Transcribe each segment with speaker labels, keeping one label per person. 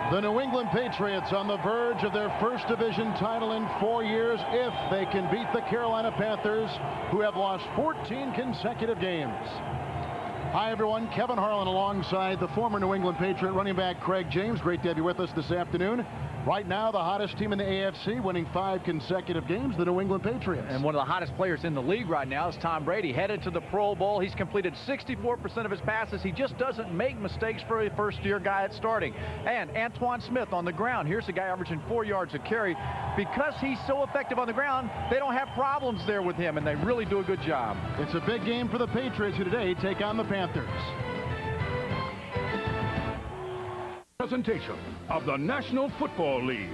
Speaker 1: The New England Patriots on the verge of their first division title in 4 years if they can beat the Carolina Panthers, who have lost 14 consecutive games. Hi, everyone. Kevin Harlan alongside the former New England Patriot running back Craig James. Great to have you with us this afternoon. Right now, the hottest team in the AFC, winning 5 consecutive games, the New England Patriots.
Speaker 2: And one of the hottest players in the league right now is Tom Brady, headed to the Pro Bowl. He's completed 64% of his passes. He just doesn't make mistakes for a first-year guy at starting. And Antoine Smith on the ground. Here's a guy averaging 4 yards a carry. Because he's so effective on the ground, they don't have problems there with him, and they really do a good job.
Speaker 1: It's a big game for the Patriots, who today take on the Panthers.
Speaker 3: Presentation of the National Football League.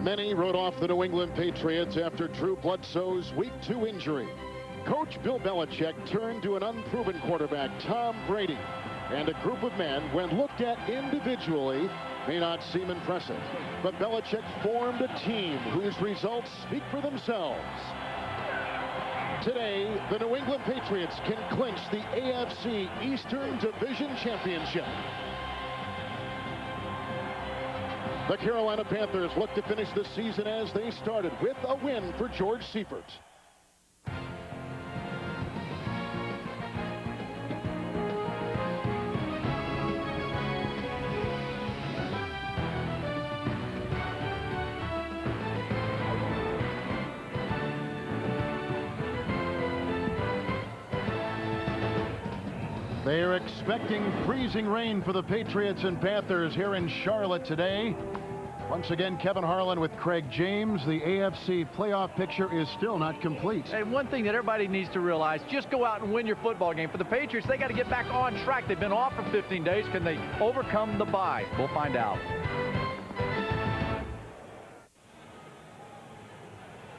Speaker 1: Many wrote off the New England Patriots after Drew Bledsoe's Week 2 injury. Coach Bill Belichick turned to an unproven quarterback, Tom Brady, and a group of men, when looked at individually, may not seem impressive. But Belichick formed a team whose results speak for themselves. Today, the New England Patriots can clinch the AFC Eastern Division Championship. The Carolina Panthers look to finish the season as they started, with a win for George Seifert. They are expecting freezing rain for the Patriots and Panthers here in Charlotte today. Once again, Kevin Harlan with Craig James. The AFC playoff picture is still not complete.
Speaker 2: And one thing that everybody needs to realize, just go out and win your football game. For the Patriots, they got to get back on track. They've been off for 15 days. Can they overcome the bye? We'll find out.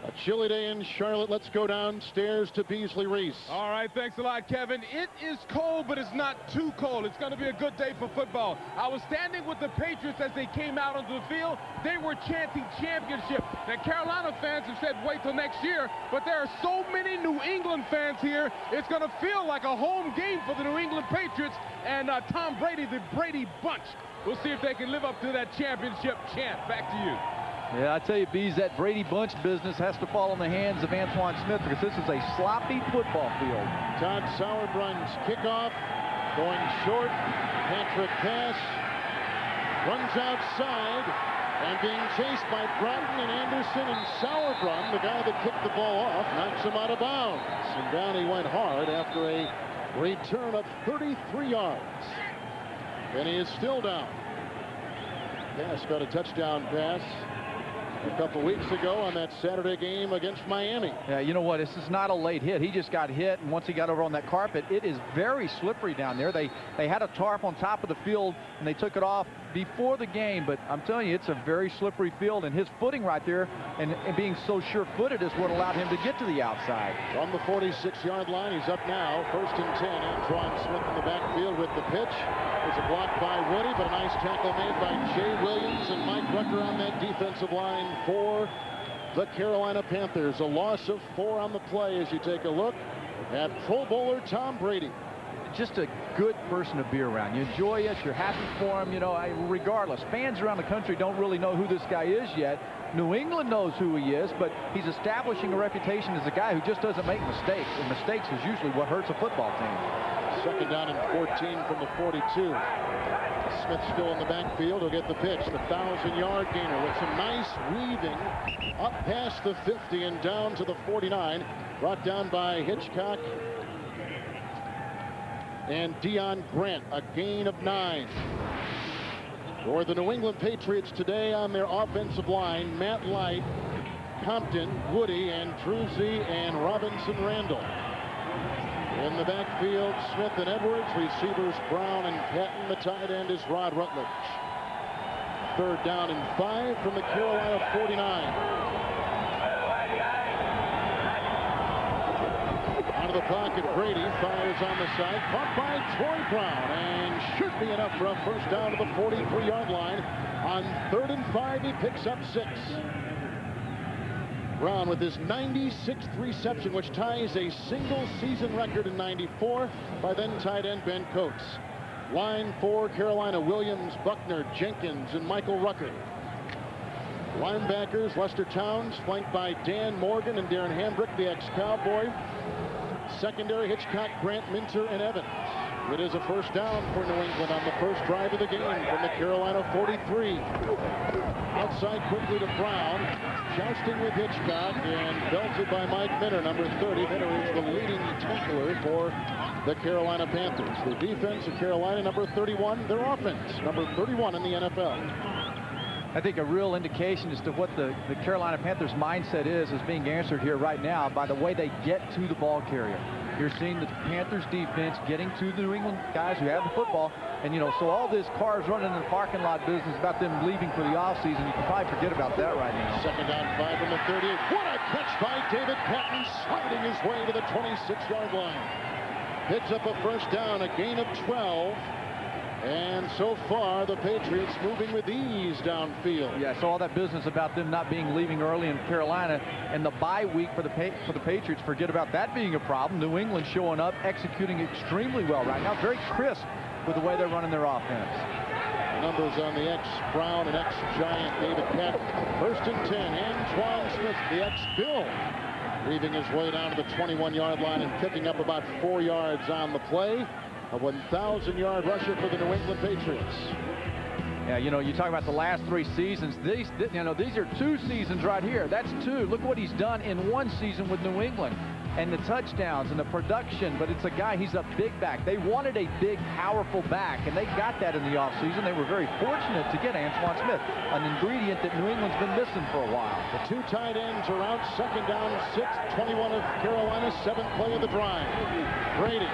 Speaker 1: A chilly day in Charlotte. Let's go downstairs to Beasley Reese.
Speaker 4: All right, thanks a lot, Kevin. It is cold, but it's not too cold. It's going to be a good day for football. I was standing with the Patriots as they came out onto the field. They were chanting championship. Now, Carolina fans have said wait till next year, but there are so many New England fans here, it's going to feel like a home game for the New England Patriots and Tom Brady, the Brady Bunch. We'll see if they can live up to that championship chant. Back to you.
Speaker 2: Yeah, I tell you, Bees, that Brady Bunch business has to fall in the hands of Antoine Smith, because this is a sloppy football field.
Speaker 1: Todd Sauerbrun's kickoff, going short. Patrick pass, runs outside, and being chased by Broughton and Anderson, and Sauerbrunn, the guy that kicked the ball off, knocks him out of bounds. And down he went hard after a return of 33 yards. And he is still down. Pass got a touchdown pass a couple weeks ago on that Saturday game against Miami.
Speaker 2: Yeah, you know what? This is not a late hit. He just got hit, and once he got over on that carpet, it is very slippery down there. They had a tarp on top of the field, and they took it off before the game, but I'm telling you, it's a very slippery field, and his footing right there and being so sure-footed is what allowed him to get to the outside.
Speaker 1: From the 46-yard line, he's up now. 1st and 10. Antoine Smith in the backfield with the pitch. There's a block by Woody, but a nice tackle made by Jay Williams and Mike Rucker on that defensive line for the Carolina Panthers. A loss of 4 on the play as you take a look at Pro Bowler Tom Brady.
Speaker 2: Just a good person to be around. You enjoy it. You're happy for him. You know, regardless, fans around the country don't really know who this guy is yet. New England knows who he is, but he's establishing a reputation as a guy who just doesn't make mistakes, and mistakes is usually what hurts a football team.
Speaker 1: 2nd down and 14 from the 42. Smith still in the backfield. He'll get the pitch. The 1,000-yard gainer with some nice weaving up past the 50 and down to the 49. Brought down by Hitchcock and Deion Grant, a gain of 9. For the New England Patriots today on their offensive line, Matt Light, Compton, Woody, and Druzzi, and Robinson Randall. In the backfield, Smith and Edwards. Receivers, Brown and Patton. The tight end is Rod Rutledge. 3rd down and 5 from the Carolina 49. Out of the pocket, Brady fires on the side, caught by Troy Brown, and should be enough for a 1st down to the 43-yard line. On 3rd and 5, he picks up 6. Brown with his 96th reception, which ties a single season record in '94 by then tight end Ben Coates. Line for Carolina: Williams, Buckner, Jenkins, and Michael Rucker. Linebackers: Lester Towns, flanked by Dan Morgan and Darren Hambrick, the ex-Cowboy. Secondary: Hitchcock, Grant, Minter, and Evans. It is a first down for New England on the first drive of the game from the Carolina 43. Outside quickly to Brown, jousting with Hitchcock, and belted by Mike Minter, number 30. Minter is the leading tackler for the Carolina Panthers. The defense of Carolina, number 31. Their offense, number 31 in the NFL.
Speaker 2: I think a real indication as to what the Carolina Panthers mindset is being answered here right now by the way they get to the ball carrier. You're seeing the Panthers defense getting to the New England guys who have the football. And, you know, so all this cars running in the parking lot business about them leaving for the offseason, you can probably forget about that right now.
Speaker 1: Second down, 5 from the 38. What a catch by David Patton, sliding his way to the 26-yard line. Picks up a first down, a gain of 12. And so far, the Patriots moving with ease downfield.
Speaker 2: Yeah, so all that business about them not leaving early in Carolina and the bye week for the Patriots, forget about that being a problem. New England showing up, executing extremely well right now. Very crisp with the way they're running their offense.
Speaker 1: Numbers on the ex-Brown and ex-Giant David Patton. First and 10, Antoine Smith, the ex-Bill, weaving his way down to the 21-yard line and picking up about 4 yards on the play. A 1,000-yard rusher for the New England Patriots.
Speaker 2: Yeah, you know, you talk about the last 3 seasons. These are 2 seasons right here. That's 2. Look what he's done in 1 season with New England. And the touchdowns and the production, but it's a guy, he's a big back. They wanted a big, powerful back, and they got that in the offseason. They were very fortunate to get Antoine Smith, an ingredient that New England's been missing for a while.
Speaker 1: The 2 tight ends are out. Second down, 6, 21 of Carolina's 7th play of the drive. Brady.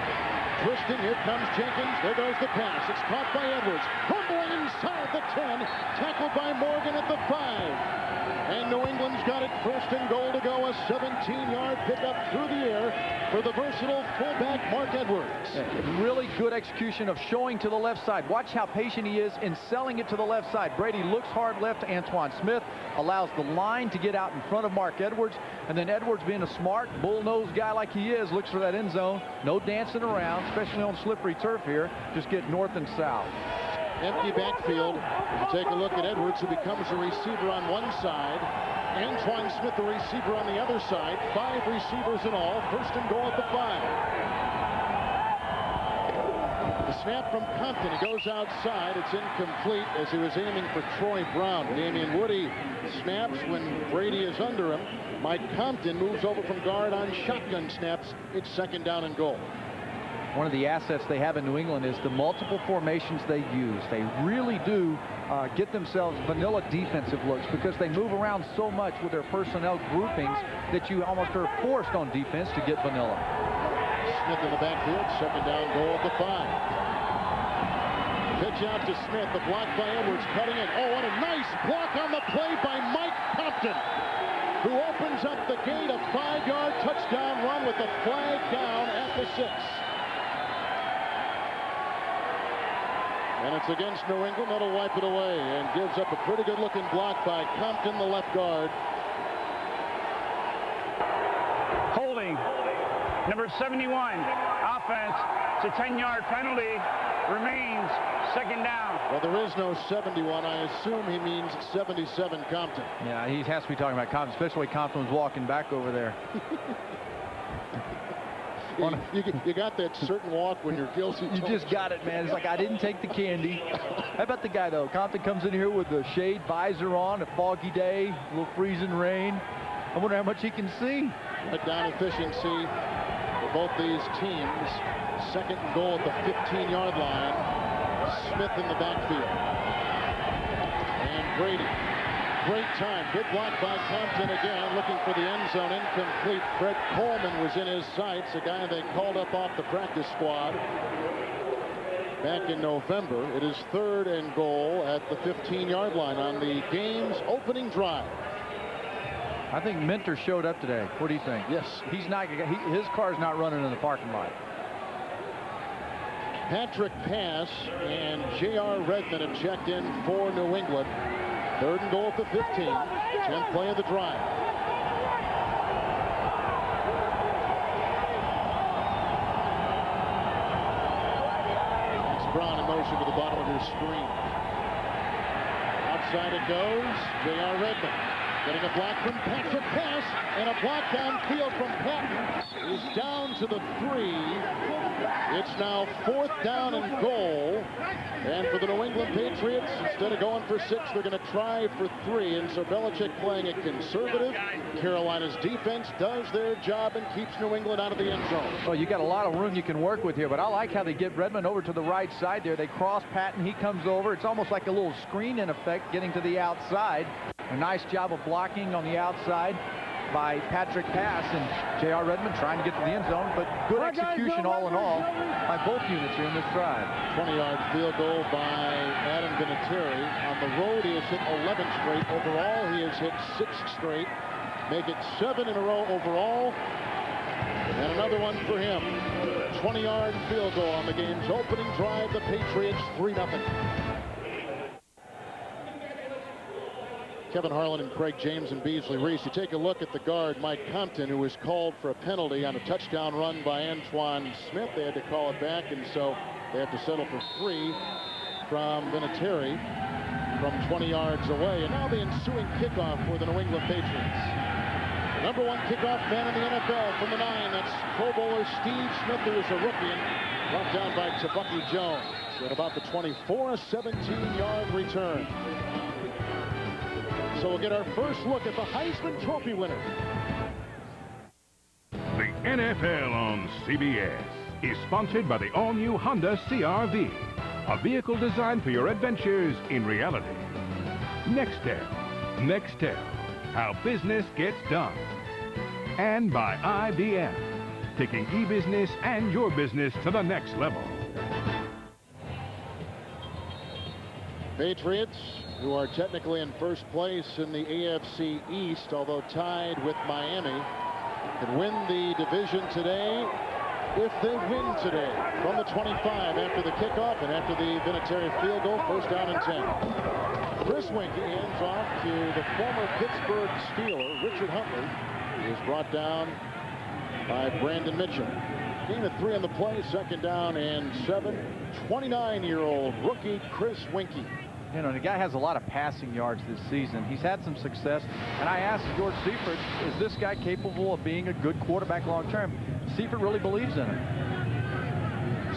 Speaker 1: Twisting, here comes Jenkins. There goes the pass. It's caught by Edwards. Fumbling inside the 10. Tackled by Morgan at the 5. And New England's got it first and goal to go. A 17-yard pickup through the air for the versatile fullback Mark Edwards.
Speaker 2: Yeah, really good execution of showing to the left side. Watch how patient he is in selling it to the left side. Brady looks hard left to Antoine Smith, allows the line to get out in front of Mark Edwards, and then Edwards, being a smart, bull-nosed guy like he is, looks for that end zone. No dancing around, especially on slippery turf here. Just get north and south.
Speaker 1: Empty backfield. You take a look at Edwards, who becomes a receiver on one side. Antoine Smith, the receiver on the other side. 5 receivers in all. First and goal at the 5. The snap from Compton. He goes outside. It's incomplete as he was aiming for Troy Brown. Damian Woody snaps when Brady is under him. Mike Compton moves over from guard on shotgun snaps. It's second down and goal.
Speaker 2: One of the assets they have in New England is the multiple formations they use. They really do get themselves vanilla defensive looks because they move around so much with their personnel groupings that you almost are forced on defense to get vanilla.
Speaker 1: Smith in the backfield, second down goal at the 5. Pitch out to Smith, the block by Edwards, cutting it. Oh, what a nice block on the play by Mike Compton, who opens up the gate. A 5-yard touchdown run with the flag down at the 6. And it's against New England. That'll wipe it away and gives up a pretty good-looking block by Compton, the left guard.
Speaker 5: Holding. Number 71. Offense. It's a 10-yard penalty. Remains second down.
Speaker 1: Well, there is no 71. I assume he means 77 Compton.
Speaker 2: Yeah, he has to be talking about Compton, especially when Compton was walking back over there.
Speaker 1: You got that certain walk when you're guilty.
Speaker 2: You just got it, man. It's like, I didn't take the candy. How about the guy, though? Compton comes in here with the shade visor on, a foggy day, a little freezing rain. I wonder how much he can see.
Speaker 1: Down efficiency for both these teams. Second and goal at the 15-yard line. Smith in the backfield. And Brady. Great time. Good block by Compton again, looking for the end zone. Incomplete. Fred Coleman was in his sights, a guy they called up off the practice squad back in November. It is third and goal at the 15-yard line on the game's opening drive.
Speaker 2: I think Minter showed up today. What do you think?
Speaker 1: Yes.
Speaker 2: He's not. His car's not running in the parking lot.
Speaker 1: Patrick Pass and J.R. Redmond have checked in for New England. Third and goal at the 15. 10th play of the drive. information to the bottom of your screen. Outside it goes. J.R. Redmond getting a block from Patrick Pass, and a block downfield from Patton. He's down to the 3. It's now 4th down and goal. And for the New England Patriots, instead of going for 6, they're going to try for 3. And so Belichick playing it conservative. Carolina's defense does their job and keeps New England out of the end zone.
Speaker 2: Well, you got a lot of room you can work with here, but I like how they get Redmond over to the right side there. They cross Patton. He comes over. It's almost like a little screen in effect getting to the outside. A nice job of blocking on the outside by Patrick Pass, and J.R. Redmond trying to get to the end zone, but good execution all in all by both units here in this drive.
Speaker 1: 20-yard field goal by Adam Vinatieri. On the road, he has hit 11 straight. Overall, he has hit 6 straight. Make it 7 in a row overall. And another one for him. 20-yard field goal on the game's opening drive. The Patriots 3-0. Kevin Harlan and Craig James and Beasley Reese. You take a look at the guard, Mike Compton, who was called for a penalty on a touchdown run by Antoine Smith. They had to call it back, and so they have to settle for 3 from Vinatieri from 20 yards away. And now the ensuing kickoff for the New England Patriots. The #1 kickoff man in the NFL from the 9. That's Pro Bowler Steve Smith, who is a rookie, and brought down by Tabucky Jones at about the 24, a 17-yard return. So we'll get our first look at the Heisman Trophy winner.
Speaker 3: The NFL on CBS is sponsored by the all-new Honda CR-V, a vehicle designed for your adventures in reality. Nextel, how business gets done. And by IBM, taking e-business and your business to the next level.
Speaker 1: Patriots, who are technically in first place in the AFC East, although tied with Miami, can win the division today if they win today. From the 25 after the kickoff and after the Vinatieri field goal, 1st down and 10. Chris Winkie hands off to the former Pittsburgh Steeler, Richard Huntley, who is brought down by Brandon Mitchell. Gain of 3 on the play, 2nd down and 7. 29-year-old rookie Chris Winkie.
Speaker 2: You know, the guy has a lot of passing yards this season. He's had some success. And I asked George Seifert, is this guy capable of being a good quarterback long term? Seifert really believes in him.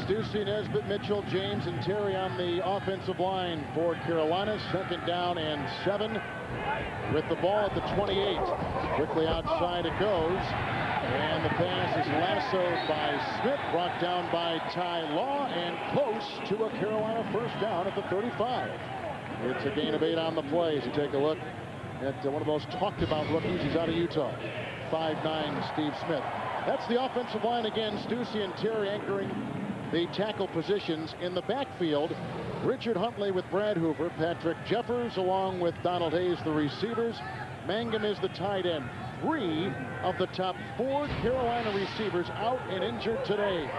Speaker 1: Stussy, Nesbitt, Mitchell, James, and Terry on the offensive line for Carolina. 2nd down and 7 with the ball at the 28. Quickly outside it goes. And the pass is lassoed by Smith, brought down by Ty Law, and close to a Carolina 1st down at the 35. It's a gain of 8 on the play as you take a look at one of those talked about rookies. He's out of Utah. 5'9" Steve Smith. That's the offensive line again. Stussy and Terry anchoring the tackle positions. In the backfield, Richard Huntley with Brad Hoover, Patrick Jeffers along with Donald Hayes, the receivers. Mangum is the tight end. 3 of the top 4 Carolina receivers out and injured today,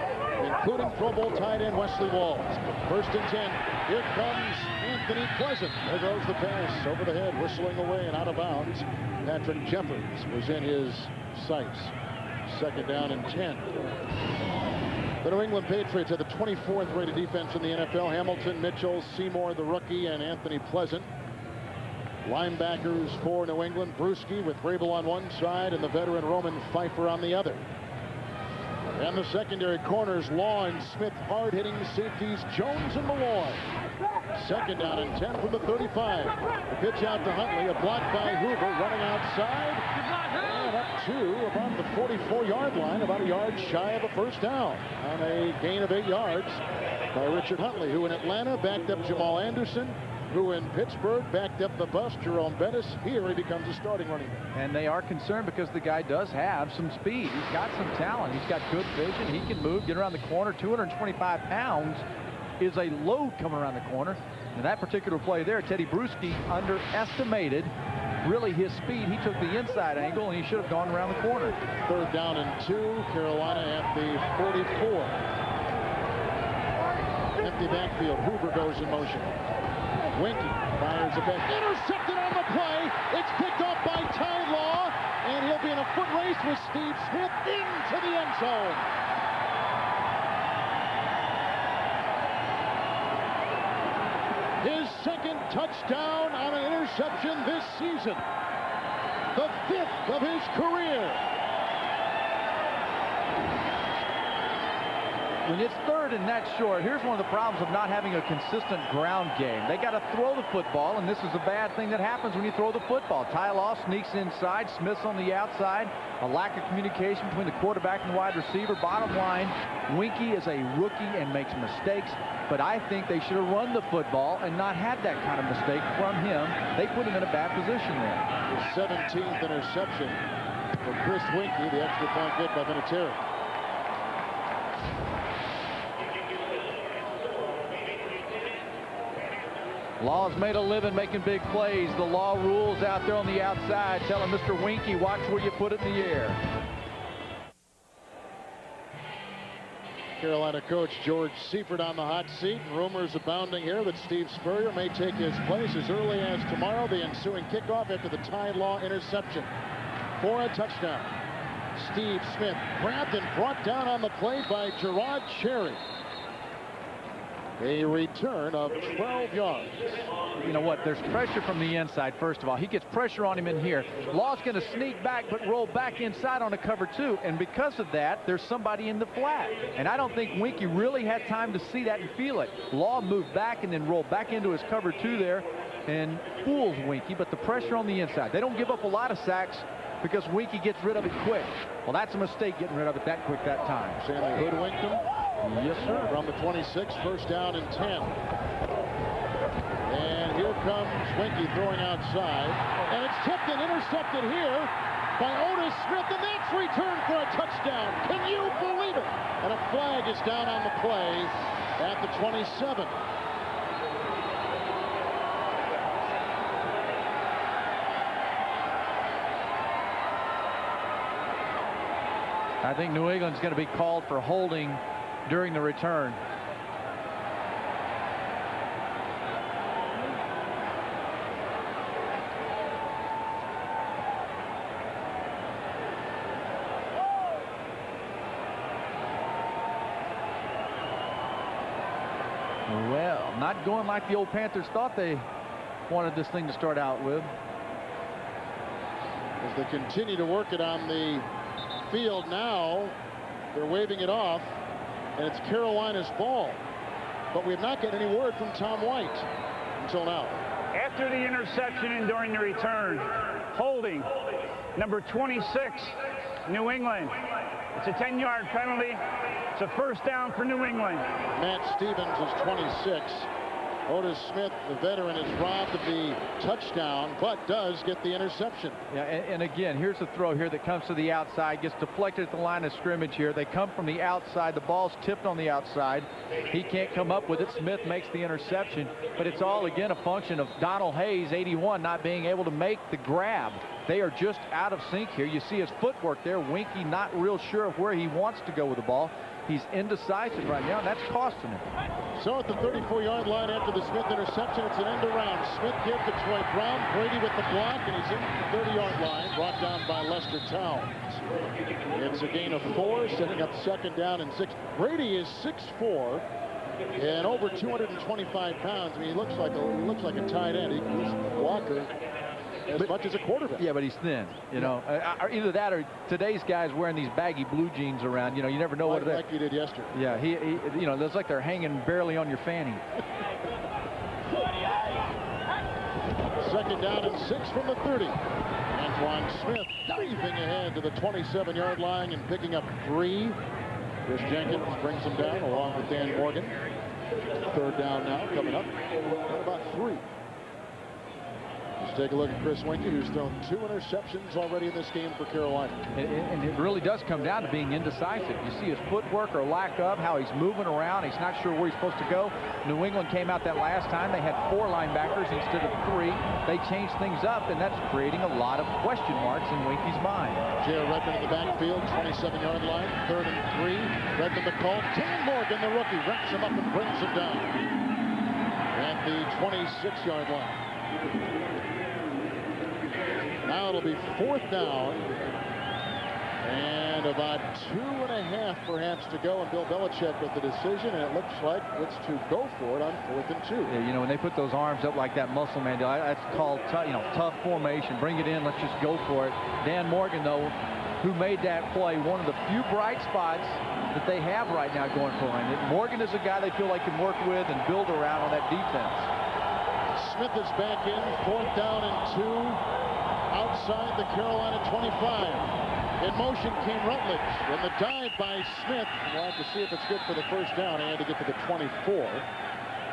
Speaker 1: including Pro Bowl tight end Wesley Walls. 1st and 10. Here comes Anthony Pleasant. There goes the pass over the head, whistling away and out of bounds. Patrick Jeffers was in his sights. 2nd down and 10. The New England Patriots had the 24th rated defense in the NFL. Hamilton, Mitchell, Seymour, the rookie, and Anthony Pleasant. Linebackers for New England, Bruschi with Vrabel on one side and the veteran Roman Pfeiffer on the other. And the secondary corners, Law and Smith, hard-hitting safeties, Jones and Malloy. 2nd down and 10 from the 35. The pitch out to Huntley, a block by Hoover, running outside, and up to about the 44-yard line, about a yard shy of a 1st down on a gain of 8 yards by Richard Huntley, who in Atlanta backed up Jamal Anderson, who in Pittsburgh backed up the bus, Jerome Bettis. Here he becomes a starting running back.
Speaker 2: And they are concerned because the guy does have some speed. He's got some talent. He's got good vision. He can move, get around the corner. 225 pounds is a load coming around the corner. And that particular play there, Teddy Bruschi underestimated really his speed. He took the inside angle, and he should have gone around the corner.
Speaker 1: 3rd down and 2. Carolina at the 44. Empty backfield. Hoover goes in motion. Winkie fires a back. Intercepted on the play. It's picked off by Ty Law, and he'll be in a foot race with Steve Smith into the end zone. second touchdown on an interception this season. The 5th of his career.
Speaker 2: When it's third and that short, here's one of the problems of not having a consistent ground game. They got to throw the football, and this is a bad thing that happens when you throw the football. Ty Law sneaks inside, Smith's on the outside, a lack of communication between the quarterback and the wide receiver. Bottom line, Winky is a rookie and makes mistakes, but I think they should have run the football and not had that kind of mistake from him. They put him in a bad position there.
Speaker 1: The 17th interception for Chris Winky, the extra point good by Vinatieri.
Speaker 2: Law's made a living making big plays. The Law rules out there on the outside, telling Mr. Winky, watch where you put it in the air.
Speaker 1: Carolina coach George Seifert on the hot seat. Rumors abounding here that Steve Spurrier may take his place as early as tomorrow. The ensuing kickoff after the Ty Law interception for a touchdown. Steve Smith grabbed and brought down on the play by Gerard Cherry. A return of 12 yards.
Speaker 2: You know what? There's pressure from the inside, first of all. He gets pressure on him in here. Law's going to sneak back, but roll back inside on a cover 2. And because of that, there's somebody in the flat. And I don't think Winky really had time to see that and feel it. Law moved back and then rolled back into his cover 2 there and fools Winky. But the pressure on the inside. They don't give up a lot of sacks because Winky gets rid of it quick. Well, that's a mistake getting rid of it that quick that time.
Speaker 1: Saying they hoodwinked him?
Speaker 2: Yes, sir.
Speaker 1: From the 26, first down and 10. And here comes Winky throwing outside. And it's tipped and intercepted here by Otis Smith. And that's returned for a touchdown. Can you believe it? And a flag is down on the play at the 27.
Speaker 2: I think New England's going to be called for holding during the return. Well, not going like the old Panthers thought they wanted this thing to start out with.
Speaker 1: As they continue to work it on the field now, they're waving it off, and it's Carolina's ball. But we have not gotten any word from Tom White until now.
Speaker 5: After the interception and during the return, holding, number 26, New England. It's a 10-yard penalty. It's a first down for New England.
Speaker 1: Matt Stevens is 26. Otis Smith, the veteran, is robbed of the touchdown, but does get the interception.
Speaker 2: Yeah, and again, here's the throw here that comes to the outside, gets deflected at the line of scrimmage here. They come from the outside. The ball's tipped on the outside. He can't come up with it. Smith makes the interception, but it's all, again, a function of Donald Hayes, 81, not being able to make the grab. They are just out of sync here. You see his footwork there. Winky not real sure of where he wants to go with the ball. He's indecisive right now, and that's costing him.
Speaker 1: So at the 34-yard line after the Smith interception, it's an end around. Smith gives to Troy Brown. Brady with the block, and he's in the 30-yard line, brought down by Lester Towns. It's a gain of 4, setting up second down and 6. Brady is 6'4", and over 225 pounds. I mean, he looks like a tight end. He's a blocker as much as a quarterback.
Speaker 2: Yeah, but he's thin, you know. Either that or today's guys wearing these baggy blue jeans around. You know, you never know what it is.
Speaker 1: Like you did yesterday.
Speaker 2: Yeah, he you know, it's like they're hanging barely on your fanny.
Speaker 1: Second down and 6 from the 30. Antoine Smith diving ahead to the 27-yard line and picking up 3. Chris Jenkins brings him down along with Dan Morgan. Third down now coming up. And about 3. Let's take a look at Chris Winky, who's thrown 2 interceptions already in this game for Carolina.
Speaker 2: And it really does come down to being indecisive. You see his footwork or lack of, how he's moving around. He's not sure where he's supposed to go. New England came out that last time. They had 4 linebackers instead of 3. They changed things up, and that's creating a lot of question marks in Winky's mind.
Speaker 1: J.R. Redmond in the backfield, 27-yard line, 3rd and 3. Redmond the call. Dan Morgan, the rookie, wraps him up and brings him down at the 26-yard line. Now it'll be 4th down And about 2.5 perhaps to go, and Bill Belichick with the decision, and it looks like it's to go for it on 4th and 2.
Speaker 2: Yeah, you know, when they put those arms up like that muscle man, that's called tough formation. Bring it in, let's just go for it. Dan Morgan, though, who made that play, one of the few bright spots that they have right now going for him. Morgan is a guy they feel like can work with and build around on that defense.
Speaker 1: Smith is back in, 4th down and 2, outside the Carolina 25. In motion came Rutledge, and the dive by Smith. We'll have to see if it's good for the first down and to get to the 24.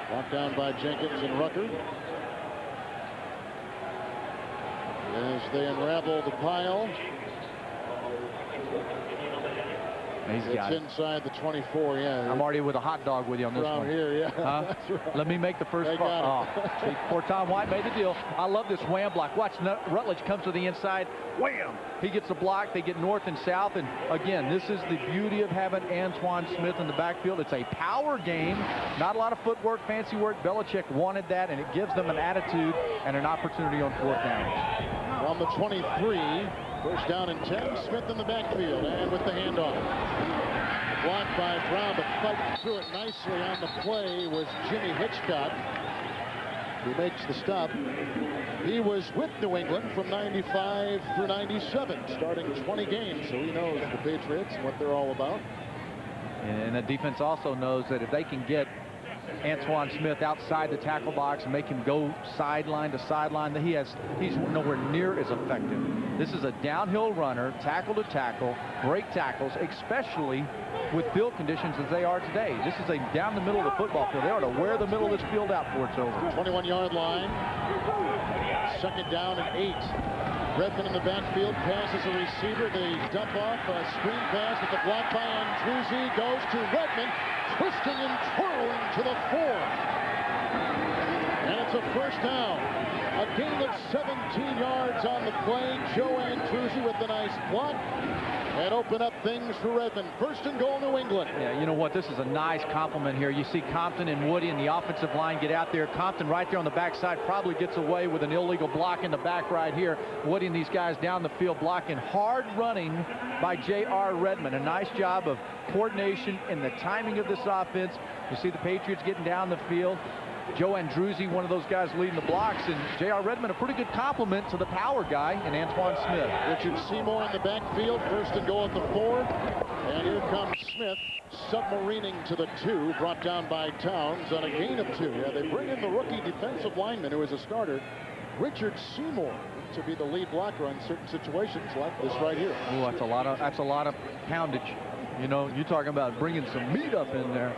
Speaker 1: Brought down by Jenkins and Rucker. As they unravel the pile.
Speaker 2: He's got
Speaker 1: it's inside the 24, yeah.
Speaker 2: I'm already with a hot dog with you on this
Speaker 1: Around
Speaker 2: one.
Speaker 1: Here, yeah.
Speaker 2: Huh?
Speaker 1: That's right.
Speaker 2: Let me make the first call. See, poor Tom White made the deal. I love this wham block. Watch, Rutledge comes to the inside. Wham! He gets the block. They get north and south. And again, this is the beauty of having Antoine Smith in the backfield. It's a power game. Not a lot of footwork, fancy work. Belichick wanted that, and it gives them an attitude and an opportunity on 4th down.
Speaker 1: On the 23. First down and 10. Smith in the backfield and with the handoff. Blocked by Brown, but fighting through it nicely on the play was Jimmy Hitchcock, who makes the stop. He was with New England from 95 through 97, starting 20 games, so he knows the Patriots and what they're all about.
Speaker 2: And the defense also knows that if they can get Antoine Smith outside the tackle box and make him go sideline to sideline, that he's nowhere near as effective. This is a downhill runner, tackle to tackle, break tackles, especially with field conditions as they are today. This is a down the middle of the football field. They ought to wear the middle of this field out before it's over.
Speaker 1: 21-yard line. 2nd down and 8. Redmond in the backfield, passes a receiver. They dump off a screen pass with the block by Andruzzi. Goes to Redmond, twisting and twirling to the 4. And it's a first down. A gain of 17 yards on the play. Joe Andruzzi with the nice block. And open up things for Redmond. 1st and goal, New England.
Speaker 2: Yeah, you know what? This is a nice compliment here. You see Compton and Woody and the offensive line get out there. Compton right there on the backside probably gets away with an illegal block in the back right here. Woody and these guys down the field blocking. Hard running by J.R. Redmond. A nice job of coordination and the timing of this offense. You see the Patriots getting down the field. Joe Andruzzi, one of those guys leading the blocks, and J.R. Redmond, a pretty good compliment to the power guy in Antoine Smith.
Speaker 1: Richard Seymour in the backfield, 1st and goal at the 4. And here comes Smith, submarining to the 2, brought down by Towns on a gain of 2. Yeah, they bring in the rookie defensive lineman who is a starter, Richard Seymour, to be the lead blocker on certain situations like this right here.
Speaker 2: Oh, that's a lot of poundage. You know, you're talking about bringing some meat up in there.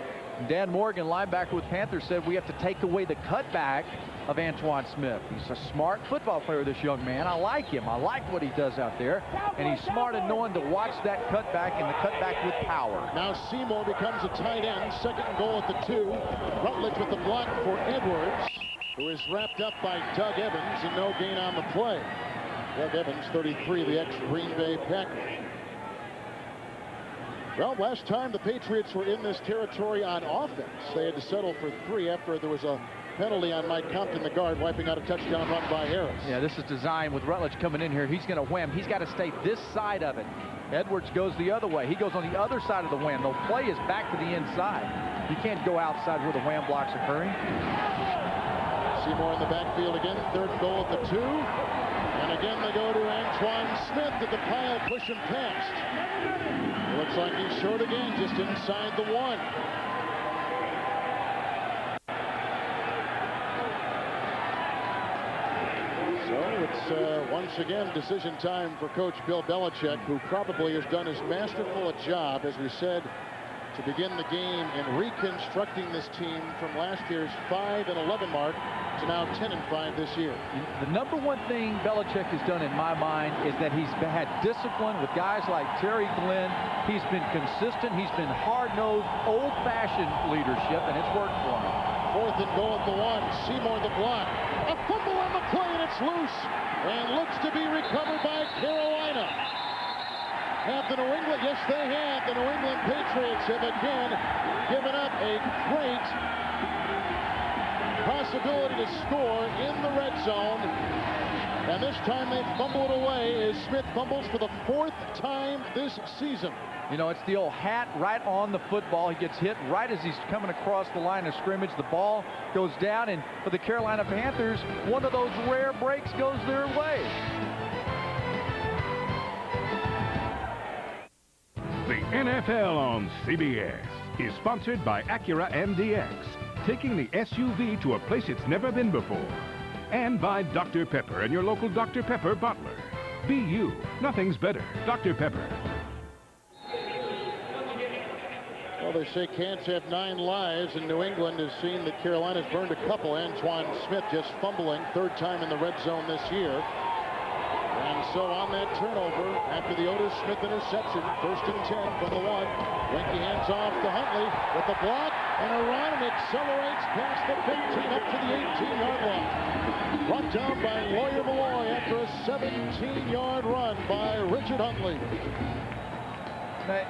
Speaker 2: Dan Morgan, linebacker with Panthers, said we have to take away the cutback of Antoine Smith. He's a smart football player, this young man. I like him. I like what he does out there. And he's smart in knowing to watch that cutback and the cutback with power.
Speaker 1: Now Seymour becomes a tight end. 2nd and goal at the 2. Rutledge with the block for Edwards, who is wrapped up by Doug Evans, and no gain on the play. Doug Evans, 33, the ex-Green Bay Packer. Well, last time the Patriots were in this territory on offense, they had to settle for 3 after there was a penalty on Mike Compton, the guard, wiping out a touchdown run by Harris.
Speaker 2: Yeah, this is designed with Rutledge coming in here. He's going to wham. He's got to stay this side of it. Edwards goes the other way. He goes on the other side of the wham. The play is back to the inside. You can't go outside where the wham block's occurring.
Speaker 1: Seymour in the backfield again. 3rd goal at the 2. And again they go to Antoine Smith at the pile, push him past. Looks like he's short again, just inside the 1. So it's once again decision time for Coach Bill Belichick, who probably has done as masterful a job, as we said, to begin the game in reconstructing this team from last year's 5-11 mark to now 10-5 this year.
Speaker 2: The number one thing Belichick has done in my mind is that he's had discipline with guys like Terry Glenn. He's been consistent. He's been hard-nosed, old-fashioned leadership, and it's worked for him.
Speaker 1: 4th and goal at the 1. Seymour the block. A fumble on the play, and it's loose and looks to be recovered by Carolina. Have the New England, yes they have. The New England Patriots have again given up a great possibility to score in the red zone. And this time they fumble it away as Smith fumbles for the 4th time this season.
Speaker 2: You know, it's the old hat right on the football. He gets hit right as he's coming across the line of scrimmage. The ball goes down, and for the Carolina Panthers, one of those rare breaks goes their way.
Speaker 3: The NFL on CBS is sponsored by Acura MDX, taking the SUV to a place it's never been before. And by Dr. Pepper and your local Dr. Pepper bottler. Be you. Nothing's better. Dr. Pepper.
Speaker 1: Well, they say cats have 9 lives, and New England has seen that Carolina's burned a couple. Antoine Smith just fumbling, 3rd time in the red zone this year. And so on that turnover, after the Otis Smith interception, 1st and 10 from the 1. Winky hands off to Huntley with the block, and Aron accelerates past the 15 up to the 18-yard line. Brought down by Lawyer Malloy after a 17-yard run by Richard Huntley.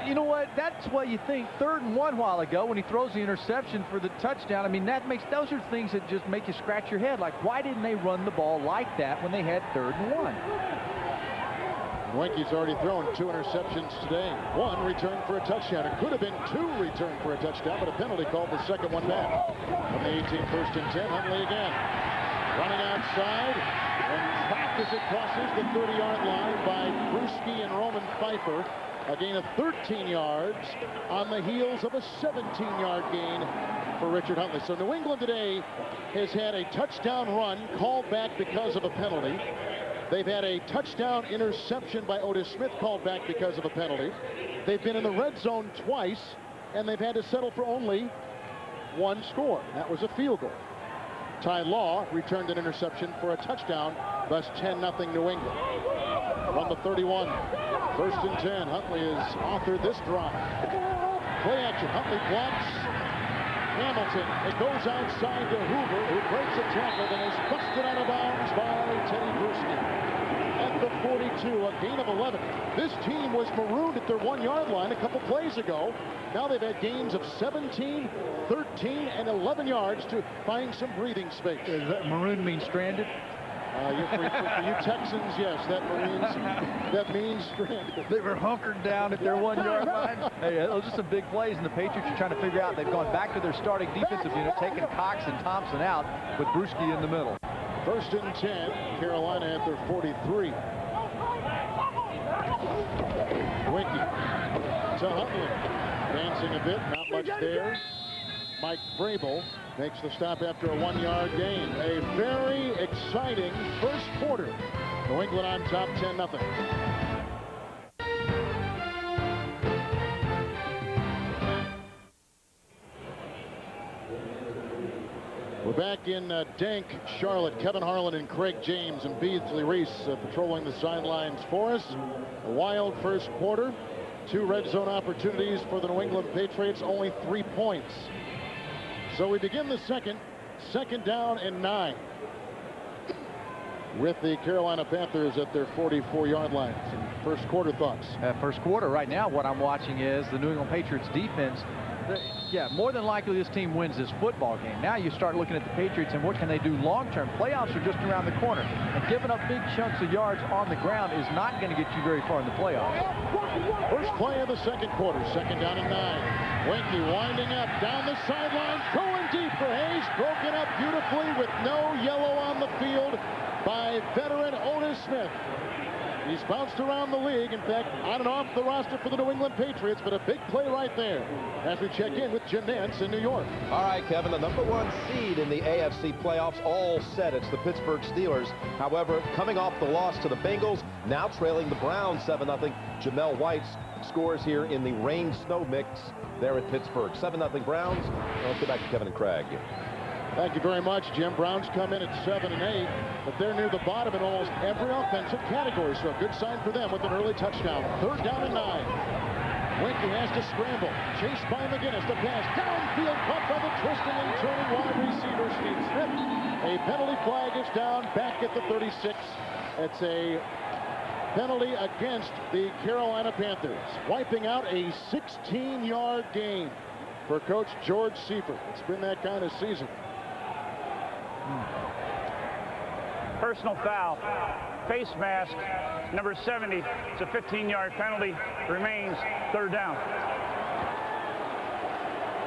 Speaker 2: You know what? That's what you think. 3rd and 1 while ago when he throws the interception for the touchdown. I mean, those are things that just make you scratch your head. Like, why didn't they run the ball like that when they had 3rd and 1?
Speaker 1: Winky's already thrown 2 interceptions today. 1 returned for a touchdown. It could have been 2 returned for a touchdown, but a penalty called the second one back. From the 18, 1st and 10, Huntley again. Running outside and trapped as it crosses the 30-yard line by Bruschi and Roman Pfeiffer. A gain of 13 yards on the heels of a 17-yard gain for Richard Huntley. So New England today has had a touchdown run called back because of a penalty. They've had a touchdown interception by Otis Smith called back because of a penalty. They've been in the red zone twice, and they've had to settle for only 1 score. That was a field goal. Ty Law returned an interception for a touchdown, thus 10-0 New England. From the 31. 1st and 10. Huntley has authored this drive. Play action. Huntley blocks Hamilton. It goes outside to Hoover, who breaks a tackle and is busted out of bounds by Teddy Bruschi. At the 42, a gain of 11. This team was marooned at their 1-yard line a couple plays ago. Now they've had gains of 17, 13, and 11 yards to find some breathing space.
Speaker 2: Does that maroon mean stranded?
Speaker 1: For you Texans, yes, that means stranded.
Speaker 2: They were hunkered down at their 1-yard line. Hey, those are some big plays, and the Patriots are trying to figure out. They've gone back to their starting defensive unit, taking Cox and Thompson out with Bruschi in the middle.
Speaker 1: 1st and 10, Carolina at their 43. Winky to Huntley, dancing a bit, not much there. Mike Vrabel makes the stop after a 1-yard gain. A very exciting first quarter. New England on top 10-0. We're back in dank Charlotte. Kevin Harlan and Craig James and Beasley Reese patrolling the sidelines for us. A wild first quarter. 2 red zone opportunities for the New England Patriots, only 3 points. So we begin the second down and 9 with the Carolina Panthers at their 44-yard line. Some first quarter thoughts.
Speaker 2: First quarter right now, what I'm watching is the New England Patriots defense. Yeah, more than likely this team wins this football game. Now you start looking at the Patriots and what can they do long term. Playoffs are just around the corner, and giving up big chunks of yards on the ground is not going to get you very far in the playoffs.
Speaker 1: First play of the second quarter, 2nd down and 9. Winky winding up down the sideline, going deep for Hayes, broken up beautifully with no yellow on the field by veteran Otis Smith. He's bounced around the league, in fact, on and off the roster for the New England Patriots, but a big play right there as we check in with Jim Nantz in New York.
Speaker 6: All right, Kevin, the #1 seed in the AFC playoffs, all set. It's the Pittsburgh Steelers. However, coming off the loss to the Bengals, now trailing the Browns 7-0. Jamel White scores here in the rain-snow mix there at Pittsburgh. 7-0 Browns. Let's get back to Kevin and Craig.
Speaker 1: Thank you very much, Jim. Browns come in at 7 and 8, but they're near the bottom in almost every offensive category, so a good sign for them with an early touchdown. 3rd down and 9. Winky has to scramble. Chased by McGinnis. The pass downfield, caught by the twisting and turning wide receiver Steve Smith. A penalty flag is down back at the 36. It's a penalty against the Carolina Panthers, wiping out a 16-yard gain for Coach George Seifert. It's been that kind of season.
Speaker 5: personal foul. Face mask, number 70. It's a 15-yard penalty. Remains third down.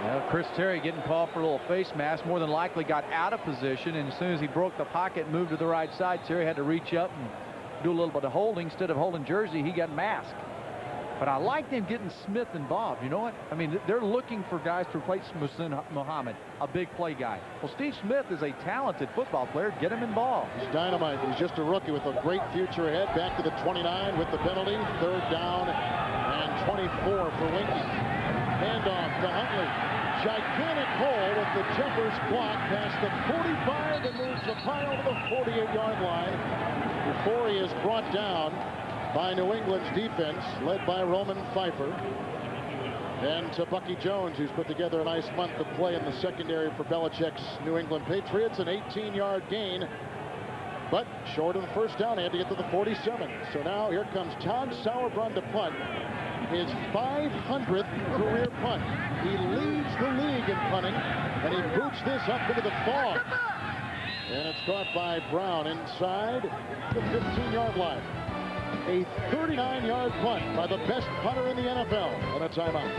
Speaker 2: Well, Chris Terry getting called for a little face mask. More than likely got out of position, and as soon as he broke the pocket and moved to the right side, Terry had to reach up and do a little bit of holding. Instead of holding Jersey, he got masked. But I like them getting Smith involved. You know what? I mean, they're looking for guys to replace Muhammad, a big play guy. Well, Steve Smith is a talented football player. Get him involved.
Speaker 1: He's dynamite. He's just a rookie with a great future ahead. Back to the 29 with the penalty. Third down and 24 for Winky. Handoff to Huntley. Gigantic hole with the jumpers block past the 45 and moves the pile to the 48-yard line before he is brought down by New England's defense, led by Roman Pfeiffer. And to Bucky Jones, who's put together a nice month of play in the secondary for Belichick's New England Patriots. An 18-yard gain, but short of the first down. He had to get to the 47. So now here comes Todd Sauerbrunn to punt. His 500th career punt. He leads the league in punting, and he boots this up into the fog. And it's caught by Brown inside the 15-yard line. A 39-yard punt by the best punter in the NFL, and a timeout.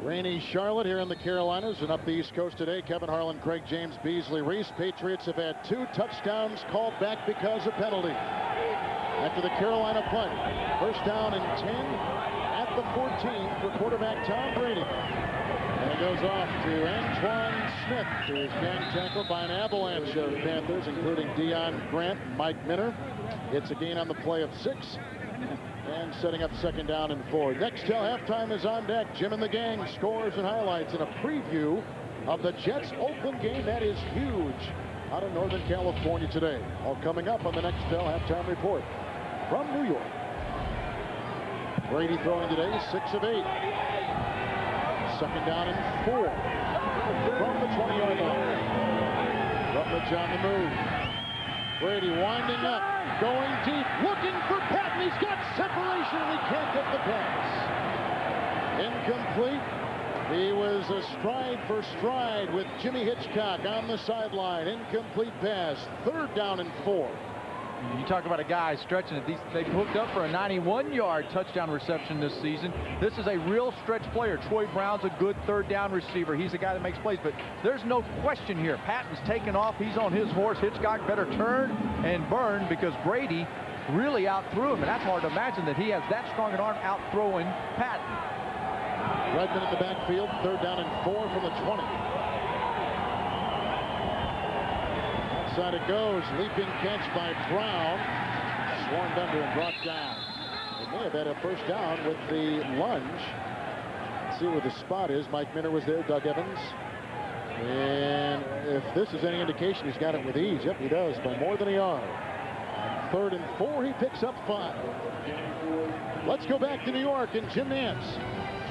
Speaker 1: Rainy Charlotte here in the Carolinas, and up the East Coast today, Kevin Harlan, Craig James, Beasley Reese. Patriots have had 2 touchdowns called back because of penalty. After the Carolina punt, first down and 10 at the 14 for quarterback Tom Brady. And it goes off to Antoine Smith, who is gang tackled by an avalanche of Panthers, including Deion Grant and Mike Minner. It's a gain on the play of 6. And setting up second down and 4. Next till halftime is on deck. Jim and the gang, scores and highlights, and a preview of the Jets-Oakland game. That is huge out of Northern California today. All coming up on the next till halftime report from New York. Brady throwing today, 6 of 8. Second down and 4 from the 20-yard line. Rutledge on the move. Brady winding up, going deep, looking for Patton. He's got separation, and he can't get the pass. Incomplete. He was a stride for stride with Jimmy Hitchcock on the sideline. Incomplete pass. Third down and 4.
Speaker 2: You talk about a guy stretching it. They've hooked up for a 91-yard touchdown reception this season. This is a real stretch player. Troy Brown's a good third down receiver. He's a guy that makes plays, but there's no question here. Patton's taken off. He's on his horse. Hitchcock better turn and burn because Brady really outthrew him, and that's hard to imagine that he has that strong an arm out-throwing Patton.
Speaker 1: Redmond in the backfield. Third down and 4 from the 20. Outside it goes. Leaping catch by Brown. Swarmed under and brought down. They may have had a first down with the lunge. Let's see where the spot is. Mike Minner was there. Doug Evans. And if this is any indication, he's got it with ease. Yep, he does, by more than a yard. On third and 4, he picks up 5. Let's go back to New York and Jim Nance.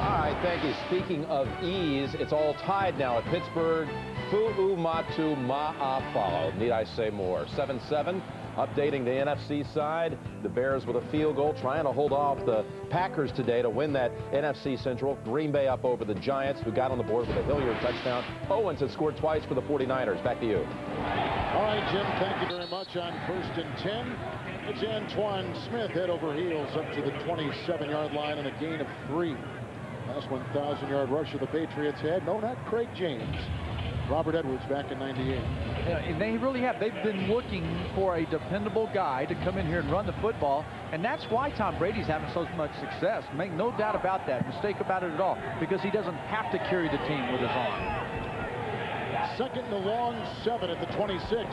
Speaker 6: All right, thank you. Speaking of ease, it's all tied now at Pittsburgh. Fu'u Matu Ma'afalo. Need I say more? 7-7. Updating the NFC side. The Bears with a field goal, trying to hold off the Packers today to win that NFC Central. Green Bay up over the Giants, who got on the board with a Hilliard touchdown. Owens has scored twice for the 49ers. Back to you.
Speaker 1: All right, Jim, thank you very much. On first and 10, it's Antoine Smith head over heels up to the 27-yard line and a gain of 3. Last 1,000-yard rusher the Patriots had. No, not Craig James. Robert Edwards back in 98.
Speaker 2: And they really have. They've been looking for a dependable guy to come in here and run the football, and that's why Tom Brady's having so much success. Make no doubt about that, mistake about it at all, because he doesn't have to carry the team with his arm.
Speaker 1: Second and a long 7 at the 26.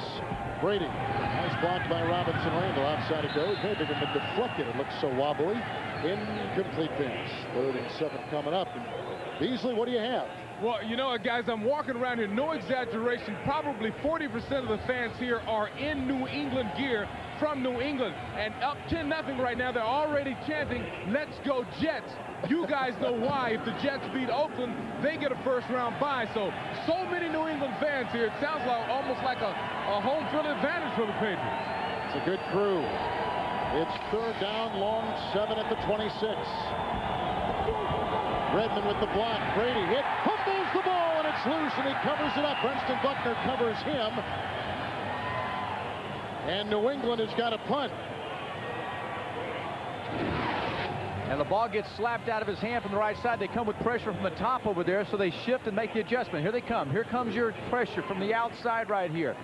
Speaker 1: Brady. Nice block by Robinson Randall. Outside it goes. Maybe even deflected. It looks so wobbly. Incomplete pass. Third and 7 coming up. And Beasley, what do you have?
Speaker 4: Well, you know, guys, I'm walking around here, no exaggeration, probably 40% of the fans here are in New England gear from New England. And up 10-0 right now, they're already chanting, "Let's go Jets." You guys know why. If the Jets beat Oakland, they get a first-round bye. So many New England fans here. It sounds like almost like a home field advantage for the Patriots.
Speaker 1: It's a good crew. It's third down, long 7 at the 26. Redmond with the block. Brady hit, fumbles the ball, and it's loose, and he covers it up. Princeton Buckner covers him. And New England has got a punt.
Speaker 2: And the ball gets slapped out of his hand from the right side. They come with pressure from the top over there, so they shift and make the adjustment. Here they come. Here comes your pressure from the outside right here.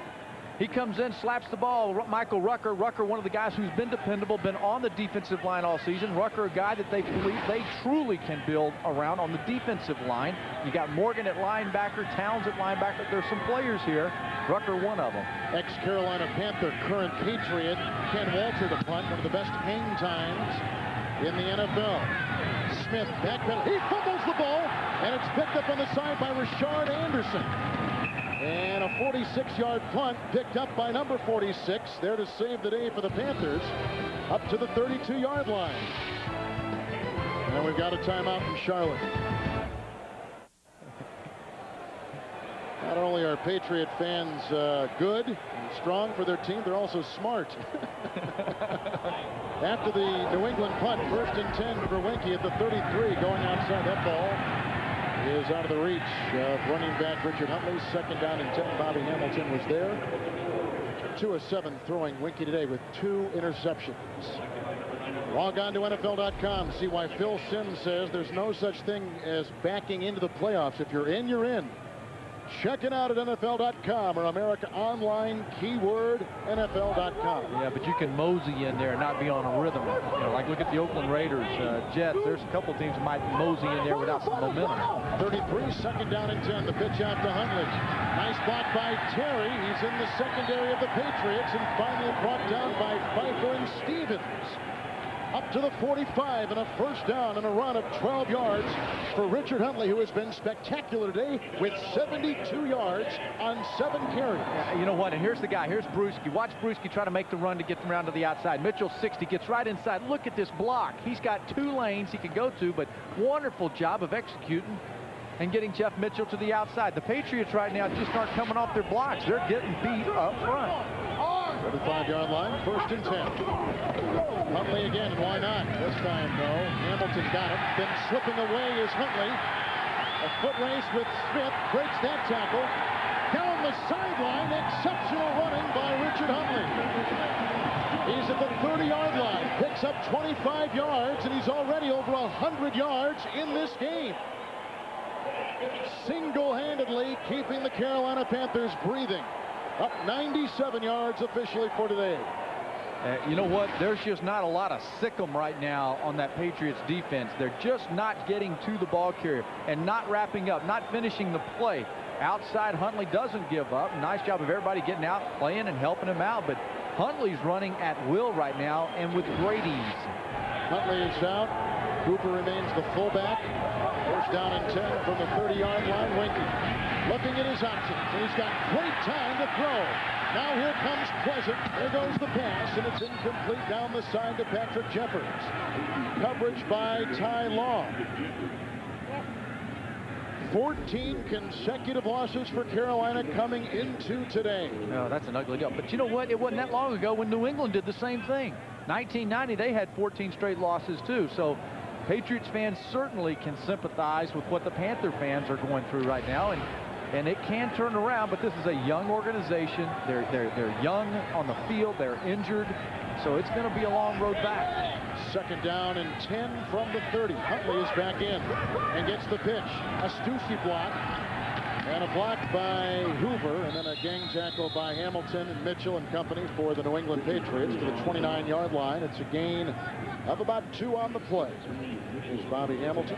Speaker 2: He comes in, slaps the ball. Michael Rucker. Rucker, one of the guys who's been dependable, been on the defensive line all season. Rucker, a guy that they believe they truly can build around on the defensive line. You got Morgan at linebacker, Towns at linebacker. There's some players here. Rucker, one of them.
Speaker 1: Ex-Carolina Panther, current Patriot, Ken Walter to punt, one of the best hang times in the NFL. Smith backpedal. He fumbles the ball, and it's picked up on the side by Richard Anderson. And a 46-yard punt picked up by number 46, there to save the day for the Panthers, up to the 32-yard line. And we've got a timeout in Charlotte. Not only are Patriot fans good and strong for their team, they're also smart. After the New England punt, 1st and 10 for Winkie at the 33, going outside. That ball is out of the reach of running back Richard Huntley. 2nd down and 10. Bobby Hamilton was there. 2 of 7 throwing Winkie today with 2 interceptions. Log on to NFL.com. See why Phil Simms says there's no such thing as backing into the playoffs. If you're in, you're in. Check it out at NFL.com or America Online, keyword NFL.com.
Speaker 2: Yeah, but you can mosey in there and not be on a rhythm. You know, like look at the Oakland Raiders, Jets. There's a couple teams that might mosey in there without some momentum.
Speaker 1: 33, 2nd down and 10. The pitch out to Huntley. Nice block by Terry. He's in the secondary of the Patriots and finally brought down by Pfeiffer and Stevens. Up to the 45 and a 1st down and a run of 12 yards for Richard Huntley, who has been spectacular today with 72 yards on 7 carries.
Speaker 2: You know what? And here's the guy. Here's Brewski. Watch Brewski try to make the run to get around to the outside. Mitchell 60 gets right inside. Look at this block. He's got 2 lanes he can go to, but wonderful job of executing and getting Jeff Mitchell to the outside. The Patriots right now just aren't coming off their blocks. They're getting beat up front.
Speaker 1: 35-yard line, 1st and 10. Huntley again, and why not? This time, though, Hamilton got it. Then slipping away is Huntley. A foot race with Smith, breaks that tackle. Down the sideline, exceptional running by Richard Huntley. He's at the 30-yard line, picks up 25 yards, and he's already over 100 yards in this game. Single-handedly keeping the Carolina Panthers breathing. Up 97 yards officially for today.
Speaker 2: You know what? There's just not a lot of sick 'em right now on that Patriots defense. They're just not getting to the ball carrier and not wrapping up, not finishing the play. Outside, Huntley doesn't give up. Nice job of everybody getting out, playing, and helping him out. But Huntley's running at will right now and with great ease.
Speaker 1: Huntley is out. Cooper remains the fullback. 1st down and 10 from the 30-yard line. Winkie looking at his options, and he's got great time to throw. Now here comes Pleasant. There goes the pass, and it's incomplete down the side to Patrick Jeffords. Coverage by Ty Law. 14 consecutive losses for Carolina coming into today.
Speaker 2: Oh, that's an ugly deal. But you know what? It wasn't that long ago when New England did the same thing. 1990, they had 14 straight losses too. So Patriots fans certainly can sympathize with what the Panther fans are going through right now, and it can turn around. But this is a young organization. They're young on the field. They're injured, so it's going to be a long road back.
Speaker 1: 2nd down and 10 from the 30. Huntley is back in and gets the pitch. A Stussy block. And a block by Hoover, and then a gang tackle by Hamilton and Mitchell and company for the New England Patriots to the 29-yard line. It's a gain of about 2 on the play. Here's Bobby Hamilton.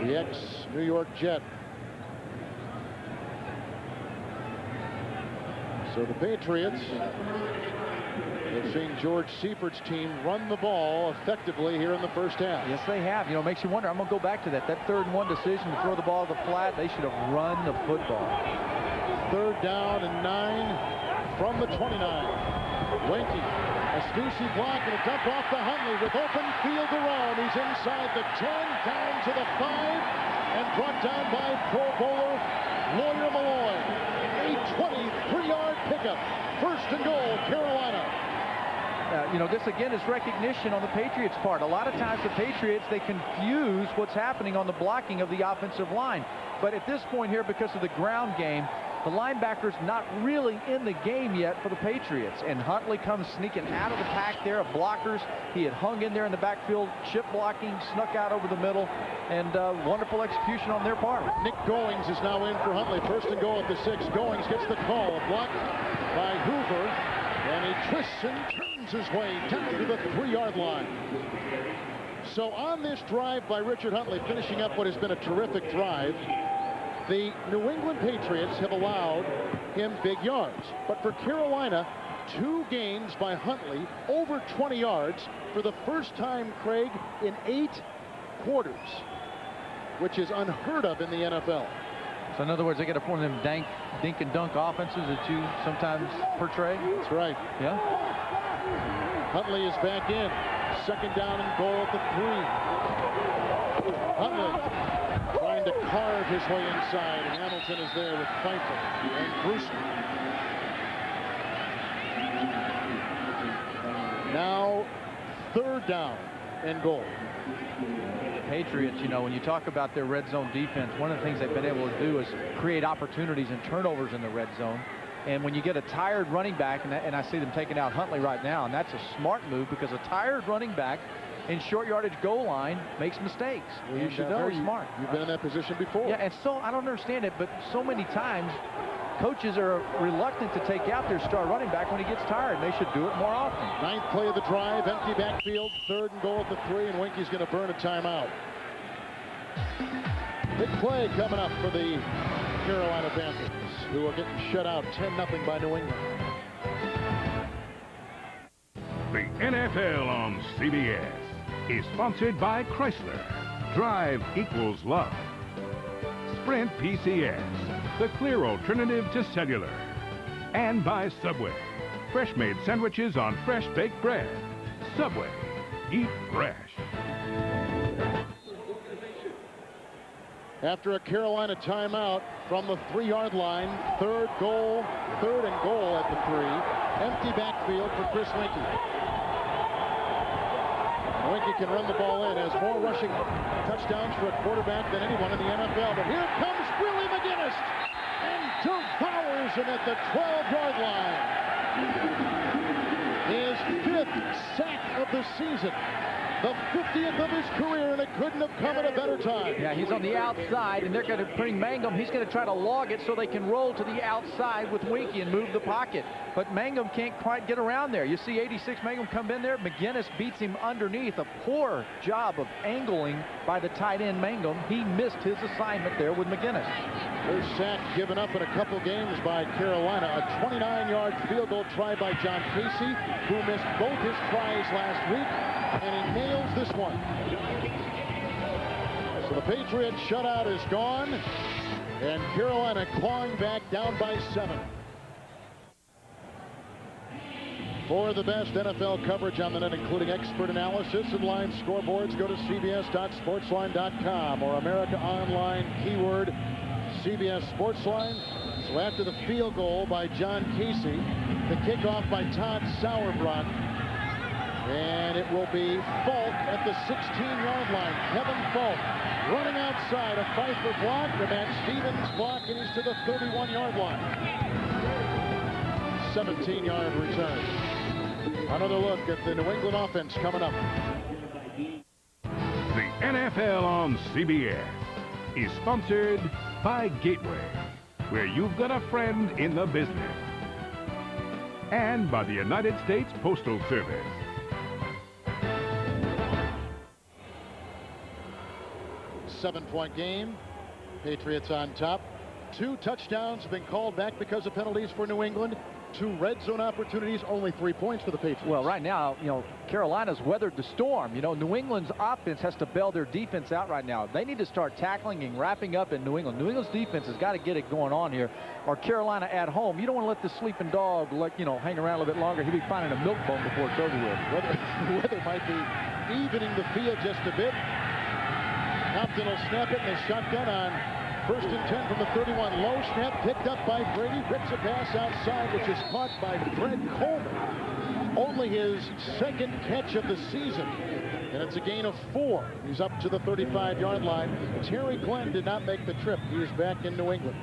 Speaker 1: The ex-New York Jet. So the Patriots have seen George Seifert's team run the ball effectively here in the 1st half.
Speaker 2: Yes, they have. You know, it makes you wonder. I'm going to go back to that. That 3rd and 1 decision to throw the ball to the flat, they should have run the football.
Speaker 1: 3rd down and 9 from the 29. Winkie, a Stussy block and a dump off to Huntley with open field to roam. He's inside the 10, down to the 5, and brought down by Pro Bowler Lawyer Malloy. A 23-yard pickup. 1st and goal, Carolina.
Speaker 2: you know, this again is recognition on the Patriots' part. A lot of times the Patriots, they confuse what's happening on the blocking of the offensive line. But at this point here, because of the ground game, the linebacker's not really in the game yet for the Patriots. And Huntley comes sneaking out of the pack there of blockers. He had hung in there in the backfield, chip blocking, snuck out over the middle, and wonderful execution on their part.
Speaker 1: Nick Goings is now in for Huntley. First and goal at the 6. Goings gets the call. A block by Hoover, and he twists and turns his way down to the 3-yard line. So on this drive by Richard Huntley, finishing up what has been a terrific drive, the New England Patriots have allowed him big yards. But for Carolina, 2 gains by Huntley over 20 yards for the first time, Craig, in 8 quarters, which is unheard of in the NFL.
Speaker 2: So in other words, they got to form them dink and dunk offenses that you sometimes portray.
Speaker 1: That's right.
Speaker 2: Yeah.
Speaker 1: Huntley is back in. Second down and goal at the 3. Huntley trying to carve his way inside, and Hamilton is there with Pfeiffer and Brewster. Now 3rd down and goal.
Speaker 2: Patriots, you know, when you talk about their red zone defense, one of the things they've been able to do is create opportunities and turnovers in the red zone. And when you get a tired running back, and I see them taking out Huntley right now, and that's a smart move, because a tired running back in short yardage goal line makes mistakes.
Speaker 1: Well, you should know.
Speaker 2: Very smart.
Speaker 1: You've been in that position before.
Speaker 2: Yeah, and so I don't understand it, but so many times coaches are reluctant to take out their star running back when he gets tired. They should do it more often.
Speaker 1: 9th play of the drive, empty backfield, 3rd and goal at the 3, and Winky's going to burn a timeout. Big play coming up for the Carolina Panthers, who are getting shut out 10-0 by New England.
Speaker 3: The NFL on CBS is sponsored by Chrysler. Drive equals love. Sprint PCS, the clear alternative to cellular. And by Subway. Fresh-made sandwiches on fresh baked bread. Subway. Eat fresh.
Speaker 1: After a Carolina timeout from the 3-yard line, 3rd and goal at the 3. Empty backfield for Chris Winky. Winky can run the ball in, has more rushing touchdowns for a quarterback than anyone in the NFL. But here comes Willie McGinnis and devours him at the 12-yard line. His 5th sack of the season. The 50th of his career, and it couldn't have come at a better time.
Speaker 2: Yeah, he's on the outside, and they're going to bring Mangum. He's going to try to log it so they can roll to the outside with Winky and move the pocket. But Mangum can't quite get around there. You see 86 Mangum come in there. McGinnis beats him underneath. A poor job of angling by the tight end Mangum. He missed his assignment there with McGinnis.
Speaker 1: First sack given up in a couple games by Carolina. A 29-yard field goal try by John Casey, who missed both his tries last week, and he nails this one. So the Patriots shutout is gone, and Carolina clawing back down by 7. For the best NFL coverage on the net, including expert analysis and line scoreboards, go to cbs.sportsline.com or America Online, keyword CBS Sportsline. So after the field goal by John Casey, the kickoff by Todd Sauerbrunn, and it will be Falk at the 16-yard line. Kevin Falk running outside, a Pfeiffer block, the Matt Stevens block, and he's to the 31-yard line. 17-yard return. Another look at the New England offense coming up.
Speaker 3: The NFL on CBS is sponsored by Gateway, where you've got a friend in the business, and by the United States Postal Service.
Speaker 1: Seven-point game. Patriots on top. 2 touchdowns have been called back because of penalties for New England. 2 red zone opportunities, only 3 points for the Patriots.
Speaker 2: Well, right now, you know, Carolina's weathered the storm. You know, New England's offense has to bail their defense out right now. They need to start tackling and wrapping up in New England. New England's defense has got to get it going on here. Or Carolina at home, you don't want to let the sleeping dog, hang around a little bit longer. He'll be finding a milk bone before it's over with.
Speaker 1: Weather might be evening the field just a bit. Compton will snap it in the shotgun on 1st and 10 from the 31. Low snap picked up by Brady. Rips a pass outside, which is caught by Fred Coleman. only his second catch of the season, and it's a gain of 4. He's up to the 35-yard line. Terry Glenn did not make the trip. He is back in New England.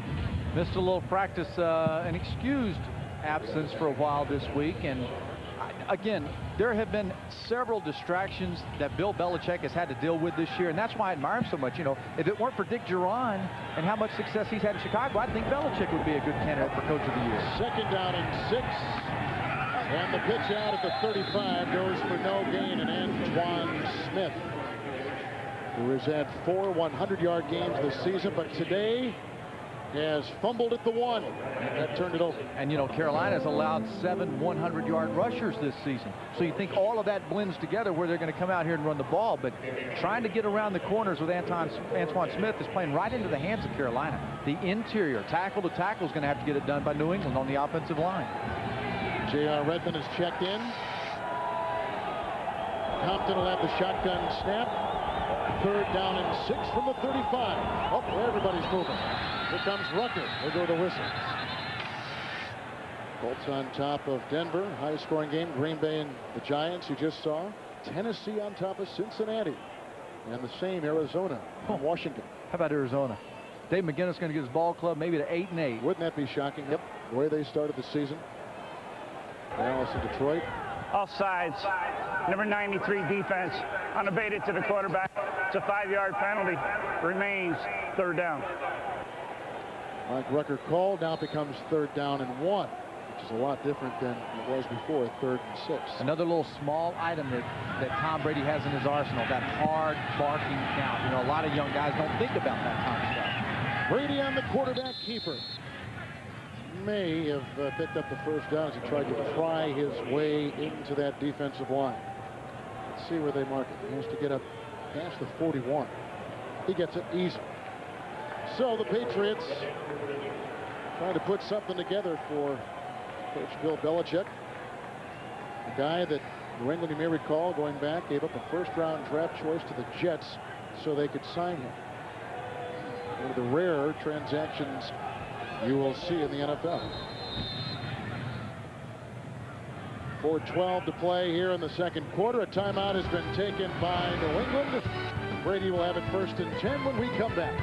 Speaker 2: Missed a little practice, an excused absence for a while this week, and again, there have been several distractions that Bill Belichick has had to deal with this year, and that's why I admire him so much. You know, if it weren't for Dick Duran and how much success he's had in Chicago, I think Belichick would be a good candidate for Coach of the Year.
Speaker 1: Second down and 6, and the pitch out at the 35 goes for no gain, and Antoine Smith, who has had 4 100-yard games this season, but today has fumbled at the 1. That turned it over.
Speaker 2: And, you know, Carolina's allowed 7 100-yard rushers this season. So you think all of that blends together where they're going to come out here and run the ball. But trying to get around the corners with Antoine Smith is playing right into the hands of Carolina. The interior, tackle to tackle, is going to have to get it done by New England on the offensive line.
Speaker 1: J.R. Redmond has checked in. Compton will have the shotgun snap. Third down and 6 from the 35. Oh, everybody's moving. Here comes Rucker. There go the whistles. Colts on top of Denver. High-scoring game. Green Bay and the Giants, you just saw. Tennessee on top of Cincinnati. And the same Arizona and Washington.
Speaker 2: How about Arizona? Dave McGinnis going to get his ball club maybe to 8-8.
Speaker 1: Wouldn't that be shocking? Yep. The way they started the season. Dallas and Detroit.
Speaker 5: Offsides. Number 93 defense. Unabated to the quarterback. It's a 5-yard penalty. Remains third down.
Speaker 1: Mike Rucker called. Now it becomes third down and 1, which is a lot different than it was before, third and 6.
Speaker 2: Another little small item that Tom Brady has in his arsenal, that hard barking count. You know, a lot of young guys don't think about that kind of stuff.
Speaker 1: Brady on the quarterback keeper. May have picked up the first down as he tried to pry his way into that defensive line. Let's see where they mark it. He has to get up past the 41. He gets it easy. So the Patriots trying to put something together for Coach Bill Belichick. A guy that New England, you may recall, going back, gave up a first-round draft choice to the Jets so they could sign him. One of the rare transactions you will see in the NFL. 4:12 to play here in the second quarter. A timeout has been taken by New England. Brady will have it 1st and 10 when we come back.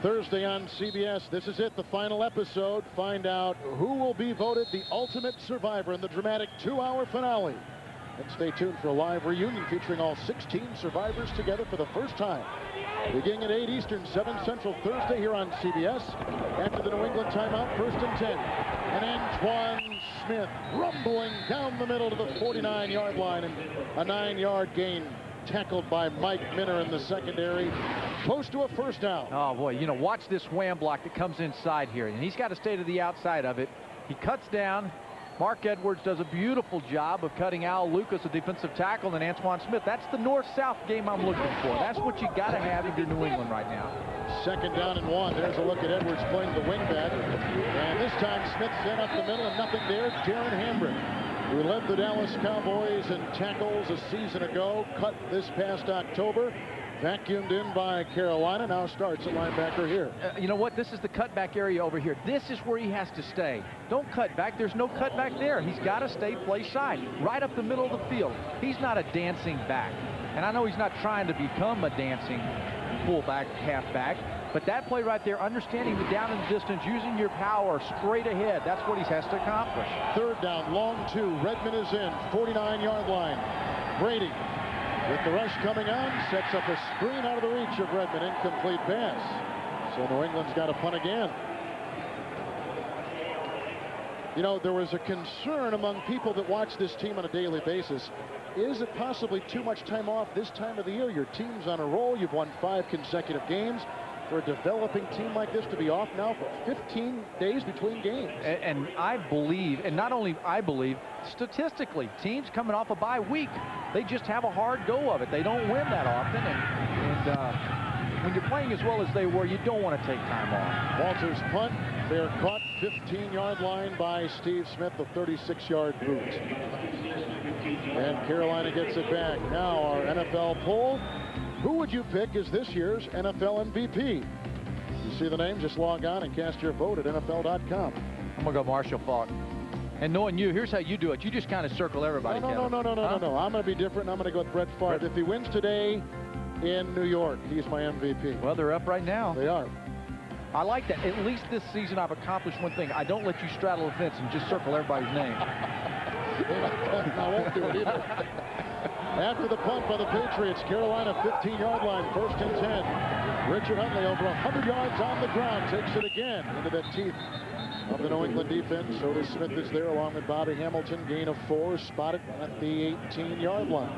Speaker 1: Thursday on CBS. This is it, the final episode. Find out who will be voted the ultimate survivor in the dramatic 2-hour finale. And stay tuned for a live reunion featuring all 16 survivors together for the first time. Beginning at 8 Eastern, 7 Central, Thursday here on CBS. After the New England timeout, 1st and 10. And Antoine Smith rumbling down the middle to the 49-yard line, and a 9-yard gain tackled by Mike Minner in the secondary. Close to a first down.
Speaker 2: Oh, boy, you know, watch this wham block that comes inside here, and he's got to stay to the outside of it. He cuts down. Mark Edwards does a beautiful job of cutting Al Lucas, a defensive tackle, and Antoine Smith. That's the north-south game I'm looking for. That's what you got to have if you're New England right now. 2nd
Speaker 1: down and 1. There's a look at Edwards playing the wingback. And this time Smith sent up the middle and nothing there. Darren Hambrick, who led the Dallas Cowboys in tackles a season ago, cut this past October. Vacuumed in by Carolina, now starts at linebacker here.
Speaker 2: You know what? This is the cutback area over here. This is where he has to stay. Don't cut back. There's no cutback there. He's got to stay play side, right up the middle of the field. He's not a dancing back. And I know he's not trying to become a dancing fullback, halfback, but that play right there, understanding the down and distance, using your power straight ahead, that's what he has to accomplish.
Speaker 1: 3rd down, long 2. Redmond is in, 49-yard line. Brady, with the rush coming on, sets up a screen out of the reach of Redmond. Incomplete pass. So New England's got to punt again. You know, there was a concern among people that watch this team on a daily basis. Is it possibly too much time off this time of the year? Your team's on a roll. You've won 5 consecutive games. For a developing team like this to be off now for 15 days between games.
Speaker 2: And I believe, and not only I believe, statistically, teams coming off a bye week, they just have a hard go of it. They don't win that often, and when you're playing as well as they were, you don't want to take time off.
Speaker 1: Walters punt, fair caught, 15-yard line by Steve Smith, the 36-yard boot. And Carolina gets it back. Now our NFL poll. Who would you pick as this year's NFL MVP? You to see the names, just log on and cast your vote at NFL.com.
Speaker 2: I'm going to go Marshall Faulk. And knowing you, here's how you do it. You just kind of circle everybody.
Speaker 1: No. I'm going to be different. I'm going to go with Brett Favre. If he wins today in New York, he's my MVP.
Speaker 2: Well, they're up right now.
Speaker 1: They are.
Speaker 2: I like that. At least this season I've accomplished one thing. I don't let you straddle the fence and just circle everybody's name.
Speaker 1: I won't do it either. After the punt by the Patriots, Carolina 15-yard line, 1st and 10. Richard Huntley over 100 yards on the ground, takes it again into the teeth of the New England defense. Otis Smith is there along with Bobby Hamilton. Gain of 4, spotted at the 18-yard line.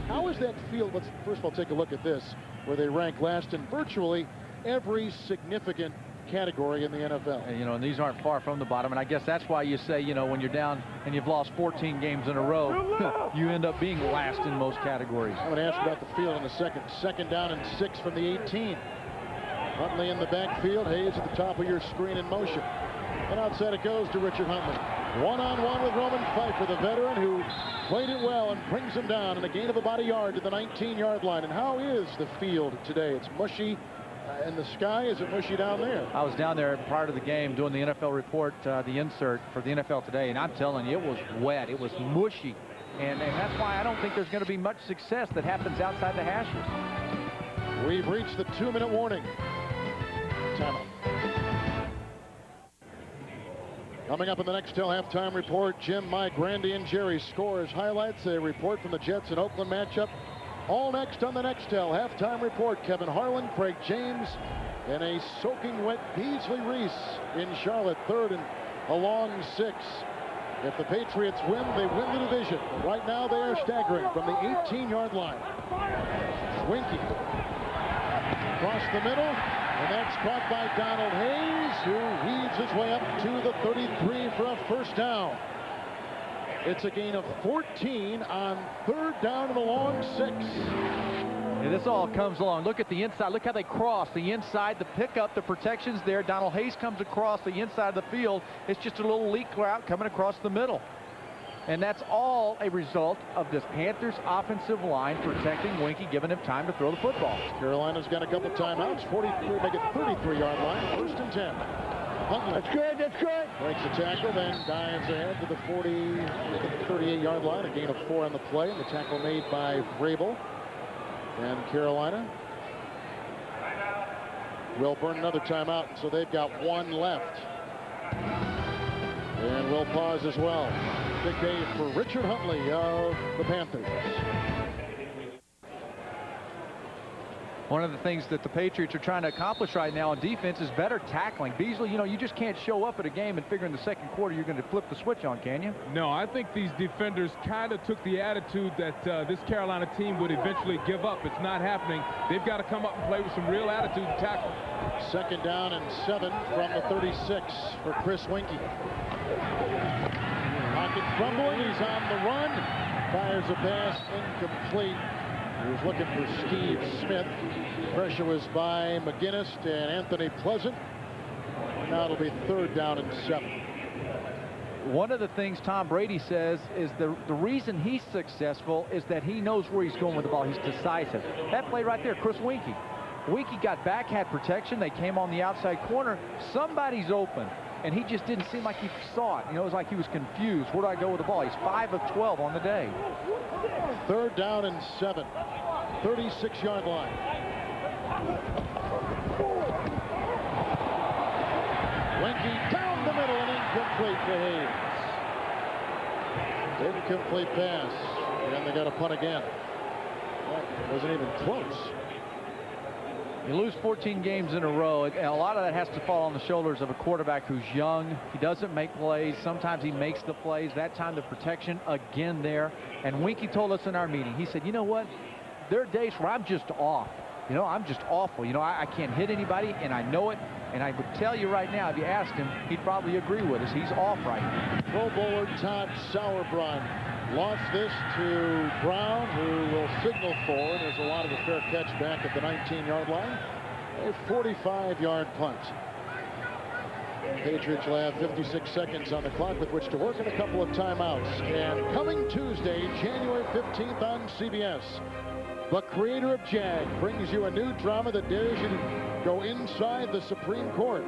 Speaker 1: How is that field? Let's first of all take a look at this, where they rank last in virtually every significant category in the NFL.
Speaker 2: And, and these aren't far from the bottom, and I guess that's why you say, when you're down and you've lost 14 games in a row, you end up being last in most categories.
Speaker 1: I'm going to ask you about the field in a second. 2nd down and 6 from the 18. Huntley in the backfield. Hayes at the top of your screen in motion. And outside it goes to Richard Huntley. One-on-one with Roman Pfeiffer, the veteran who played it well and brings him down in a gain of about a yard to the 19-yard line. And how is the field today? It's mushy. In the sky, is it mushy down there?
Speaker 2: I was down there prior to the game doing the NFL report, the insert for the NFL Today, and I'm telling you, it was wet. It was mushy. And that's why I don't think there's going to be much success that happens outside the hashes.
Speaker 1: We've reached the 2-minute warning. Timeout. Coming up in the Nextel halftime report, Jim, Mike, Randy, and Jerry scores, highlights, a report from the Jets and Oakland matchup. All next on the Nextel halftime report. Kevin Harlan, Craig James, and a soaking wet Beasley Reese in Charlotte. 3rd and a long 6. If the Patriots win, they win the division. Right now they are staggering from the 18-yard line. Winky across the middle, and that's caught by Donald Hayes, who weaves his way up to the 33 for a 1st down. It's a gain of 14 on 3rd down and a long 6.
Speaker 2: Yeah, this all comes along. Look at the inside. Look how they cross the inside, the pickup, the protection's there. Donald Hayes comes across the inside of the field. It's just a little leak route coming across the middle. And that's all a result of this Panthers offensive line protecting Winky, giving him time to throw the football.
Speaker 1: Carolina's got a couple timeouts. 43, make it 33-yard line. 1st and 10. Huntley. That's good. Breaks the tackle, then dives ahead to the 38-yard line. A gain of 4 on the play, and the tackle made by Vrabel. And Carolina will burn another timeout, so they've got 1 left. And we'll pause as well. Big day for Richard Huntley of the Panthers.
Speaker 2: One of the things that the Patriots are trying to accomplish right now on defense is better tackling. Beasley, you just can't show up at a game and figure in the 2nd quarter you're going to flip the switch on, can you?
Speaker 4: No, I think these defenders kind of took the attitude that this Carolina team would eventually give up. It's not happening. They've got to come up and play with some real attitude and tackle.
Speaker 1: 2nd down and 7 from the 36 for Chris Winky. Pocket crumbling. He's on the run. Fires a pass incomplete. He was looking for Steve Smith. Pressure was by McGinnis and Anthony Pleasant. Now it'll be 3rd down and 7.
Speaker 2: One of the things Tom Brady says is the reason he's successful is that he knows where he's going with the ball. He's decisive. That play right there, Chris Winky. Winky got back, had protection. They came on the outside corner. Somebody's open. And he just didn't seem like he saw it. It was like he was confused. Where do I go with the ball? He's 5 of 12 on the day.
Speaker 1: 3rd down and 7. 36-yard line. Winky down the middle and incomplete to Hayes. Incomplete pass. And they got a punt again. That wasn't even close.
Speaker 2: You lose 14 games in a row, and a lot of that has to fall on the shoulders of a quarterback who's young. He doesn't make plays. Sometimes he makes the plays. That time the protection again there. And Winky told us in our meeting, he said, you know what? There are days where I'm just off. I'm just awful. I can't hit anybody, and I know it. And I would tell you right now, if you asked him, he'd probably agree with us. He's off right now.
Speaker 1: Pro Bowler Todd Sauerbrunn lost this to Brown, who will signal forward. There's a lot of a fair catch back at the 19-yard line. A 45-yard punt. Patriots will have 56 seconds on the clock with which to work and a couple of timeouts. And coming Tuesday, January 15th on CBS, the creator of Jag brings you a new drama that dares you to go inside the Supreme Court.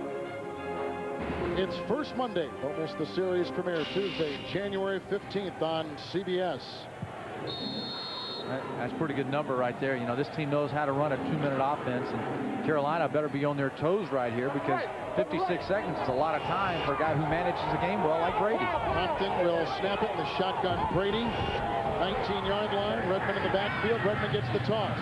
Speaker 1: It's First Monday. Don't miss the series premiere Tuesday, January 15th on CBS.
Speaker 2: That's a pretty good number right there. You know, this team knows how to run a 2-minute offense, and Carolina better be on their toes right here, because 56 seconds is a lot of time for a guy who manages the game well like Brady.
Speaker 1: Compton will snap it in the shotgun. Brady, 19-yard line. Redmond in the backfield. Redmond gets the toss.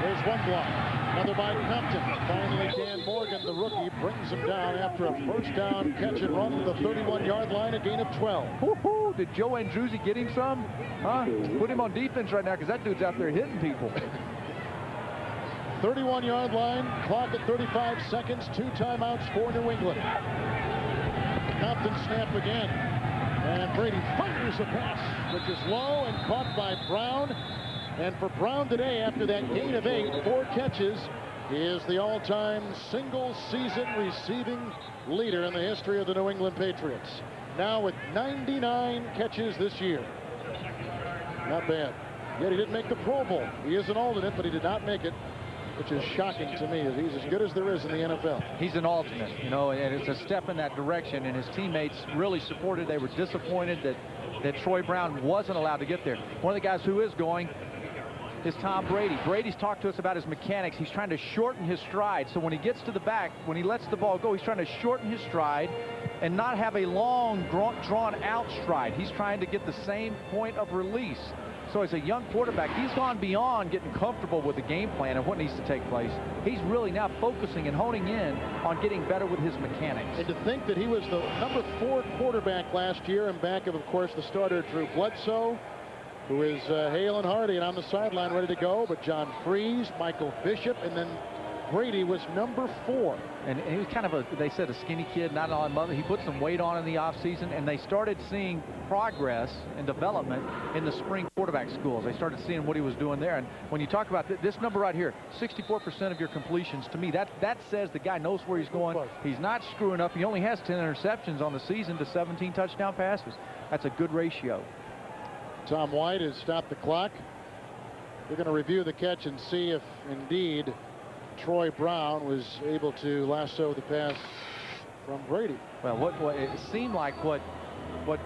Speaker 1: There's one block. Another by Compton. Finally, Dan Morgan, the rookie, brings him down after a first down catch and run to the 31-yard line, a gain of 12.
Speaker 2: Did Joe Andruzzi get him some? Huh? Put him on defense right now, because that dude's out there hitting people.
Speaker 1: 31-yard line, clock at 35 seconds, 2 timeouts for New England. Compton snap again. And Brady fires a pass, which is low and caught by Brown. And for Brown today, after that gain of 8, 4 catches, he is the all-time single-season receiving leader in the history of the New England Patriots. Now with 99 catches this year. Not bad. Yet he didn't make the Pro Bowl. He is an alternate, but he did not make it, which is shocking to me, as he's as good as there is in the NFL.
Speaker 2: He's an alternate, you know, and it's a step in that direction, and his teammates really supported. They were disappointed that Troy Brown wasn't allowed to get there. One of the guys who is going is Tom Brady. Brady's talked to us about his mechanics. He's trying to shorten his stride. So when he gets to the back, when he lets the ball go, he's trying to shorten his stride and not have a long, drawn-out stride. He's trying to get the same point of release. So as a young quarterback, he's gone beyond getting comfortable with the game plan and what needs to take place. He's really now focusing and honing in on getting better with his mechanics.
Speaker 1: And to think that he was the number 4 quarterback last year, and back of course, the starter, Drew Bledsoe, who is hale and hearty and on the sideline ready to go, but John Freese, Michael Bishop, and then Brady was number 4.
Speaker 2: And he was kind of they said a skinny kid, not on mother. He put some weight on in the offseason, and they started seeing progress and development in the spring quarterback schools. They started seeing what he was doing there. And when you talk about this number right here, 64% of your completions, to me, that says the guy knows where he's going. He's not screwing up. He only has 10 interceptions on the season to 17 touchdown passes. That's a good ratio.
Speaker 1: Tom White has stopped the clock. We're going to review the catch and see if indeed Troy Brown was able to lasso the pass from Brady.
Speaker 2: Well, what it seemed like what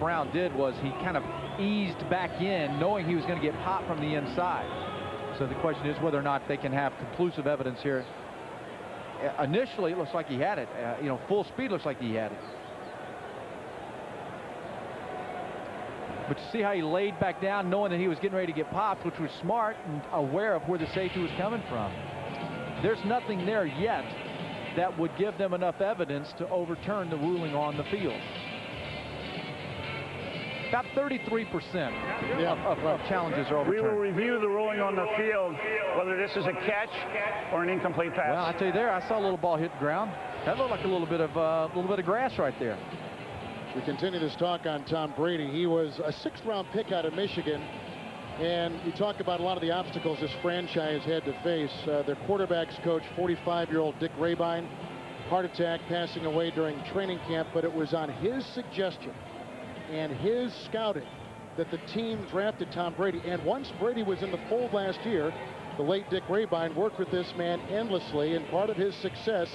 Speaker 2: Brown did was he kind of eased back in, knowing he was going to get popped from the inside. So the question is whether or not they can have conclusive evidence here. Initially, it looks like he had it. You know, full speed looks like he had it. But you see how he laid back down, knowing that he was getting ready to get popped, which was smart and aware of where the safety was coming from. There's nothing there yet that would give them enough evidence to overturn the ruling on the field. About 33% of challenges are overturned.
Speaker 5: We will review the ruling on the field, whether this is a catch or an incomplete pass.
Speaker 2: Well, I tell you there, I saw a little ball hit the ground. That looked like a little bit of grass right there.
Speaker 1: We continue this talk on Tom Brady. He was a 6th-round pick out of Michigan, and you talk about a lot of the obstacles this franchise had to face. Their quarterbacks coach, 45-year-old Dick Rabine, heart attack, passing away during training camp, but it was on his suggestion and his scouting that the team drafted Tom Brady. And once Brady was in the fold last year, the late Dick Rabine worked with this man endlessly, and part of his success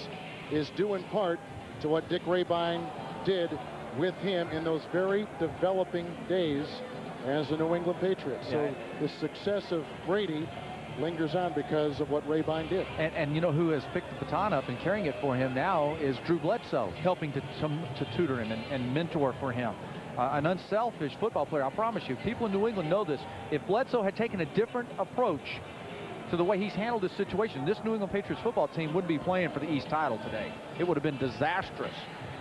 Speaker 1: is due in part to what Dick Rabine did with him in those very developing days as the New England Patriots. So the success of Brady lingers on because of what Rabine did.
Speaker 2: And you know who has picked the baton up and carrying it for him now is Drew Bledsoe, helping to tutor him and mentor for him. An unselfish football player, I promise you. People in New England know this. If Bledsoe had taken a different approach to the way he's handled this situation, this New England Patriots football team wouldn't be playing for the East title today. It would have been disastrous.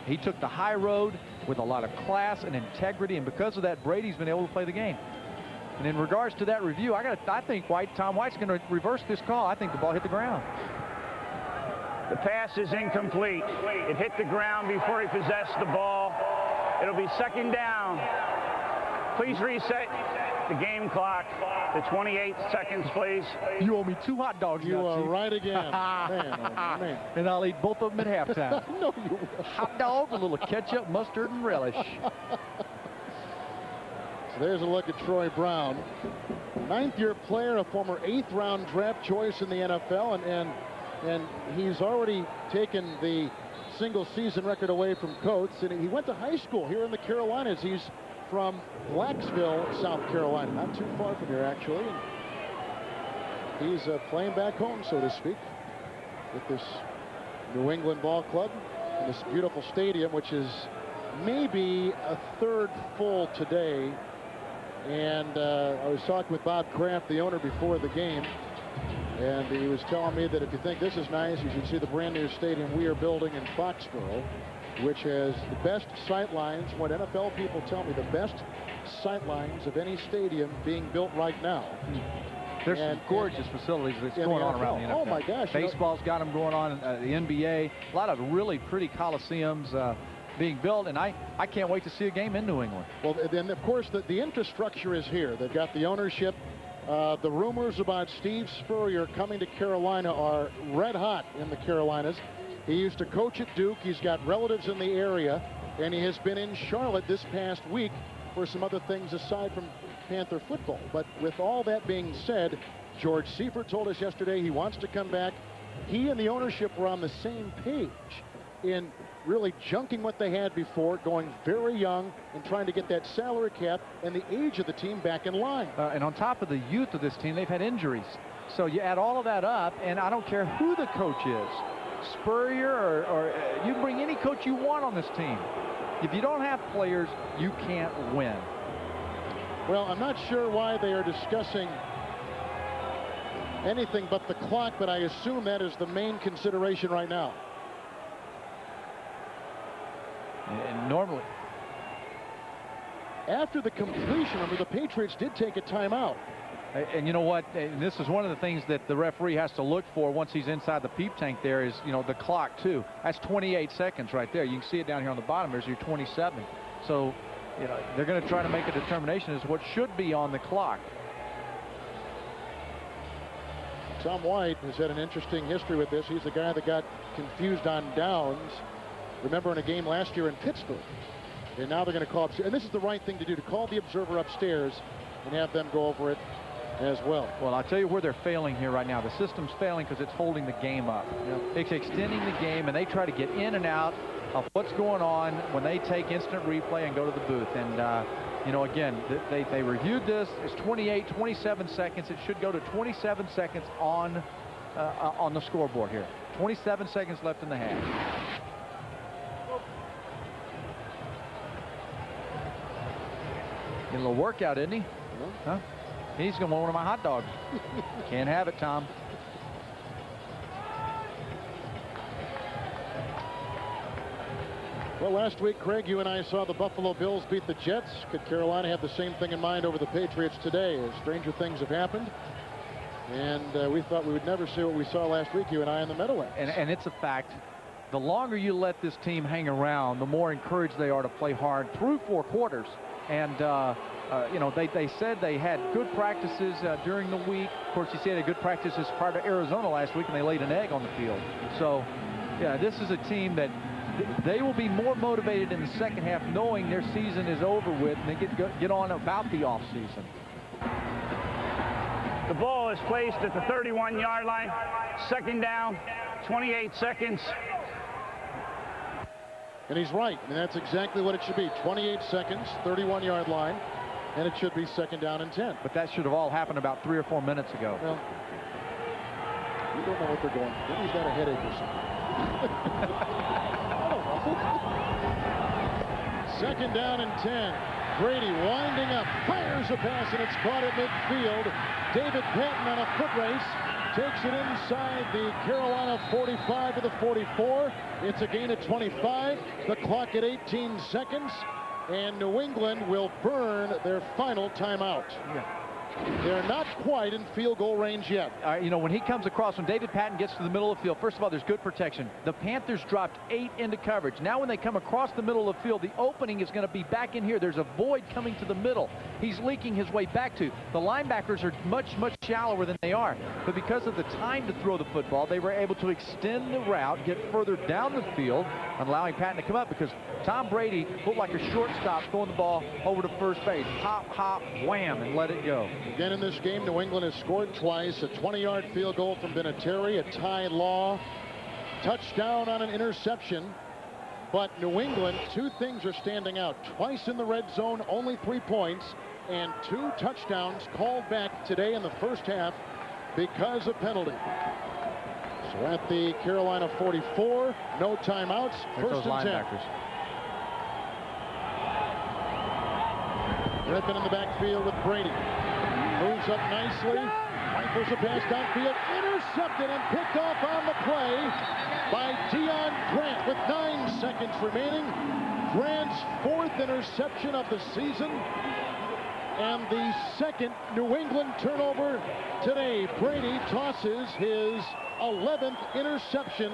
Speaker 2: He took the high road with a lot of class and integrity, and because of that, Brady's been able to play the game. And in regards to that review, I think Tom White's going to reverse this call. I think the ball hit the ground.
Speaker 5: The pass is incomplete. It hit the ground before he possessed the ball. It'll be 2nd down. Please reset the game clock to 28 seconds, please.
Speaker 2: You owe me 2 hot dogs.
Speaker 1: You are right again. Man, oh, man.
Speaker 2: And I'll eat both of them at halftime.
Speaker 1: No, you will.
Speaker 2: Hot dog, a little ketchup, mustard, and relish.
Speaker 1: So there's a look at Troy Brown. 9th-year player, a former 8th-round draft choice in the NFL, and and he's already taken the single season record away from Coates, and he went to high school here in the Carolinas. He's from Blacksville, South Carolina, not too far from here actually, and he's playing back home, so to speak, with this New England ball club in this beautiful stadium, which is maybe a third full today. And I was talking with Bob Kraft, the owner, before the game, and he was telling me that if you think this is nice, you should see the brand new stadium we are building in Foxborough, which has the best sight lines. What NFL people tell me, the best sight lines of any stadium being built right now.
Speaker 2: There's some gorgeous facilities that's going on around the NFL.
Speaker 1: Oh my gosh.
Speaker 2: Baseball's got them going on, the NBA, a lot of really pretty coliseums being built, and I can't wait to see a game in New England.
Speaker 1: Well, then of course the infrastructure is here. They've got the ownership. The rumors about Steve Spurrier coming to Carolina are red hot in the Carolinas. He used to coach at Duke. He's got relatives in the area, and he has been in Charlotte this past week for some other things aside from Panther football. But with all that being said, George Seifert told us yesterday he wants to come back. He and the ownership were on the same page in really junking what they had before, going very young and trying to get that salary cap and the age of the team back in line.
Speaker 2: And on top of the youth of this team, they've had injuries. So you add all of that up, and I don't care who the coach is, Spurrier or you bring any coach you want on this team. If you don't have players, you can't win.
Speaker 1: Well, I'm not sure why they are discussing anything but the clock, but I assume that is the main consideration right now.
Speaker 2: And normally,
Speaker 1: after the completion, remember, the Patriots did take a timeout.
Speaker 2: and you know what, and this is one of the things that the referee has to look for once he's inside the peep tank there is, you know, the clock too. That's 28 seconds right there. You can see it down here on the bottom. There's your 27. So, you know, they're going to try to make a determination as to what should be on the clock.
Speaker 1: Tom White has had an interesting history with this. He's the guy that got confused on downs, remember, in a game last year in Pittsburgh. And now they're going to call, and this is the right thing to do, to call the observer upstairs and have them go over it as well.
Speaker 2: Well, I'll tell you where they're failing here right now. The system's failing because it's holding the game up.
Speaker 1: Yep.
Speaker 2: It's extending the game, and they try to get in and out of what's going on when they take instant replay and go to the booth. And, you know, again, they reviewed this. It's 27 seconds. It should go to 27 seconds on the scoreboard here. 27 seconds left in the half. Getting a little workout, isn't he?
Speaker 1: Mm-hmm.
Speaker 2: Huh? He's going to want one of my hot dogs. Can't have it, Tom.
Speaker 1: Well, last week, Craig, you and I saw the Buffalo Bills beat the Jets. Could Carolina have the same thing in mind over the Patriots today? As stranger things have happened. And we thought we would never see what we saw last week, you and I, in the Meadowlands.
Speaker 2: And it's a fact. The longer you let this team hang around, the more encouraged they are to play hard through 4 quarters. And, you know, they said they had good practices during the week. Of course, you see they had good practices prior to Arizona last week, and they laid an egg on the field. So, yeah, this is a team that they will be more motivated in the second half, knowing their season is over with, and they get on about the offseason.
Speaker 5: The ball is placed at the 31-yard line. Second down, 28 seconds.
Speaker 1: And he's right. I mean, that's exactly what it should be. 28 seconds, 31-yard line, and it should be second down and 10.
Speaker 2: But that should have all happened about 3 or 4 minutes ago.
Speaker 1: Well, you don't know what they're going. Maybe he's got a headache or something. Second down and 10. Brady winding up, fires a pass, and it's caught at midfield. David Patton on a foot race takes it inside the Carolina 45 to the 44. It's a gain of 25. The clock at 18 seconds, and New England will burn their final timeout.
Speaker 2: Yeah.
Speaker 1: They're not quite in field goal range yet.
Speaker 2: You know, when he comes across, when David Patton gets to the middle of the field, first of all, there's good protection. The Panthers dropped 8 into coverage. Now when they come across the middle of the field, the opening is going to be back in here. There's a void coming to the middle. He's leaking his way back to. The linebackers are much, much shallower than they are. But because of the time to throw the football, they were able to extend the route, get further down the field, and allowing Patton to come up, because Tom Brady looked like a shortstop throwing the ball over to first base. Hop, hop, wham, and let it go.
Speaker 1: Again in this game, New England has scored twice. A 20-yard field goal from Vinatieri, a Ty Law touchdown on an interception. But New England, two things are standing out. Twice in the red zone, only 3 points, and 2 touchdowns called back today in the first half because of penalty. So at the Carolina 44, no timeouts, first and 10. Redmond in the backfield with Brady. Moves up nicely. Rifles a pass downfield. Intercepted and picked off on the play by Deion Grant with 9 seconds remaining. Grant's 4th interception of the season. And the 2nd New England turnover today. Brady tosses his 11th interception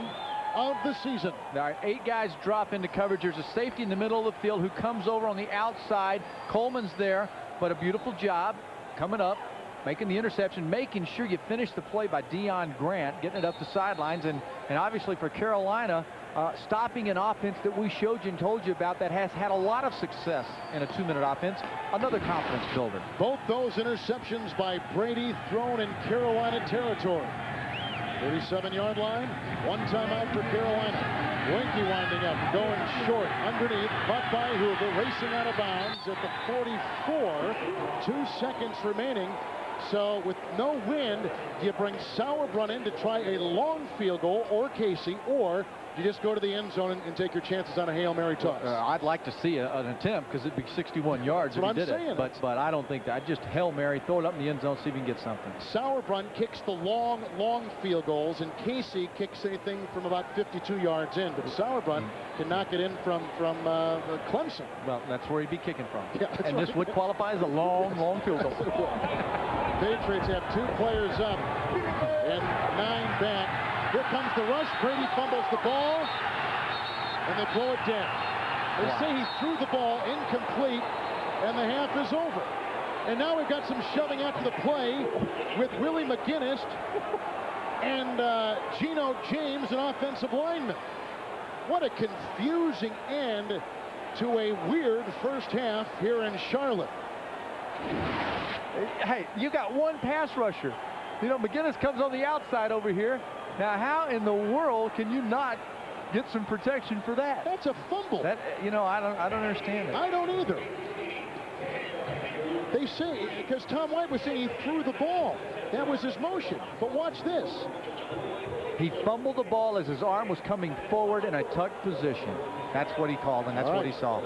Speaker 1: of the season.
Speaker 2: Now 8 guys drop into coverage. There's a safety in the middle of the field who comes over on the outside. Coleman's there, but a beautiful job coming up, making the interception, making sure you finish the play by Deion Grant, getting it up the sidelines, and obviously for Carolina, stopping an offense that we showed you and told you about that has had a lot of success in a 2-minute offense. Another confidence builder.
Speaker 1: Both those interceptions by Brady thrown in Carolina territory. 37-yard line, 1 timeout for Carolina. Winky winding up, going short, underneath, caught by Hoover, racing out of bounds at the 44. 2 seconds remaining. So with no wind, do you bring Sauerbrunn in to try a long field goal, or Casey, or you just go to the end zone and take your chances on a Hail Mary toss?
Speaker 2: I'd like to see an attempt, because it'd be 61 yards if he did it. But I don't think that. I'd just Hail Mary, throw it up in the end zone, see if we can get something.
Speaker 1: Sauerbrunn kicks the long field goals, and Casey kicks anything from about 52 yards in. But Sauerbrunn can knock it in from Clemson.
Speaker 2: Well, that's where he'd be kicking from.
Speaker 1: Yeah,
Speaker 2: and this would qualify as a long field goal.
Speaker 1: Patriots have 2 players up and 9 back. Here comes the rush. Brady fumbles the ball, and they blow it down. They say he threw the ball incomplete, and the half is over. And now we've got some shoving after the play with Willie McGinnis and Geno James, an offensive lineman. What a confusing end to a weird first half here in Charlotte.
Speaker 2: Hey, you got 1 pass rusher. You know, McGinnis comes on the outside over here. Now, how in the world can you not get some protection for that?
Speaker 1: That's a fumble.
Speaker 2: That, you know, I don't understand it.
Speaker 1: I don't either. They say, because Tom White was saying he threw the ball. That was his motion. But watch this.
Speaker 2: He fumbled the ball as his arm was coming forward in a tucked position. That's what he called, and that's what he saw.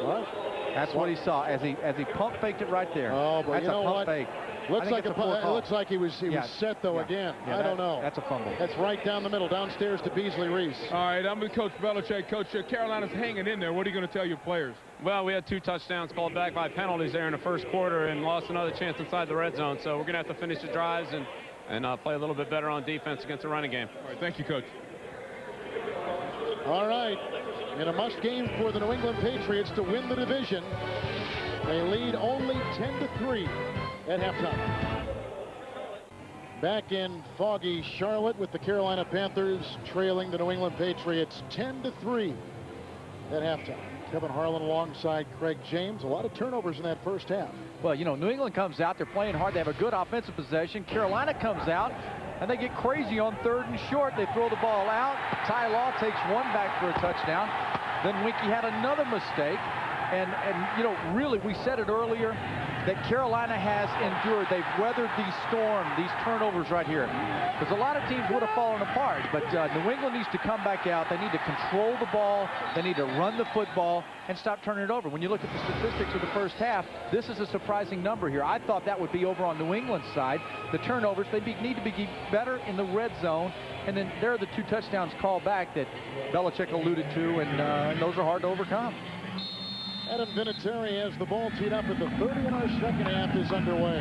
Speaker 2: That's what he saw as he pump faked it right there.
Speaker 1: Oh, but
Speaker 2: that's
Speaker 1: you know
Speaker 2: a pump
Speaker 1: what?
Speaker 2: fake.
Speaker 1: Looks like it looks like he was set though again.
Speaker 2: Yeah,
Speaker 1: I don't know.
Speaker 2: That's a fumble.
Speaker 1: That's right down the middle, downstairs to Beasley Reese.
Speaker 4: All right, I'm with Coach Belichick. Coach, Carolina's hanging in there. What are you going to tell your players?
Speaker 7: Well, we had 2 touchdowns called back by penalties there in the first quarter and lost another chance inside the red zone. So we're going to have to finish the drives and play a little bit better on defense against the running game.
Speaker 4: All right, thank you, Coach.
Speaker 1: All right, in a must game for the New England Patriots to win the division. They lead only 10-3 at halftime. Back in foggy Charlotte with the Carolina Panthers trailing the New England Patriots 10-3 at halftime. Kevin Harlan alongside Craig James. A lot of turnovers in that first half.
Speaker 2: Well, you know, New England comes out. They're playing hard. They have a good offensive possession. Carolina comes out, and they get crazy on 3rd and short. They throw the ball out. Ty Law takes 1 back for a touchdown. Then Winky had another mistake. And you know, really, we said it earlier that Carolina has endured. They've weathered these storms, these turnovers right here. Because a lot of teams would have fallen apart. But New England needs to come back out. They need to control the ball. They need to run the football and stop turning it over. When you look at the statistics of the first half, this is a surprising number here. I thought that would be over on New England's side. The turnovers, they need to be better in the red zone. And then there are the 2 touchdowns called back that Belichick alluded to, and those are hard to overcome.
Speaker 1: Adam Vinatieri has the ball teed up at the 30, and our second half is underway.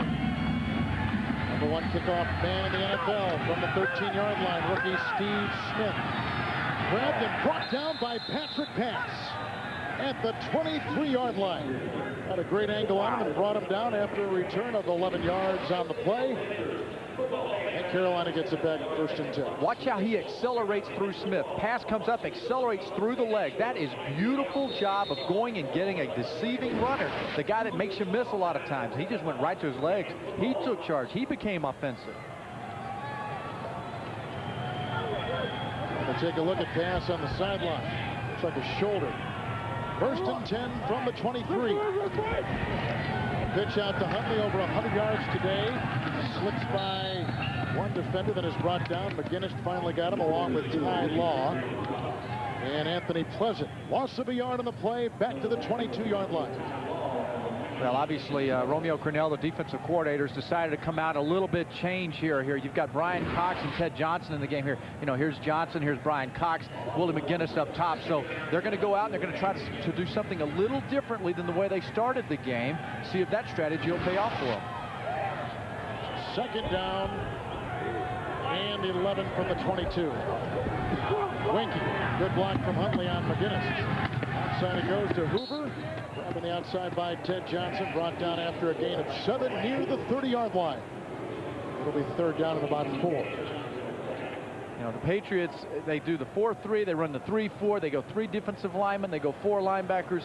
Speaker 1: Number 1 kickoff man in the NFL from the 13-yard line, rookie Steve Smith. Grabbed and brought down by Patrick Pass at the 23-yard line. Had a great angle on him and brought him down after a return of 11 yards on the play. And Carolina gets it back 1st and 10.
Speaker 2: Watch how he accelerates through Smith. Pass comes up, accelerates through the leg. That is beautiful job of going and getting a deceiving runner. The guy that makes you miss a lot of times. He just went right to his legs. He took charge. He became offensive.
Speaker 1: We'll take a look at pass on the sideline. Looks like a shoulder. 1st and 10 from the 23. Pitch out to Huntley, over 100 yards today. Slips by one defender, then is brought down. McGinnis finally got him, along with Ty Law. And Anthony Pleasant. Loss of a yard on the play, back to the 22-yard line.
Speaker 2: Well, obviously, Romeo Crennel, the defensive coordinator, has decided to come out a little bit change here. You've got Brian Cox and Ted Johnson in the game here. You know, here's Johnson, here's Brian Cox, Willie McGinnis up top. So they're going to go out and they're going to try to do something a little differently than the way they started the game. See if that strategy will pay off for them.
Speaker 1: 2nd down and 11 from the 22. Winky, good block from Huntley on McGinnis. Outside it goes to Hoover. Grabbed on the outside by Ted Johnson. Brought down after a gain of 7 near the 30-yard line. It'll be 3rd down and about 4.
Speaker 2: You know, the Patriots, they do the 4-3. They run the 3-4. They go 3 defensive linemen. They go 4 linebackers.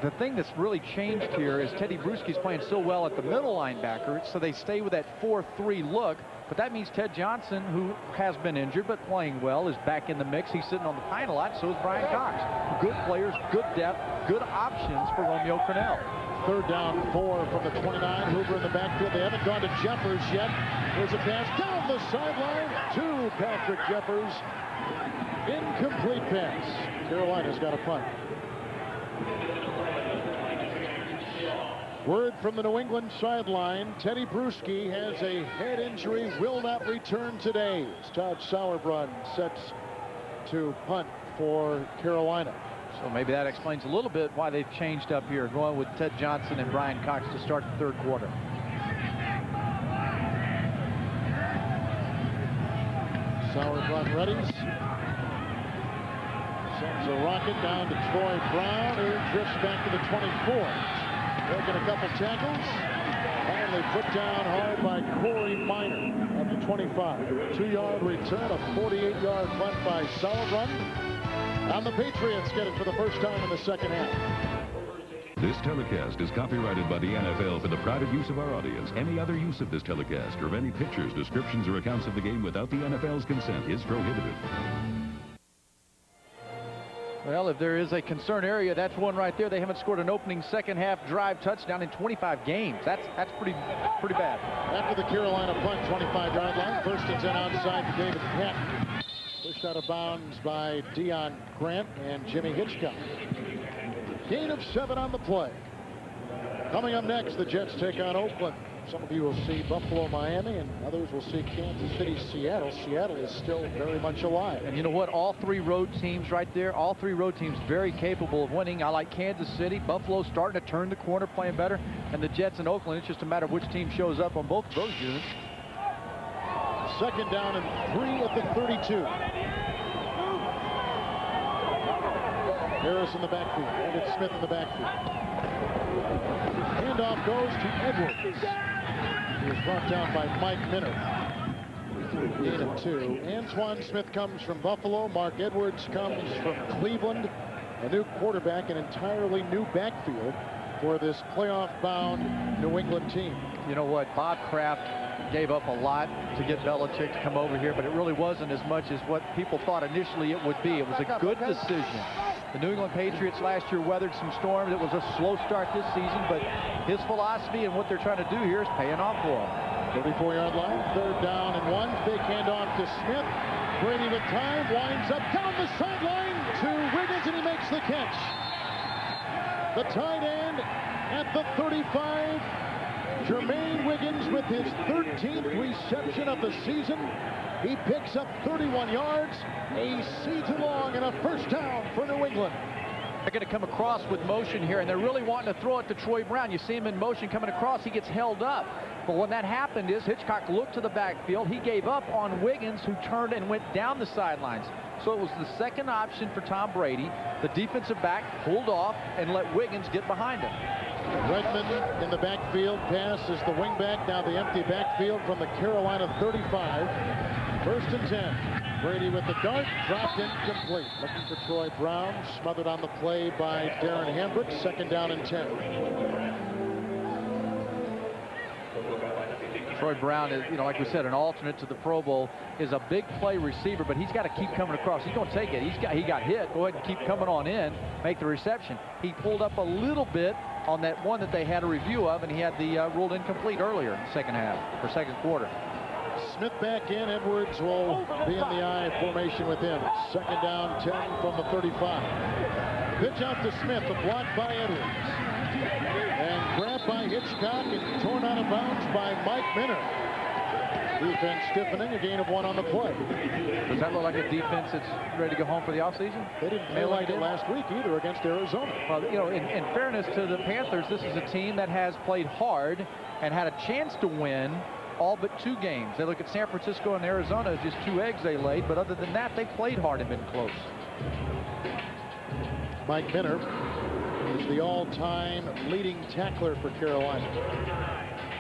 Speaker 2: The thing that's really changed here is Teddy Bruschi's playing so well at the middle linebacker, so they stay with that 4-3 look. But that means Ted Johnson, who has been injured but playing well, is back in the mix. He's sitting on the pine a lot, so is Brian Cox. Good players, good depth, good options for Romeo Crennel.
Speaker 1: 3rd down, 4 from the 29. Hoover in the backfield. They haven't gone to Jeffers yet. There's a pass down the sideline to Patrick Jeffers. Incomplete pass. Carolina's got a punt. Word from the New England sideline, Teddy Bruschi has a head injury, will not return today. Todd Sauerbrunn sets to punt for Carolina.
Speaker 2: So maybe that explains a little bit why they've changed up here, going with Ted Johnson and Brian Cox to start the 3rd quarter.
Speaker 1: Sauerbrunn readies. Sends a rocket down to Troy Brown, who drifts back to the 24. Taking a couple tackles. Finally put down hard by Corey Minor at the 25. 2-yard return, a 48-yard punt by Sauerbrunn. And the Patriots get it for the first time in the 2nd half.
Speaker 8: This telecast is copyrighted by the NFL for the private use of our audience. Any other use of this telecast or of any pictures, descriptions, or accounts of the game without the NFL's consent is prohibited.
Speaker 2: Well, if there is a concern area, that's one right there. They haven't scored an opening 2nd half drive touchdown in 25 games. That's pretty bad.
Speaker 1: After the Carolina punt, 25-yard line. 1st and 10 outside to David Patton. Pushed out of bounds by Deion Grant and Jimmy Hitchcock. Gain of 7 on the play. Coming up next, the Jets take on Oakland. Some of you will see Buffalo, Miami, and others will see Kansas City, Seattle. Seattle is still very much alive.
Speaker 2: And you know what? All 3 road teams right there, all 3 road teams very capable of winning. I like Kansas City. Buffalo starting to turn the corner, playing better. And the Jets and Oakland, it's just a matter of which team shows up on both of those units.
Speaker 1: 2nd down and 3 at the 32. Harris in the backfield. David Smith in the backfield. Handoff goes to Edwards. He was brought down by Mike Minner. Gain of 2. Antoine Smith comes from Buffalo. Mark Edwards comes from Cleveland. A new quarterback, an entirely new backfield for this playoff-bound New England team.
Speaker 2: You know what? Bob Kraft gave up a lot to get Belichick to come over here, but it really wasn't as much as what people thought initially it would be. It was a good decision. The New England Patriots last year weathered some storms. It was a slow start this season, but his philosophy and what they're trying to do here is paying off for him.
Speaker 1: 34-yard line, 3rd down and 1. Fake handoff to Smith. Brady with time, winds up down the sideline to Wiggins, and he makes the catch. The tight end at the 35. Jermaine Wiggins with his 13th reception of the season. He picks up 31 yards, a season long, and a 1st down for New England.
Speaker 2: They're going to come across with motion here, and they're really wanting to throw it to Troy Brown. You see him in motion coming across. He gets held up. But when that happened is Hitchcock looked to the backfield. He gave up on Wiggins, who turned and went down the sidelines. So it was the second option for Tom Brady. The defensive back pulled off and let Wiggins get behind him.
Speaker 1: Redmond in the backfield. Pass is the wingback. Now the empty backfield from the Carolina 35. 1st and 10. Brady with the dart, dropped incomplete. Looking for Troy Brown, smothered on the play by Darren Hambrick. 2nd down and 10.
Speaker 2: Troy Brown is, like we said, an alternate to the Pro Bowl, is a big play receiver, but he's got to keep coming across. He's going to take it. He got hit. Go ahead and keep coming on in, make the reception. He pulled up a little bit on that one that they had a review of, and he had the ruled incomplete earlier in the second half, or second quarter.
Speaker 1: Smith back in. Edwards will be in the I formation with him. 2nd down, 10 from the 35. Pitch out to Smith, a block by Edwards. And grabbed by Hitchcock and torn out of bounds by Mike Minner. Defense stiffening, a gain of 1 on the play.
Speaker 2: Does that look like a defense that's ready to go home for the offseason?
Speaker 1: They didn't play like it last week either against Arizona.
Speaker 2: Well, in fairness to the Panthers, this is a team that has played hard and had a chance to win all but 2 games. They look at San Francisco and Arizona as just 2 eggs they laid, but other than that, they played hard and been close.
Speaker 1: Mike Minner is the all-time leading tackler for Carolina.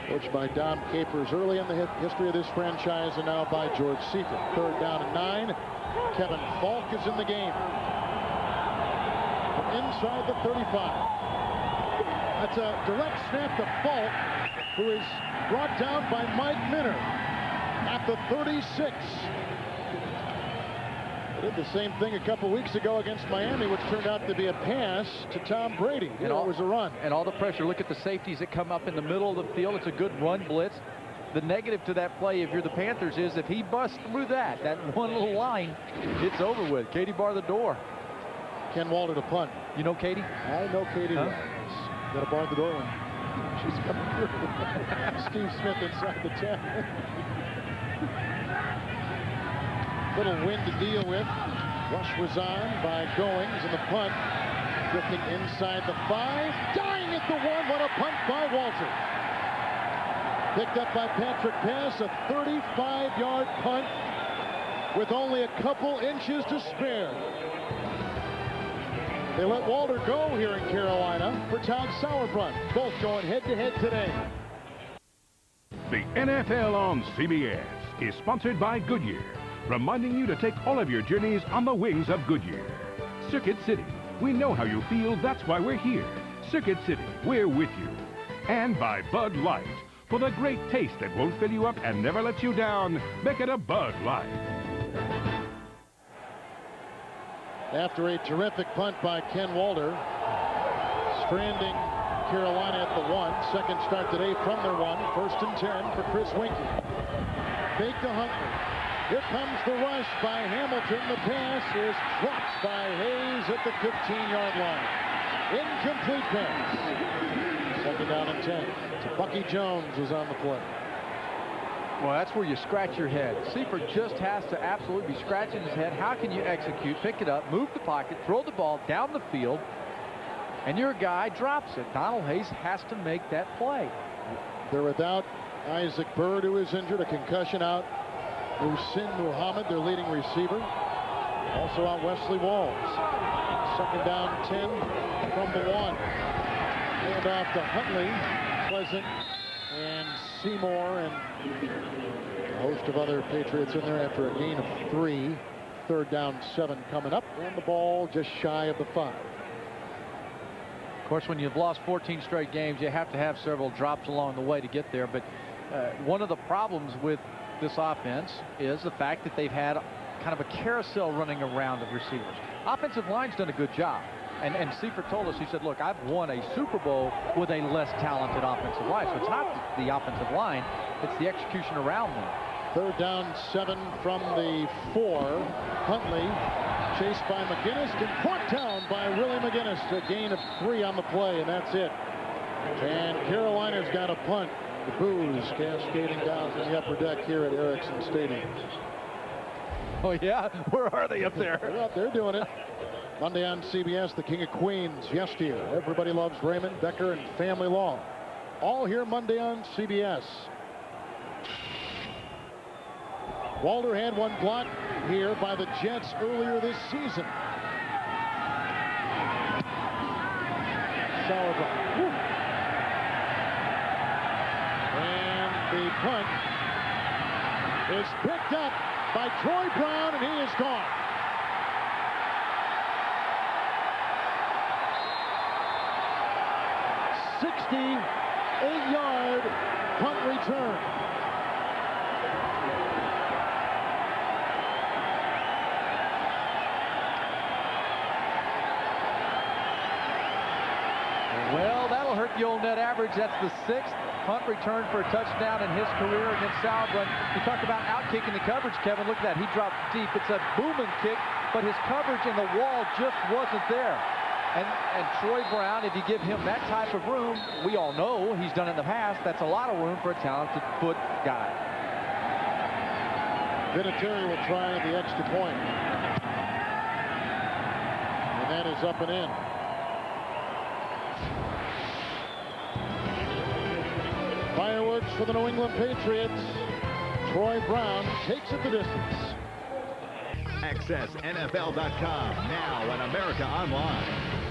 Speaker 1: Coached by Dom Capers early in the history of this franchise, and now by George Seifert. 3rd down and 9. Kevin Falk is in the game. From inside the 35. That's a direct snap to Falk, who is brought down by Mike Minner at the 36. Did the same thing a couple weeks ago against Miami, which turned out to be a pass to Tom Brady. It was a run.
Speaker 2: And all the pressure. Look at the safeties that come up in the middle of the field. It's a good run blitz. The negative to that play, if you're the Panthers, is if he busts through that one little line, it's over with. Katie bar the door.
Speaker 1: Ken Walter to punt.
Speaker 2: You know Katie?
Speaker 1: I know Katie. Huh? Got to bar the door line. She's coming through. Steve Smith inside the 10. Little wind to deal with. Rush was on by Goings, and the punt drifting inside the 5. Dying at the 1. What a punt by Walter. Picked up by Patrick Pass, a 35-yard punt with only a couple inches to spare. They let Walter go here in Carolina for Todd Sauerbrunn. Both going head-to-head today.
Speaker 3: The NFL on CBS is sponsored by Goodyear, reminding you to take all of your journeys on the wings of Goodyear. Circuit City, we know how you feel, that's why we're here. Circuit City, we're with you. And by Bud Light, for the great taste that won't fill you up and never lets you down, make it a Bud Light.
Speaker 1: After a terrific punt by Ken Walter, stranding Carolina at the 1. Second start today from their 1. 1st and 10 for Chris Winkie. Fake to Huntley. Here comes the rush by Hamilton. The pass is dropped by Hayes at the 15-yard line. Incomplete pass. 2nd down and 10. So Bucky Jones was on the play.
Speaker 2: Well, that's where you scratch your head. Seifert just has to absolutely be scratching his head. How can you execute, pick it up, move the pocket, throw the ball down the field, and your guy drops it? Donald Hayes has to make that play.
Speaker 1: They're without Isaac Bird, who is injured, a concussion out. Muhsin Muhammad, their leading receiver. Also out Wesley Walls. 2nd down 10 from the 1. And off to Huntley, Pleasant, and Seymour, and a host of other Patriots in there after a gain of 3. 3rd down 7 coming up, and the ball just shy of the 5.
Speaker 2: Of course, when you've lost 14 straight games, you have to have several drops along the way to get there. But one of the problems with this offense is the fact that they've had kind of a carousel running around of receivers. Offensive line's done a good job. And Seifert told us, he said, look, I've won a Super Bowl with a less talented offensive line. So it's not the offensive line, it's the execution around them.
Speaker 1: 3rd down 7 from the 4. Huntley chased by McGinnis and brought down by Willie McGinnis. A gain of 3 on the play, and that's it. And Carolina's got a punt. The boos cascading down from the upper deck here at Erickson Stadium.
Speaker 2: Oh, yeah? Where are they up there?
Speaker 1: They're up there doing it. Monday on CBS, the King of Queens, yesteryear. Everybody loves Raymond, Becker, and Family Law. All here Monday on CBS. Walter had one block. here by the Jets earlier this season. Sauerbrunn. And the punt is picked up by Troy Brown, and he is gone. $68-yard punt return.
Speaker 2: Well, that'll hurt the old net average. That's the 6th punt return for a touchdown in his career against Sauerbrunn. You talked about out-kicking the coverage, Kevin. Look at that. He dropped deep. It's a booming kick, but his coverage in the wall just wasn't there. And Troy Brown, if you give him that type of room, we all know he's done it in the past. That's a lot of room for a talented foot guy.
Speaker 1: Vinatieri will try the extra point. And that is up and in. Fireworks for the New England Patriots. Troy Brown takes it the distance.
Speaker 9: Access NFL.com now on America Online.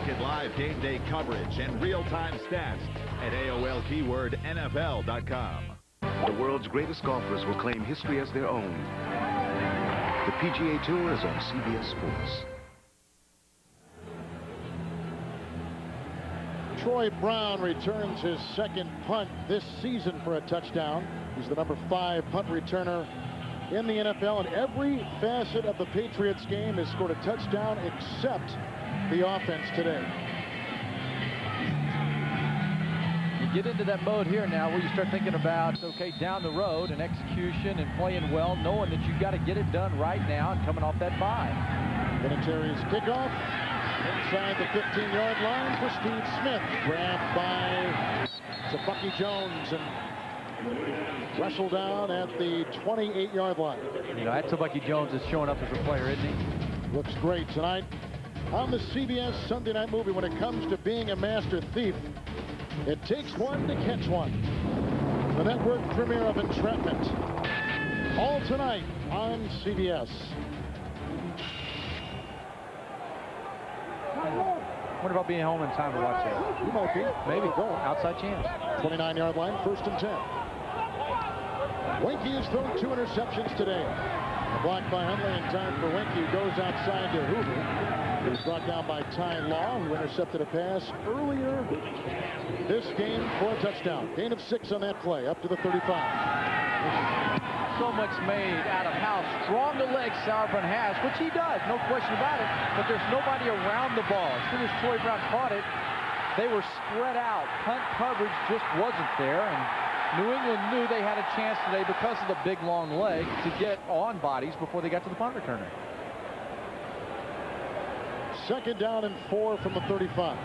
Speaker 9: Get live game day coverage and real-time stats at AOL keyword NFL.com.
Speaker 10: The world's greatest golfers will claim history as their own. The PGA Tour is on CBS Sports.
Speaker 1: Troy Brown returns his 2nd punt this season for a touchdown. He's the number 5 punt returner in the NFL, and every facet of the Patriots game has scored a touchdown except the offense today.
Speaker 2: You get into that mode here now where you start thinking about, okay, down the road and execution and playing well, knowing that you've got to get it done right now and coming off that bye.
Speaker 1: Vinatieri's kickoff inside the 15-yard line for Steve Smith. Grabbed by Bucky Jones and wrestled down at the 28-yard line.
Speaker 2: You know, that's Bucky Jones is showing up as a player, isn't he?
Speaker 1: Looks great tonight on the CBS Sunday Night Movie. When it comes to being a master thief, it takes one to catch one. The network premiere of Entrapment. All tonight on CBS.
Speaker 2: Wonder about being home in time to watch that.
Speaker 1: You might be.
Speaker 2: Maybe. Outside chance.
Speaker 1: 29-yard line, 1st and 10. Winky has thrown 2 interceptions today. A block by Huntley in time for Winky, who goes outside to Hoover. He was brought down by Ty Law, who intercepted a pass earlier this game for a touchdown. Gain of 6 on that play, up to the 35.
Speaker 2: So much made out of how strong the legs Sauerbrunn has, which he does, no question about it, but there's nobody around the ball. As soon as Troy Brown caught it, they were spread out. Punt coverage just wasn't there, and New England knew they had a chance today because of the big, long leg to get on bodies before they got to the punt returner.
Speaker 1: 2nd down and 4 from the 35.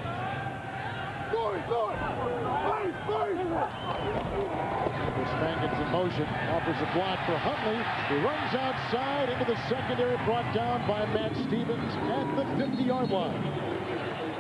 Speaker 1: Spangen's in motion, offers a block for Huntley. He runs outside into the secondary, brought down by Matt Stevens at the 50-yard line.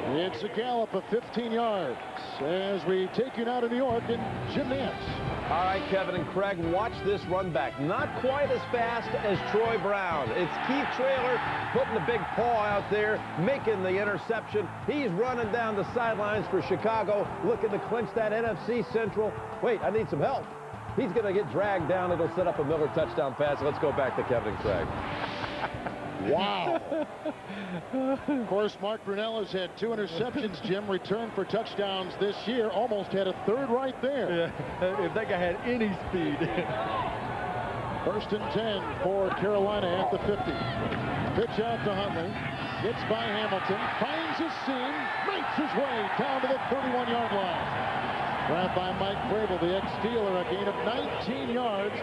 Speaker 1: It's a gallop of 15 yards as we take you now to New York and Jim Nance.
Speaker 6: All right, Kevin and Craig, watch this run back. Not quite as fast as Troy Brown. It's Keith Traylor putting the big paw out there, making the interception. He's running down the sidelines for Chicago, looking to clinch that NFC Central. Wait, I need some help. He's going to get dragged down. It'll set up a Miller touchdown pass. Let's go back to Kevin and Craig.
Speaker 1: Wow. Of course, Mark Brunell has had 2 interceptions, Jim, returned for touchdowns this year. Almost had a 3rd right there.
Speaker 2: Yeah, if that guy had any speed.
Speaker 1: 1st and 10 for Carolina at the 50. Pitch out to Huntley. Gets by Hamilton. Finds his seam. Makes his way down to the 31-yard line. Grabbed by Mike Vrabel, the ex-Steeler, a gain of 19 yards.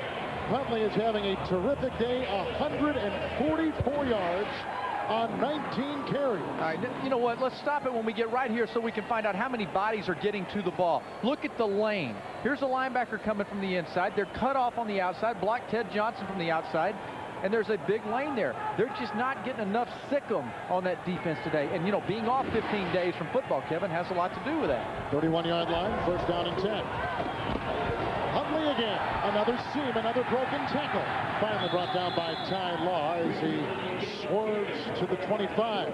Speaker 1: Huntley is having a terrific day, 144 yards on 19 carries.
Speaker 2: All right, you know what? Let's stop it when we get right here so we can find out how many bodies are getting to the ball. Look at the lane. Here's a linebacker coming from the inside. They're cut off on the outside. Block Ted Johnson from the outside. And there's a big lane there. They're just not getting enough sick'em on that defense today. And, you know, being off 15 days from football, Kevin, has a lot to do with that.
Speaker 1: 31-yard line, 1st down and 10. Huntley again. Another seam, another broken tackle. Finally brought down by Ty Law as he swerves to the 25.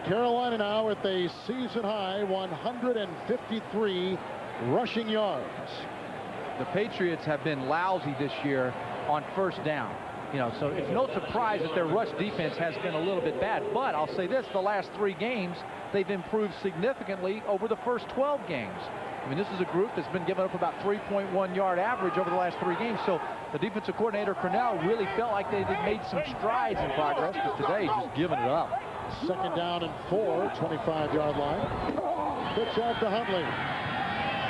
Speaker 1: Carolina now with a season-high 153 rushing yards.
Speaker 2: The Patriots have been lousy this year on first down. You know, so it's no surprise that their rush defense has been a little bit bad. But I'll say this, the last 3 games, they've improved significantly over the first 12 games. I mean, this is a group that's been giving up about 3.1 yard average over the last 3 games. So the defensive coordinator, Cornell, really felt like they had made some strides in progress, but today just giving it up.
Speaker 1: 2nd down and 4, 25-yard line. Pitch out to Huntley.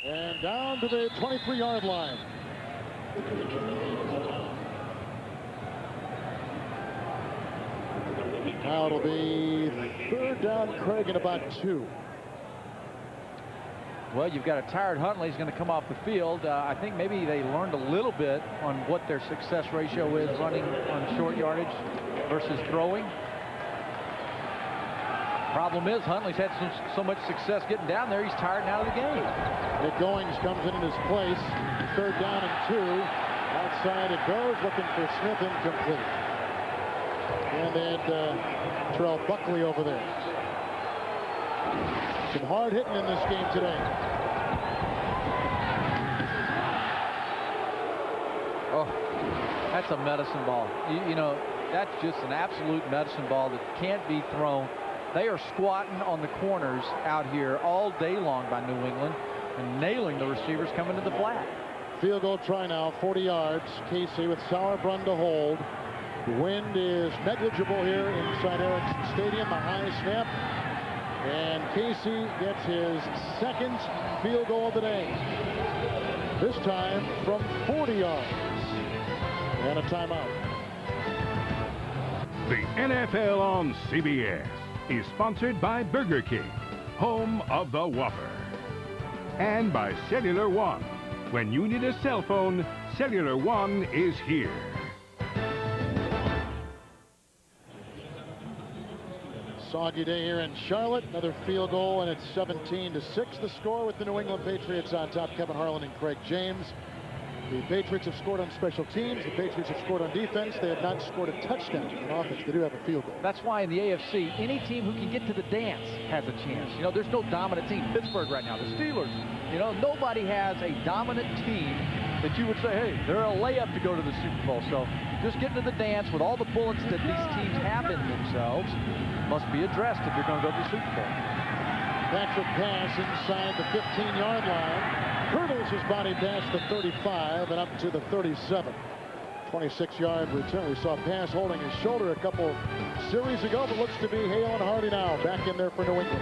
Speaker 1: And down to the 23-yard line. Now it'll be 3rd down, Craig, and about 2.
Speaker 2: Well, you've got a tired Huntley. He's going to come off the field. I think maybe they learned a little bit on what their success ratio is running on short yardage versus throwing. Problem is, Huntley's had so much success getting down there, he's tired and out of the game.
Speaker 1: Nick Goings comes in his place. 3rd down and 2. Outside it goes, looking for Smith, incomplete. And they had Terrell Buckley over there. Some hard hitting in this game today.
Speaker 2: Oh, that's a medicine ball. You know, that's just an absolute medicine ball that can't be thrown. They are squatting on the corners out here all day long by New England and nailing the receivers coming to the flat.
Speaker 1: Field goal try now, 40 yards. Casey with Sauerbrunn to hold. The wind is negligible here inside Ericsson Stadium. The high snap. And Casey gets his 2nd field goal of the day. This time from 40 yards. And a timeout.
Speaker 3: The NFL on CBS is sponsored by Burger King, home of the Whopper. And by Cellular One. When you need a cell phone, Cellular One is here.
Speaker 1: Soggy day here in Charlotte. Another field goal, and it's 17-6 the score with the New England Patriots on top. Kevin Harlan and Craig James. The Patriots have scored on special teams. The Patriots have scored on defense. They have not scored a touchdown on offense. They do have a field goal.
Speaker 2: That's why in the AFC, any team who can get to the dance has a chance. You know, there's no dominant team. Pittsburgh right now, the Steelers. You know, nobody has a dominant team that you would say, hey, they're a layup to go to the Super Bowl. So just getting to the dance with all the bullets that these teams have in themselves must be addressed if you're going to go to the Super Bowl.
Speaker 1: Patrick pass inside the 15-yard line. Hurdles his body past the 35 and up to the 37. 26-yard return. We saw pass holding his shoulder a couple series ago, but looks to be Hale and Hardy now back in there for New England.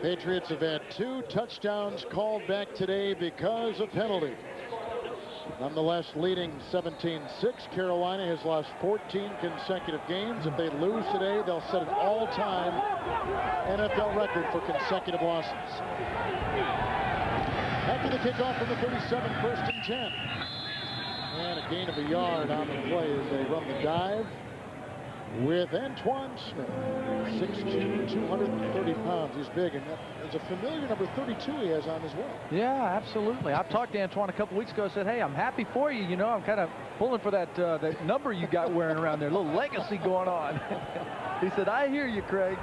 Speaker 1: Patriots have had 2 touchdowns called back today because of penalties. Nonetheless, leading 17-6. Carolina has lost 14 consecutive games. If they lose today, they'll set an all-time NFL record for consecutive losses. After the kickoff from the 37, 1st and 10. And a gain of a yard on the play as they run the dive with Antoine Smith. 6'2", 230 pounds. He's big, and there's a familiar number 32 he has on as well. Yeah,
Speaker 2: absolutely. I've talked to Antoine a couple weeks ago. I said, hey, I'm happy for you. You know, I'm kind of pulling for that number you got wearing around there. A little legacy going on. He said, I hear you, Craig.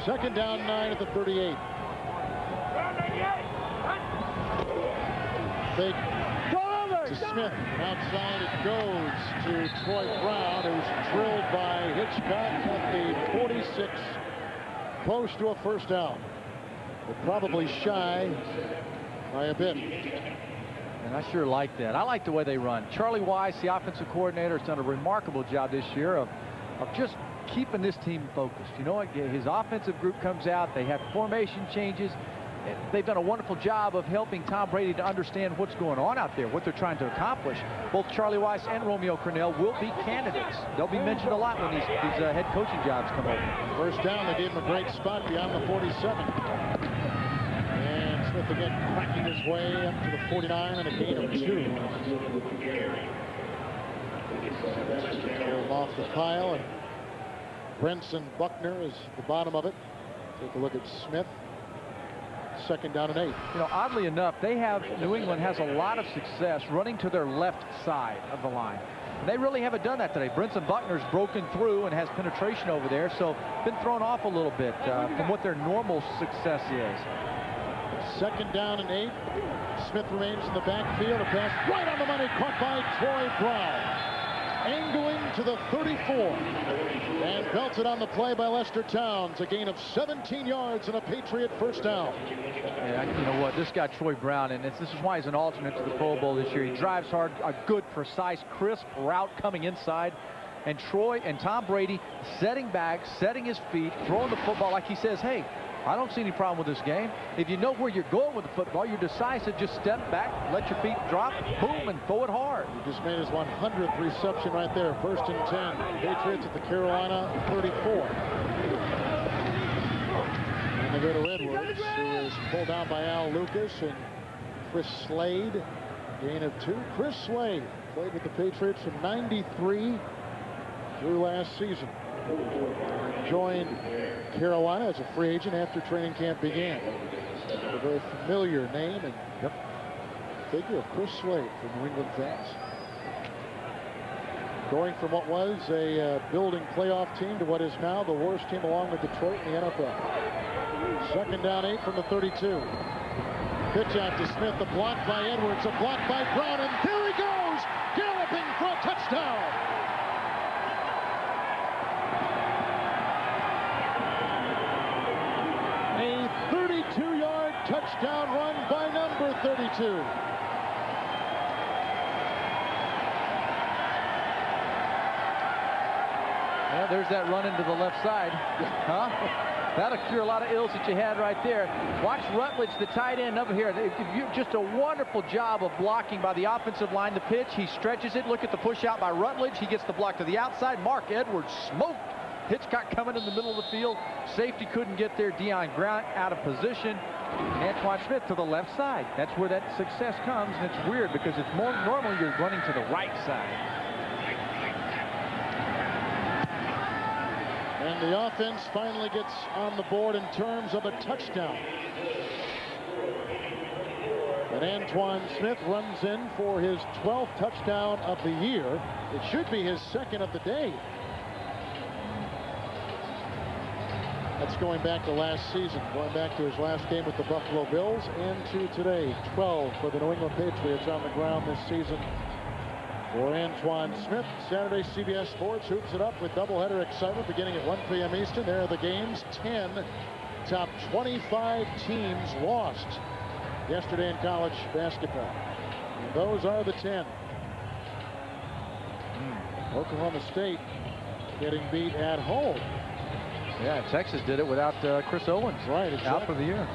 Speaker 1: 2nd down, 9 at the 38. Fake to Smith. Outside it goes to Troy Brown, who's drilled by Hitchcock at the 46. Close to a 1st down. But probably shy by a bit.
Speaker 2: And I sure like that. I like the way they run. Charlie Weiss, the offensive coordinator, has done a remarkable job this year of just keeping this team focused. You know, his offensive group comes out. They have formation changes. They've done a wonderful job of helping Tom Brady to understand what's going on out there, what they're trying to accomplish. Both Charlie Weiss and Romeo Crennel will be candidates. They'll be mentioned a lot when these head coaching jobs come over.
Speaker 1: 1st down, they gave him a great spot beyond the 47. And Smith again cracking his way up to the 49 and a gain of 2. Off the pile, and Brenson Buckner is the bottom of it. Take a look at Smith. 2nd down and 8.
Speaker 2: You know, oddly enough, New England has a lot of success running to their left side of the line. And they really haven't done that today. Brinson Buckner's broken through and has penetration over there, so been thrown off a little bit from what their normal success is.
Speaker 1: 2nd down and 8. Smith remains in the backfield. A pass right on the money, caught by Troy Brown. Angling to the 34 and belted on the play by Lester Towns. A gain of 17 yards and a Patriot 1st down.
Speaker 2: Yeah, you know what, this guy Troy Brown, and this is why he's an alternate to the Pro Bowl this year. He drives hard, a good, precise, crisp route coming inside. And Troy and Tom Brady setting back, setting his feet, throwing the football like he says, hey, I don't see any problem with this game. If you know where you're going with the football, you're decisive, just step back, let your feet drop, boom, and throw it hard.
Speaker 1: He just made his 100th reception right there. 1st and 10. Patriots at the Carolina 34. And they go to Edwards, who is pulled down by Al Lucas and Chris Slade. Gain of 2. Chris Slade played with the Patriots from '93 through last season. Joined Carolina as a free agent after training camp began. A very familiar name and figure of Chris Slade for New England fans. Going from what was a building playoff team to what is now the worst team along with Detroit in the NFL. 2nd down 8 from the 32. Pitch out to Smith, a block by Edwards, a block by Brown, and there he goes, galloping for a touchdown. A 32-yard touchdown run by number 32.
Speaker 2: Yeah, there's that run into the left side. Huh? That'll cure a lot of ills that you had right there. Watch Rutledge, the tight end over here. Just a wonderful job of blocking by the offensive line. The pitch, he stretches it. Look at the push out by Rutledge. He gets the block to the outside. Mark Edwards smoked Hitchcock coming in the middle of the field. Safety couldn't get there. Deion Grant out of position. Antoine Smith to the left side. That's where that success comes, and it's weird because it's more normal you're running to the right side.
Speaker 1: And the offense finally gets on the board in terms of a touchdown. And Antoine Smith runs in for his 12th touchdown of the year. It should be his 2nd of the day. That's going back to last season, going back to his last game with the Buffalo Bills, and to today. 12 for the New England Patriots on the ground this season. For Antoine Smith, Saturday CBS Sports hoops it up with doubleheader excitement beginning at 1 p.m. Eastern. There are the games. 10 top 25 teams lost yesterday in college basketball. And those are the 10. Oklahoma State getting beat at home.
Speaker 2: Yeah, Texas did it without Chris Owens.
Speaker 1: Right, exactly.
Speaker 2: Out for the year.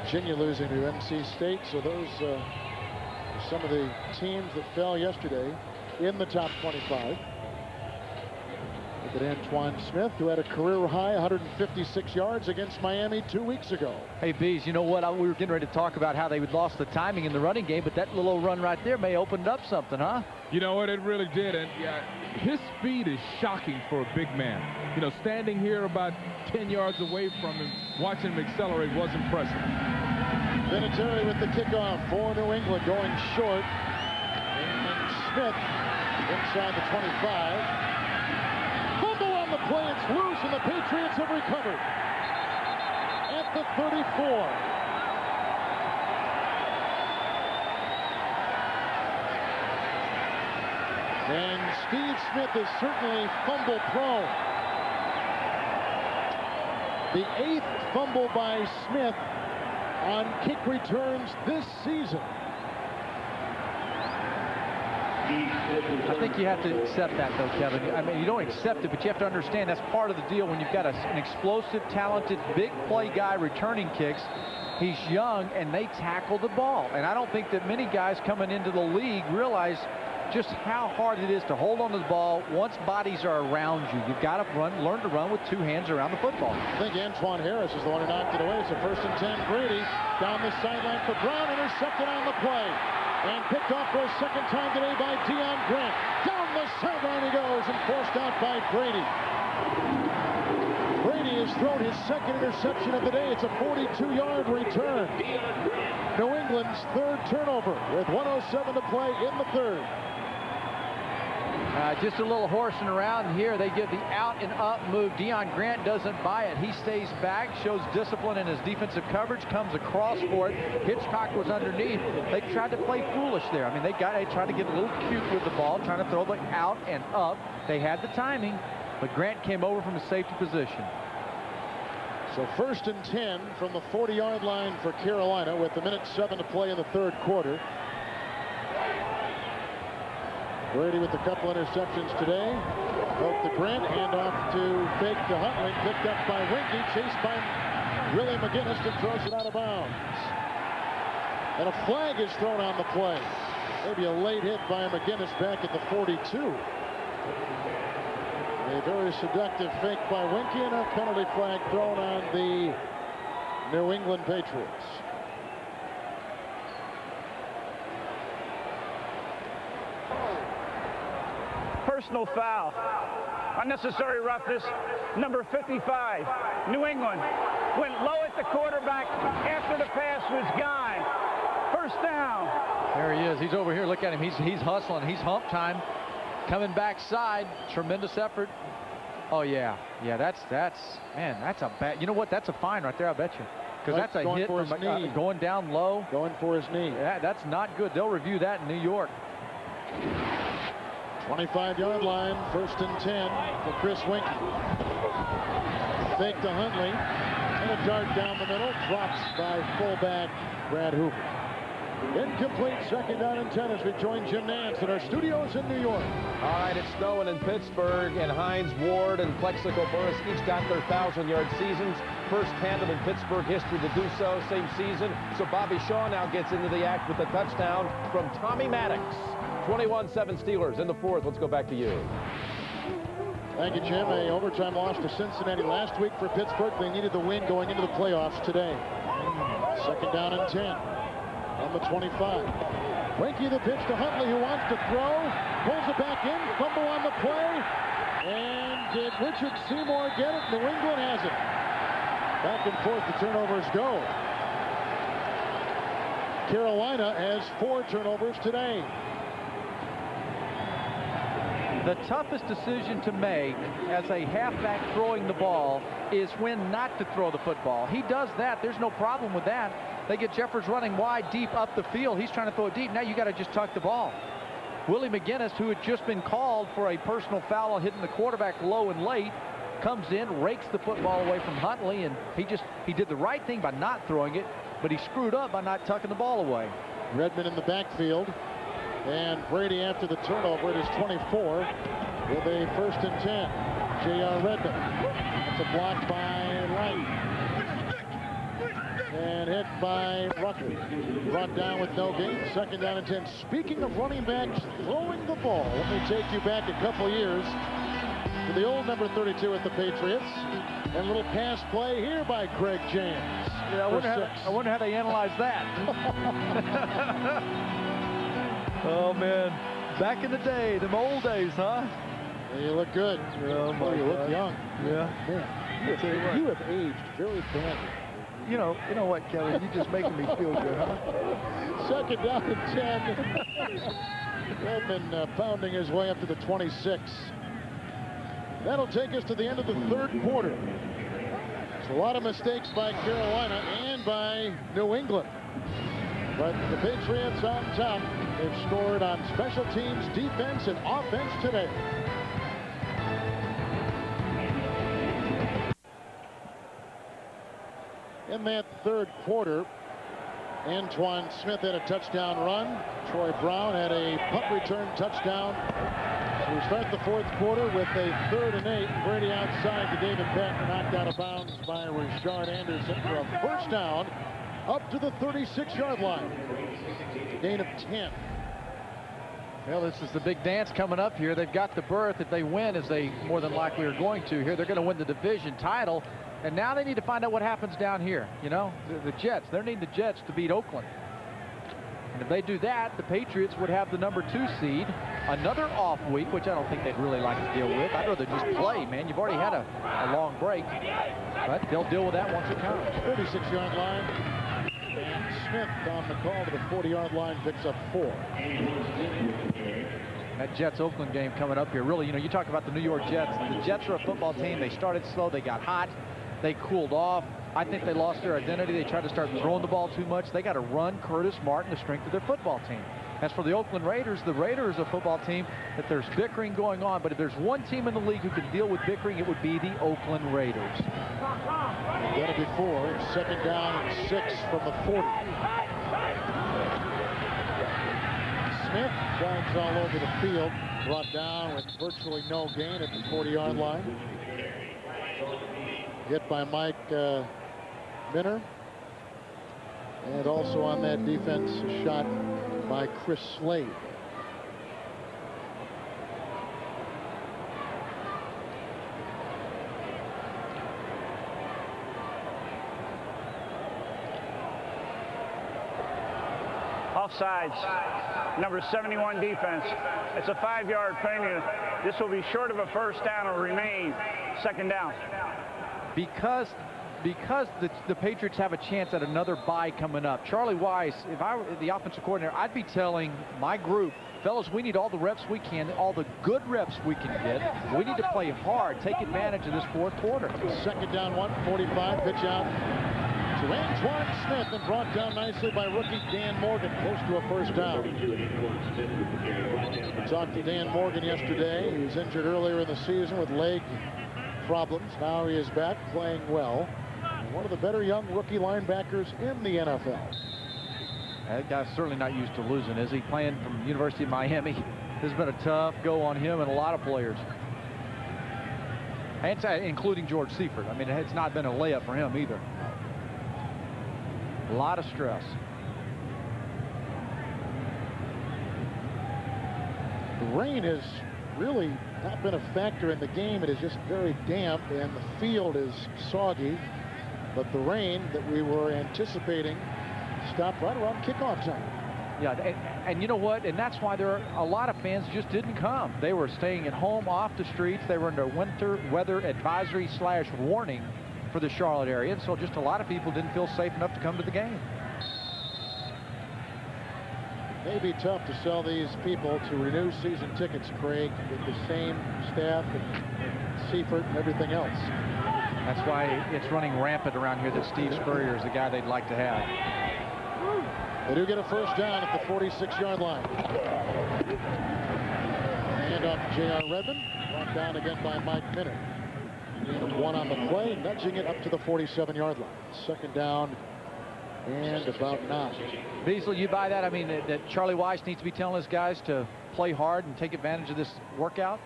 Speaker 1: Virginia losing to NC State, so those some of the teams that fell yesterday in the top 25. Look at Antoine Smith, who had a career high 156 yards against Miami 2 weeks ago.
Speaker 2: Hey, Bees, you know what? We were getting ready to talk about how they would lost the timing in the running game, but that little run right there may opened up something, huh?
Speaker 4: You know what? It really did. And yeah, his speed is shocking for a big man. You know, standing here about 10 yards away from him, watching him accelerate was impressive.
Speaker 1: Vinatieri with the kickoff for New England, going short. And Smith inside the 25. Fumble on the play, it's loose, and the Patriots have recovered at the 34. And Steve Smith is certainly fumble prone. The 8th fumble by Smith on kick returns this season.
Speaker 2: I think you have to accept that, though, Kevin. I mean, you don't accept it, but you have to understand that's part of the deal when you've got an explosive, talented, big play guy returning kicks. He's young, and they tackle the ball. And I don't think that many guys coming into the league realize just how hard it is to hold on to the ball once bodies are around you. You've got to learn to run with 2 hands around the football.
Speaker 1: I think Antoine Harris is the one who knocked it away. It's a 1st and 10. Brady down the sideline for Brown, intercepted on the play. And picked off for a 2nd time today by Deion Grant. Down the sideline he goes and forced out by Brady. Brady is thrown his second interception of the day. It's a 42-yard return. New England's third turnover with 1:07 to play in the third.
Speaker 2: Just a little horsing around here. They give the out and up move. Deion Grant doesn't buy it. He stays back, shows discipline in his defensive coverage, comes across for it. Hitchcock was underneath. They tried to play foolish there. I mean, they tried to get a little cute with the ball, trying to throw the out and up. They had the timing, but Grant came over from a safety position.
Speaker 1: So 1st and 10 from the 40-yard line for Carolina with 1:07 to play in the third quarter. Brady with a couple interceptions today. Broke the Grant, handoff to fake to Huntley, picked up by Winky, chased by Willie McGinnis, and throws it out of bounds. And a flag is thrown on the play. Maybe a late hit by McGinnis back at the 42. A very seductive fake by Winky, and a penalty flag thrown on the New England Patriots.
Speaker 5: Personal foul. Unnecessary roughness. Number 55. New England went low at the quarterback after the pass was gone. First down.
Speaker 2: There he is. He's over here. Look at him. He's hustling. He's hump time. Coming backside. Tremendous effort. Oh, yeah. Yeah, that's man, that's a bad. You know what? That's a fine right there, I bet you. Because that's a hit from going down low.
Speaker 1: Going for his knee.
Speaker 2: Yeah, that's not good. They'll review that in New York.
Speaker 1: 25-yard line, 1st and 10 for Chris Winky. Fake to Huntley, and a dart down the middle, drops by fullback Brad Hooper. Incomplete, 2nd down and 10 as we join Jim Nantz in our studios in New York.
Speaker 6: All right, it's snowing in Pittsburgh, and Hines Ward and Plexico Burris each got their 1,000-yard seasons. First tandem in Pittsburgh history to do so, same season. So Bobby Shaw now gets into the act with a touchdown from Tommy Maddox. 21-7 Steelers in the fourth. Let's go back to you.
Speaker 1: Thank you, Jim. A overtime loss to Cincinnati last week for Pittsburgh. They needed the win going into the playoffs today. 2nd down and 10 on the 25. Winky the pitch to Huntley, who wants to throw. Pulls it back in. Fumble on the play. And did Richard Seymour get it? New England has it. Back and forth the turnovers go. Carolina has 4 turnovers today.
Speaker 2: The toughest decision to make as a halfback throwing the ball is when not to throw the football. He does that. There's no problem with that. They get Jeffers running wide deep up the field. He's trying to throw it deep. Now you got to just tuck the ball. Willie McGinnis, who had just been called for a personal foul hitting the quarterback low and late, comes in, rakes the football away from Huntley, and he did the right thing by not throwing it, but he screwed up by not tucking the ball away.
Speaker 1: Redmond in the backfield. And Brady after the turnover at his 24 with a 1st and 10. J.R. Redmond. It's a block by Wright. And hit by Rucker. Brought down with no gain. 2nd down and 10. Speaking of running backs throwing the ball, let me take you back a couple years to the old number 32 at the Patriots. And a little pass play here by Craig James.
Speaker 2: Yeah, I wonder how they analyze that. Oh, man. Back in the day, them old days, huh?
Speaker 1: Yeah, you look good.
Speaker 2: Oh, my
Speaker 1: you look young.
Speaker 2: Yeah.
Speaker 1: Man, you have aged very badly.
Speaker 2: You know what, Kelly? You're just making me feel good, huh?
Speaker 1: 2nd down and 10. Redmond pounding his way up to the 26. That'll take us to the end of the third quarter. It's a lot of mistakes by Carolina and by New England. But the Patriots on top. They've scored on special teams, defense, and offense today. In that third quarter, Antoine Smith had a touchdown run. Troy Brown had a punt return touchdown. So we start the fourth quarter with a 3rd and 8. Brady outside to David Patton, knocked out of bounds by Rashard Anderson for a first down up to the 36-yard line. Gain of 10.
Speaker 2: Well, this is the big dance coming up here. They've got the berth. If they win, as they more than likely are going to here, they're going to win the division title. And now they need to find out what happens down here. You know, the Jets. They're needing the Jets to beat Oakland. And if they do that, the Patriots would have the number 2 seed. another off week, which I don't think they'd really like to deal with. I'd rather just play, man. You've already had a long break, but they'll deal with that once it comes.
Speaker 1: 36-yard line, and Smith on the call to the 40-yard line, picks up 4.
Speaker 2: That Jets-Oakland game coming up here, really, you talk about the New York Jets. The Jets are a football team. They started slow. They got hot. They cooled off. I think they lost their identity. They tried to start throwing the ball too much. They got to run Curtis Martin, the strength of their football team. As for the Oakland Raiders, the Raiders are a football team that there's bickering going on, but if there's one team in the league who can deal with bickering, it would be the Oakland Raiders.
Speaker 1: They've done it before. 2nd down and 6 from the 40. Smith flags all over the field, brought down with virtually no gain at the 40-yard line. Hit by Mike Minner. And also on that defense, a shot by Chris Slade.
Speaker 5: Offsides, number 71 defense. It's a 5-yard penalty. This will be short of a first down or remain 2nd down.
Speaker 2: Because the Patriots have a chance at another bye coming up. Charlie Weiss, if I were the offensive coordinator, I'd be telling my group, fellas, we need all the reps we can, all the good reps we can get. We need to play hard, take advantage of this 4th quarter. 2nd
Speaker 1: down 1, 45, pitch out to Antoine Smith and brought down nicely by rookie Dan Morgan, close to a first down. We talked to Dan Morgan yesterday. He was injured earlier in the season with leg problems. Now he is back playing well. One of the better young rookie linebackers in the NFL.
Speaker 2: That guy's certainly not used to losing, is he? Playing from the University of Miami. This has been a tough go on him and a lot of players. And including George Seifert. I mean, it's not been a layup for him either. A lot of stress.
Speaker 1: The rain has really not been a factor in the game. It is just very damp and the field is soggy. But the rain that we were anticipating stopped right around kickoff time.
Speaker 2: Yeah, and you know what? And that's why there are a lot of fans just didn't come. They were staying at home off the streets. They were under winter weather advisory / warning for the Charlotte area. And so just a lot of people didn't feel safe enough to come to the game.
Speaker 1: It may be tough to sell these people to renew season tickets, Craig, with the same staff and Seifert and everything else.
Speaker 2: That's why it's running rampant around here that Steve Spurrier is the guy they'd like to have.
Speaker 1: They do get a first down at the 46-yard line. Hand off to J.R. Redmond. Brought down again by Mike Minner. One on the play, nudging it up to the 47-yard line. 2nd down and about 9.
Speaker 2: Beasley, you buy that? I mean, that Charlie Weiss needs to be telling his guys to play hard and take advantage of this workout?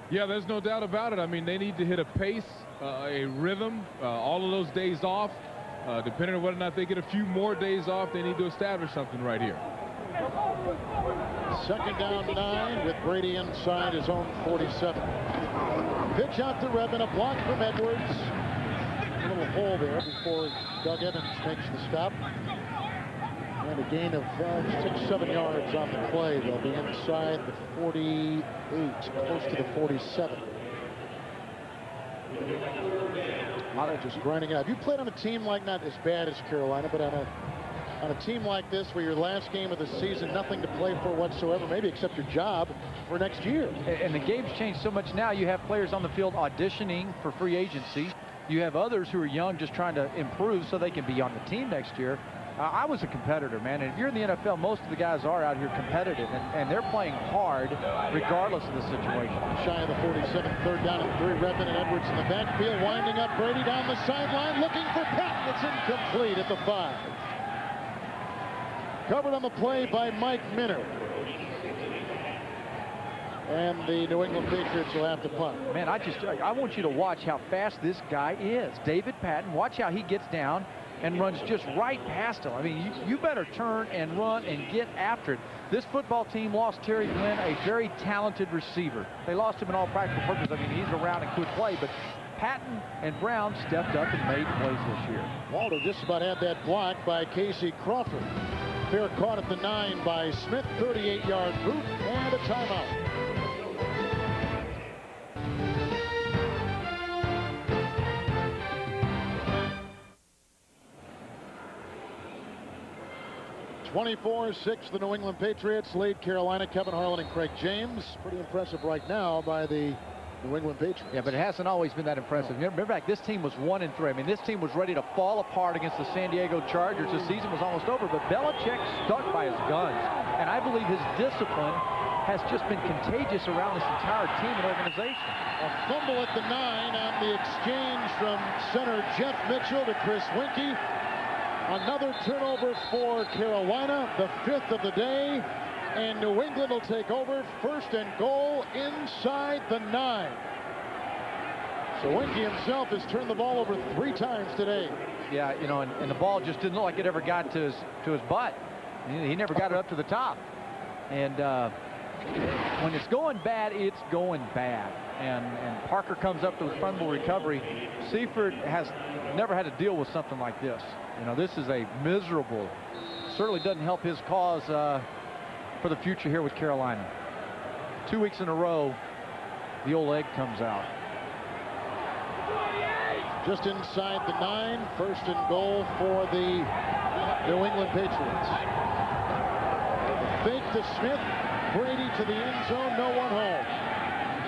Speaker 4: Yeah, there's no doubt about it. I mean, they need to hit a pace, a rhythm, all of those days off. Depending on whether or not they get a few more days off, they need to establish something right here.
Speaker 1: 2nd down 9 with Brady inside his own 47. Pitch out to Redmond, a block from Edwards. A little hole there before Doug Evans makes the stop. And a gain of 6-7 yards on the play. They'll be inside the 48, close to the 47. A lot of just grinding it out. You played on a team like, not as bad as Carolina, but on a team like this where your last game of the season, nothing to play for whatsoever, maybe except your job for next year.
Speaker 2: And the game's changed so much now. You have players on the field auditioning for free agency. You have others who are young just trying to improve so they can be on the team next year. I was a competitor, man, and if you're in the NFL, most of the guys are out here competitive, and they're playing hard regardless of the situation.
Speaker 1: Shy of the 47, 3rd down and 3. Redmond and Edwards in the backfield, winding up Brady down the sideline, looking for Patton. It's incomplete at the 5. Covered on the play by Mike Minner. And the New England Patriots will have to punt.
Speaker 2: Man, I want you to watch how fast this guy is. David Patton, watch how he gets down and runs just right past him. I mean, you better turn and run and get after it. This football team lost Terry Glenn, a very talented receiver. They lost him in all practical purposes. I mean, he's around and could play, but Patton and Brown stepped up and made plays this year.
Speaker 1: Waldo just about had that block by Casey Crawford. Fair caught at the 9 by Smith, 38-yard boot, and a timeout. 24-6, the New England Patriots lead Carolina. Kevin Harlan and Craig James. Pretty impressive right now by the New England Patriots.
Speaker 2: Yeah, but it hasn't always been that impressive.
Speaker 1: No.
Speaker 2: Remember back, this team was 1-3. I mean, this team was ready to fall apart against the San Diego Chargers. The season was almost over, but Belichick stuck by his guns. And I believe his discipline has just been contagious around this entire team and organization.
Speaker 1: A fumble at the 9 on the exchange from center Jeff Mitchell to Chris Winkie. Another turnover for Carolina, the 5th of the day. And New England will take over, 1st and goal inside the 9. So Winkie himself has turned the ball over 3 times today.
Speaker 2: Yeah, you know, and the ball just didn't look like it ever got to his butt. He never got it up to the top. And when it's going bad, it's going bad. And Parker comes up to the fumble recovery. Seifert has never had to deal with something like this. You know, this is a miserable, certainly doesn't help his cause for the future here with Carolina. 2 weeks in a row, the old egg comes out.
Speaker 1: Just inside the 9, 1st and goal for the New England Patriots. Fake to Smith, Brady to the end zone, no one home.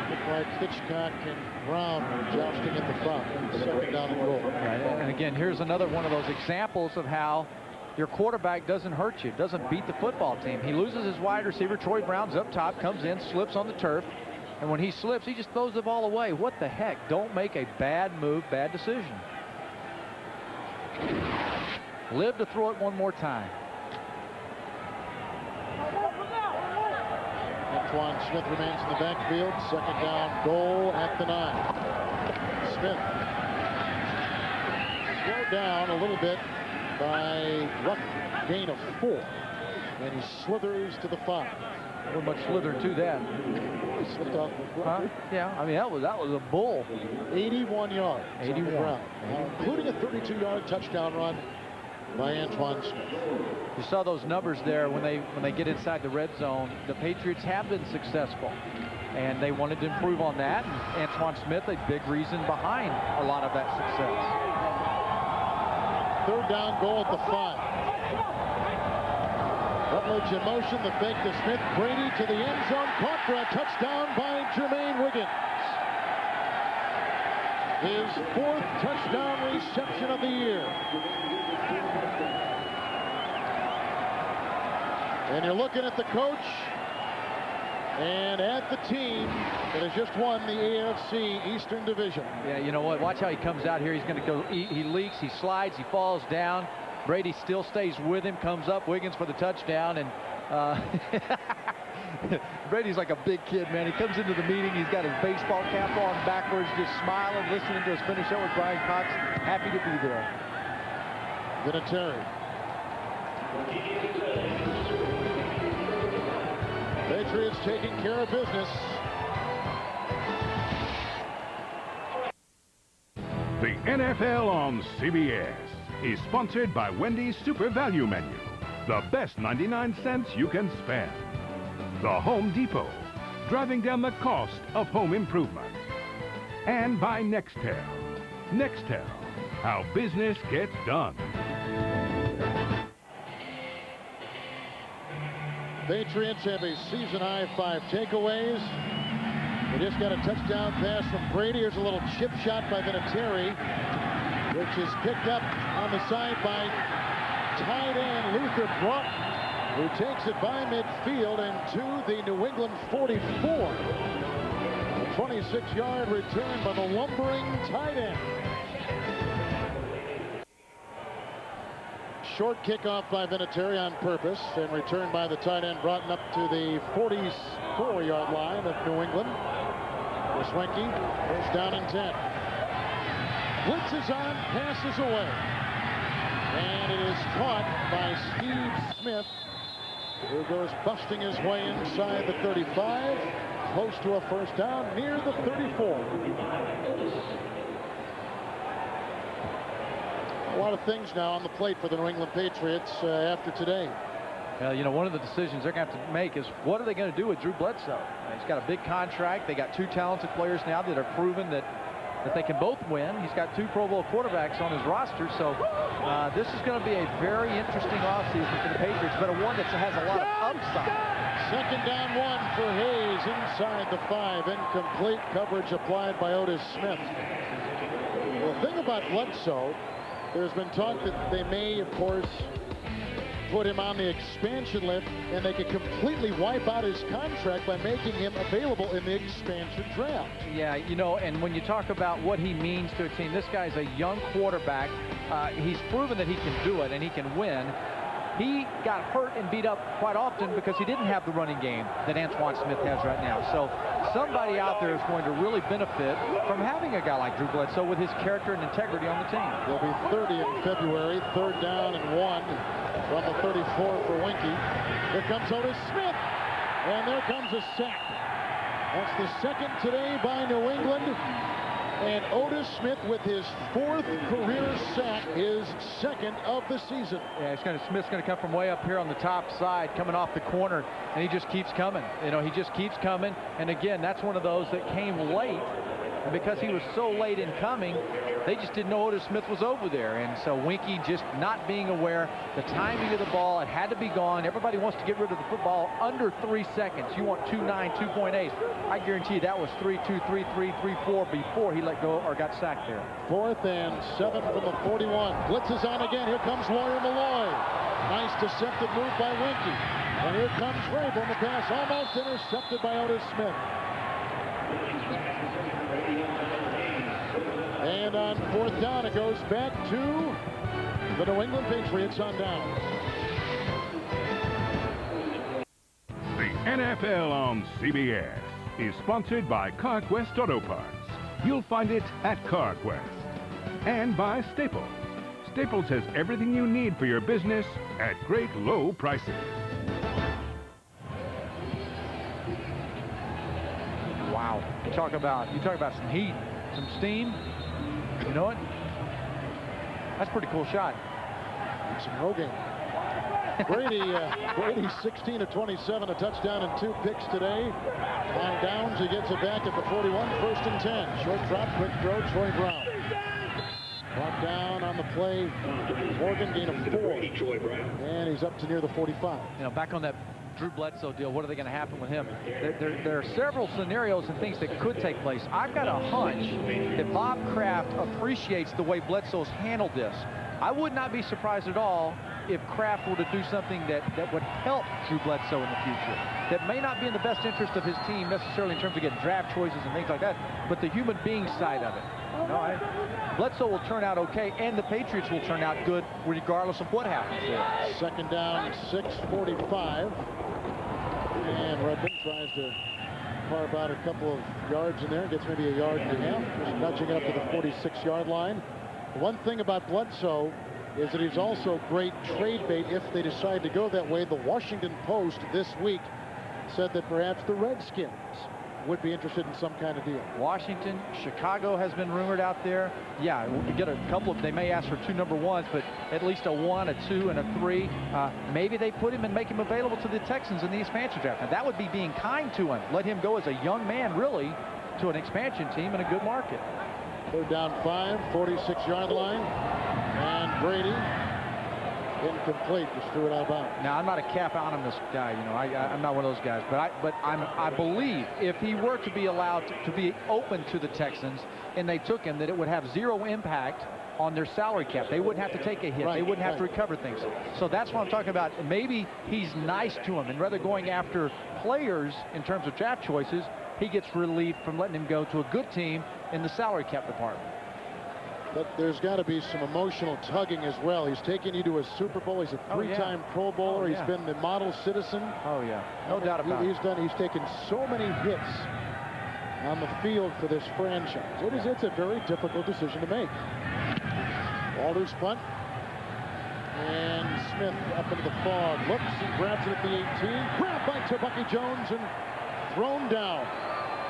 Speaker 1: Looked like Hitchcock and Brown were jousting at the front. 2nd down and goal.
Speaker 2: Right, and again, here's another one of those examples of how your quarterback doesn't hurt you, doesn't beat the football team. He loses his wide receiver. Troy Brown's up top, comes in, slips on the turf. And when he slips, he just throws the ball away. What the heck? Don't make a bad move, bad decision. Live to throw it one more time.
Speaker 1: Antoine Smith remains in the backfield. 2nd down, goal at the 9. Smith slowed down a little bit by rough gain of 4. And he slithers to the 5.
Speaker 2: Not much slither to that.
Speaker 1: He slipped off the ground.
Speaker 2: Yeah, I mean, that was a bull.
Speaker 1: 81 yards.
Speaker 2: 81.
Speaker 1: Including a 32-yard touchdown run by Antoine Smith.
Speaker 2: You saw those numbers there when they get inside the red zone. The Patriots have been successful, and they wanted to improve on that. And Antoine Smith, a big reason behind a lot of that success.
Speaker 1: 3rd down, goal at the 5. Rutledge in motion, the fake to Smith, Brady to the end zone, caught for a touchdown by Jermaine Wiggins. His 4th touchdown reception of the year. And you're looking at the coach and at the team that has just won the AFC Eastern Division.
Speaker 2: Yeah, you know what? Watch how he comes out here. He's going to go, he leaks, he slides, he falls down. Brady still stays with him, comes up, Wiggins for the touchdown, and Brady's like a big kid, man. He comes into the meeting, he's got his baseball cap on backwards, just smiling, listening to us finish up with Brian Cox. Happy to be there.
Speaker 1: Vinatieri. Patriots taking care of business.
Speaker 3: The NFL on CBS is sponsored by Wendy's Super Value Menu. The best 99 cents you can spend. The Home Depot, driving down the cost of home improvement. And by Nextel. Nextel, how business gets done.
Speaker 1: Patriots have a season-high 5 takeaways. They just got a touchdown pass from Brady. Here's a little chip shot by Vinatieri, which is picked up on the side by tight end Luther Brunt, who takes it by midfield and to the New England 44. A 26-yard return by the lumbering tight end. Short kickoff by Vinatieri on purpose and returned by the tight end, brought up to the 44-yard line of New England. Swanky, 1st down and 10. Blitz is on, passes away. And it is caught by Steve Smith, who goes busting his way inside the 35, close to a 1st down, near the 34. A lot of things now on the plate for the New England Patriots after today.
Speaker 2: You know, one of the decisions they're going to have to make is what are they going to do with Drew Bledsoe? He's got a big contract. They got 2 talented players now that have proven that that they can both win. He's got 2 Pro Bowl quarterbacks on his roster, so this is going to be a very interesting offseason for the Patriots, but one that has a lot of upside.
Speaker 1: Second down 1 for Hayes inside the 5. Incomplete coverage applied by Otis Smith. The thing about Bledsoe, there's been talk that they may, of course, put him on the expansion list, and they could completely wipe out his contract by making him available in the expansion draft.
Speaker 2: Yeah, you know, and when you talk about what he means to a team, this guy's a young quarterback. He's proven that he can do it and he can win. He got hurt and beat up quite often because he didn't have the running game that Antoine Smith has right now. So somebody out there is going to really benefit from having a guy like Drew Bledsoe with his character and integrity on the team.
Speaker 1: He'll be 30 in February. 3rd down and 1 from the 34 for Winky. Here comes Otis Smith, and there comes a sack. That's the 2nd today by New England. And Otis Smith with his 4th career sack, his 2nd of the season.
Speaker 2: Yeah, Smith's going to come from way up here on the top side, coming off the corner, and he just keeps coming. You know, he just keeps coming. And again, that's one of those that came late. And because he was so late in coming, they just didn't know Otis Smith was over there. And so Winky just not being aware, the timing of the ball, it had to be gone. Everybody wants to get rid of the football under 3 seconds. You want 2.9, 2.8. I guarantee you that was 3.2, 3.3, 3.4 before he let go or got sacked there.
Speaker 1: 4th and 7 from the 41. Blitz is on again. Here comes Lawyer Malloy. Nice deceptive move by Winky. And here comes Vrabel. The pass almost intercepted by Otis Smith. And on 4th down, it goes back to the New England Patriots on downs.
Speaker 3: The NFL on CBS is sponsored by CarQuest Auto Parts. You'll find it at CarQuest. And by Staples. Staples has everything you need for your business at great low prices.
Speaker 2: Wow. You talk about some heat, some steam. You know what? That's a pretty cool shot.
Speaker 1: Some Rogaine. Brady 16 of 27, a touchdown and 2 picks today. On downs, he gets it back at the 41, 1st and 10. Short drop, quick throw, Troy Brown. Brought down on the play. Morgan, gain of 4. And he's up to near the 45.
Speaker 2: You know, back on that Drew Bledsoe deal, what are they going to happen with him? There are several scenarios and things that could take place. I've got a hunch that Bob Kraft appreciates the way Bledsoe's handled this. I would not be surprised at all if Kraft were to do something that would help Drew Bledsoe in the future. That may not be in the best interest of his team necessarily in terms of getting draft choices and things like that, but the human being side of it. No, Bledsoe will turn out okay, and the Patriots will turn out good regardless of what happens there.
Speaker 1: 2nd down, 6:45. And Redmond tries to carve out a couple of yards in there. Gets maybe a yard and a half. Just nudging it up to the 46-yard line. One thing about Bledsoe is that he's also great trade bait if they decide to go that way. The Washington Post this week said that perhaps the Redskins would be interested in some kind of deal.
Speaker 2: Washington, Chicago has been rumored out there. Yeah, we'll get a couple of, they may ask for 2 number 1s, but at least a 1, a 2, and a 3. Maybe they put him and make him available to the Texans in the expansion draft. Now, that would be being kind to him. Let him go as a young man, really, to an expansion team in a good market.
Speaker 1: 3rd down 5, 46-yard line. And Brady, incomplete, just threw it out of bounds.
Speaker 2: Now, I'm not a cap animus guy, you know. I'm not one of those guys, but I believe if he were to be allowed to be open to the Texans and they took him, that it would have 0 impact on their salary cap. They wouldn't have to take a hit. They wouldn't have to recover things. So that's what I'm talking about. Maybe he's nice to him, and rather going after players in terms of draft choices, he gets relief from letting him go to a good team in the salary cap department.
Speaker 1: But there's got to be some emotional tugging as well. He's taken you to a Super Bowl. He's a 3-time Pro Bowler. He's been the model citizen.
Speaker 2: Oh, yeah. No doubt about it.
Speaker 1: He's taken so many hits on the field for this franchise. It's a very difficult decision to make. Walters punt. And Smith up into the fog. Looks and grabs it at the 18. Grabbed by Tabucky Jones and thrown down.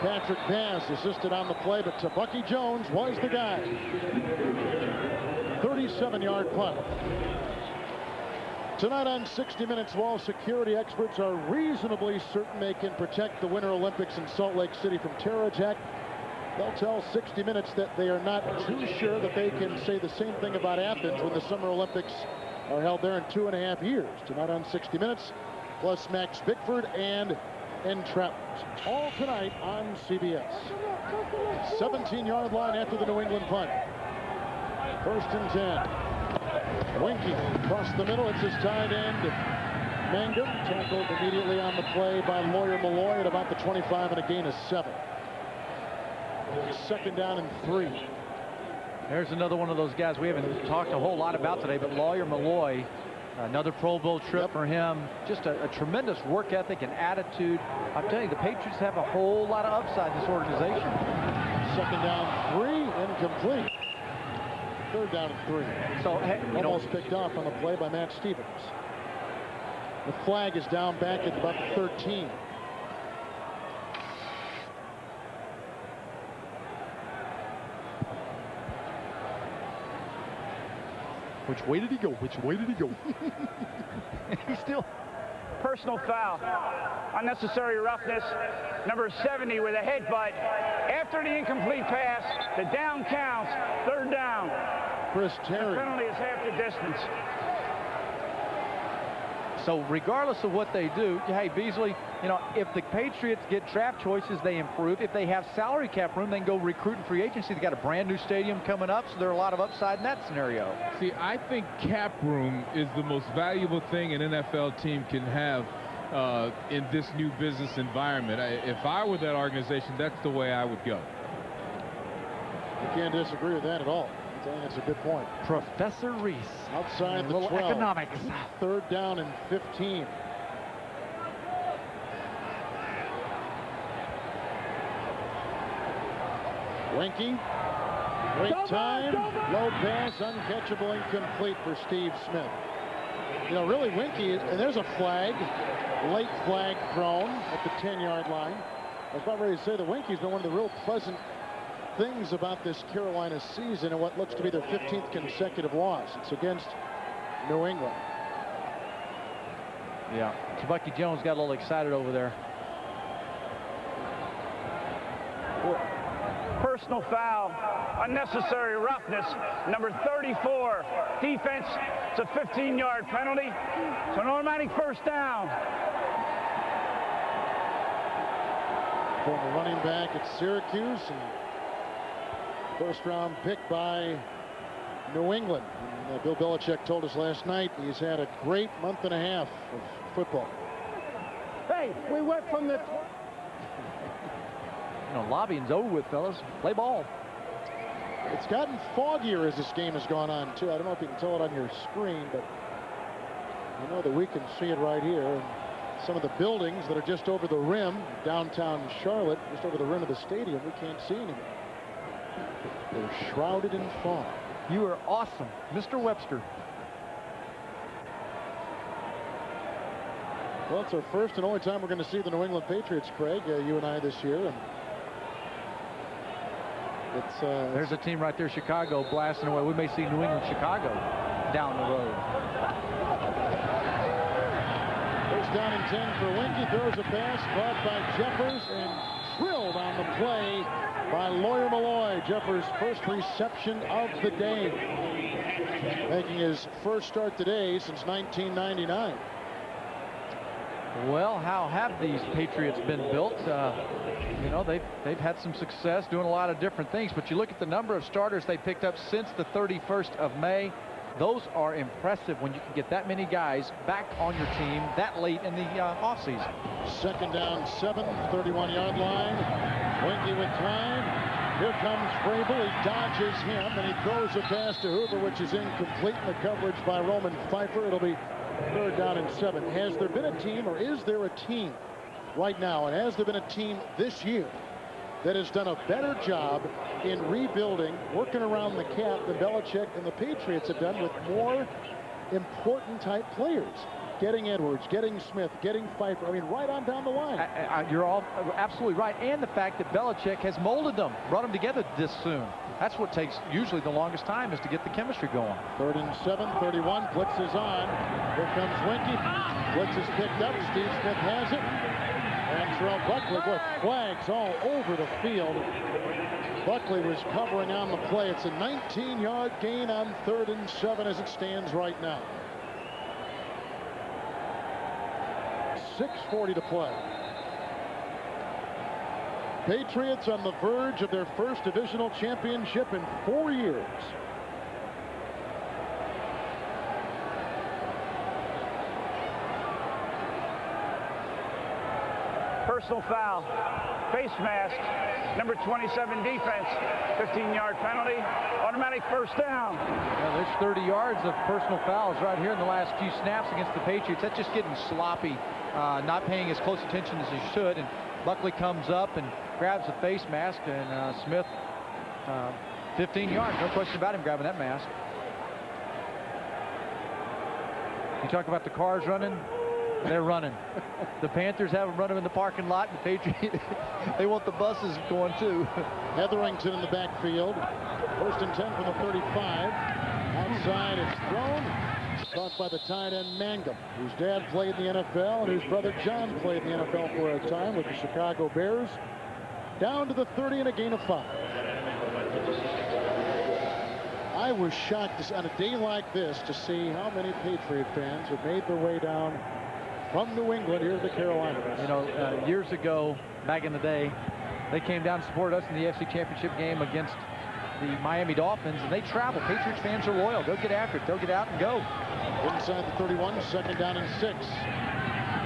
Speaker 1: Patrick Pass assisted on the play, but Tabucky Jones was the guy. 37-yard punt. Tonight on 60 Minutes, while security experts are reasonably certain they can protect the Winter Olympics in Salt Lake City from terror attack, They'll tell 60 Minutes that they are not too sure that they can say the same thing about Athens when the Summer Olympics are held there in 2.5 years. Tonight on 60 Minutes, plus Max Bickford and entrapment. All tonight on CBS. 17-yard line after the New England punt. 1st and 10. Winky across the middle. It's his tight end, Mangum, tackled immediately on the play by Lawyer Malloy at about the 25 and a gain of 7. 2nd down and 3.
Speaker 2: There's another one of those guys we haven't talked a whole lot about today, but Lawyer Malloy, another Pro Bowl trip for him. Just a tremendous work ethic and attitude. I'm telling you, the Patriots have a whole lot of upside in this organization.
Speaker 1: 2nd down, 3, incomplete. 3rd down and 3.
Speaker 2: So,
Speaker 1: almost picked off on the play by Matt Stevens. The flag is down back at about the 13.
Speaker 2: Which way did he go? Which way did he go? He's still.
Speaker 5: Personal foul. Unnecessary roughness. Number 70 with a headbutt. After the incomplete pass, the down counts. 3rd down.
Speaker 1: Chris Terry.
Speaker 5: The penalty is half the distance.
Speaker 2: So regardless of what they do, hey, Beasley, if the Patriots get draft choices, they improve. If they have salary cap room, they can go recruit in free agency. They got a brand new stadium coming up, so there are a lot of upside in that scenario.
Speaker 4: See, I think cap room is the most valuable thing an NFL team can have in this new business environment. If I were that organization, that's the way I would go.
Speaker 1: You can't disagree with that at all. I think that's a good point.
Speaker 2: Professor Reese.
Speaker 1: Outside the 12.
Speaker 2: Economics.
Speaker 1: 3rd down and 15. Winky. Great time. Low pass. Uncatchable. Incomplete for Steve Smith. Really Winky. And there's a flag. Late flag thrown at the 10-yard line. I was about ready to say that Winky's been one of the real pleasant things about this Carolina season and what looks to be their 15th consecutive loss. It's against New England.
Speaker 2: Yeah, Bucky Jones got a little excited over there.
Speaker 5: Personal foul. Unnecessary roughness. Number 34. Defense. It's a 15-yard penalty. It's an automatic 1st down.
Speaker 1: Former running back at Syracuse and 1st-round pick by New England. And, Bill Belichick told us last night he's had a great month and a half of football.
Speaker 11: Hey, we went from the...
Speaker 2: Lobbying's over with, fellas. Play ball.
Speaker 1: It's gotten foggier as this game has gone on, too. I don't know if you can tell it on your screen, but I know that we can see it right here. And some of the buildings that are just over the rim, downtown Charlotte, just over the rim of the stadium, we can't see anymore. They're shrouded in fog.
Speaker 2: You are awesome, Mr. Webster.
Speaker 1: Well, it's our first and only time we're going to see the New England Patriots, Craig, you and I this year. And
Speaker 2: there's a team right there, Chicago, blasting away. We may see New England, Chicago down the road.
Speaker 1: 1st down and 10 for Winky. Throws a pass caught by Jeffers and drilled on the play by Lawyer Malloy. Jeffers' first reception of the day, making his first start today since 1999.
Speaker 2: Well, how have these Patriots been built? They've had some success doing a lot of different things, but you look at the number of starters they picked up since the 31st of May. Those are impressive when you can get that many guys back on your team that late in the offseason. 2nd down, 7, 31-yard line.
Speaker 1: Winky with time. Here comes Vrabel. He dodges him, and he throws a pass to Hoover, which is incomplete in the coverage by Roman Pfeiffer. It'll be 3rd down and 7. Has there been a team, or is there a team right now, and has there been a team this year that has done a better job in rebuilding, working around the cap than Belichick and the Patriots have done with more important type players? Getting Edwards, getting Smith, getting Pfeiffer. I mean, right on down the line.
Speaker 2: You're all absolutely right. And the fact that Belichick has molded them, brought them together this soon. That's what takes usually the longest time, is to get the chemistry going.
Speaker 1: 3rd and 7, 31. Blitz is on. Here comes Winky. Blitz is picked up. Steve Smith has it. And Terrell Buckley with flags all over the field. Buckley was covering on the play. It's a 19-yard gain on 3rd and 7 as it stands right now. 6:40 to play. Patriots on the verge of their first divisional championship in 4 years.
Speaker 5: Personal foul, face mask, number 27 defense, 15-yard penalty, automatic first down.
Speaker 2: Well, there's 30 yards of personal fouls right here in the last few snaps against the Patriots. That's just getting sloppy, not paying as close attention as he should. And Buckley comes up and grabs the face mask, and Smith, 15 yards, no question about him grabbing that mask. You talk about the cars running. They're running. The Panthers have them running in the parking lot, and the Patriots, they want the buses going too.
Speaker 1: Hetherington in the backfield. 1st and 10 from the 35. Outside, it's thrown. Caught by the tight end Mangum, whose dad played in the NFL and whose brother John played in the NFL for a time with the Chicago Bears. Down to the 30 and a gain of 5. I was shocked on a day like this to see how many Patriot fans have made their way down from New England here to the Carolinas.
Speaker 2: You know, years ago, back in the day, they came down and supported us in the AFC Championship game against the Miami Dolphins, and they travel. Patriots fans are loyal. They'll get after it. They'll get out and go.
Speaker 1: Inside the 31, 2nd down and 6.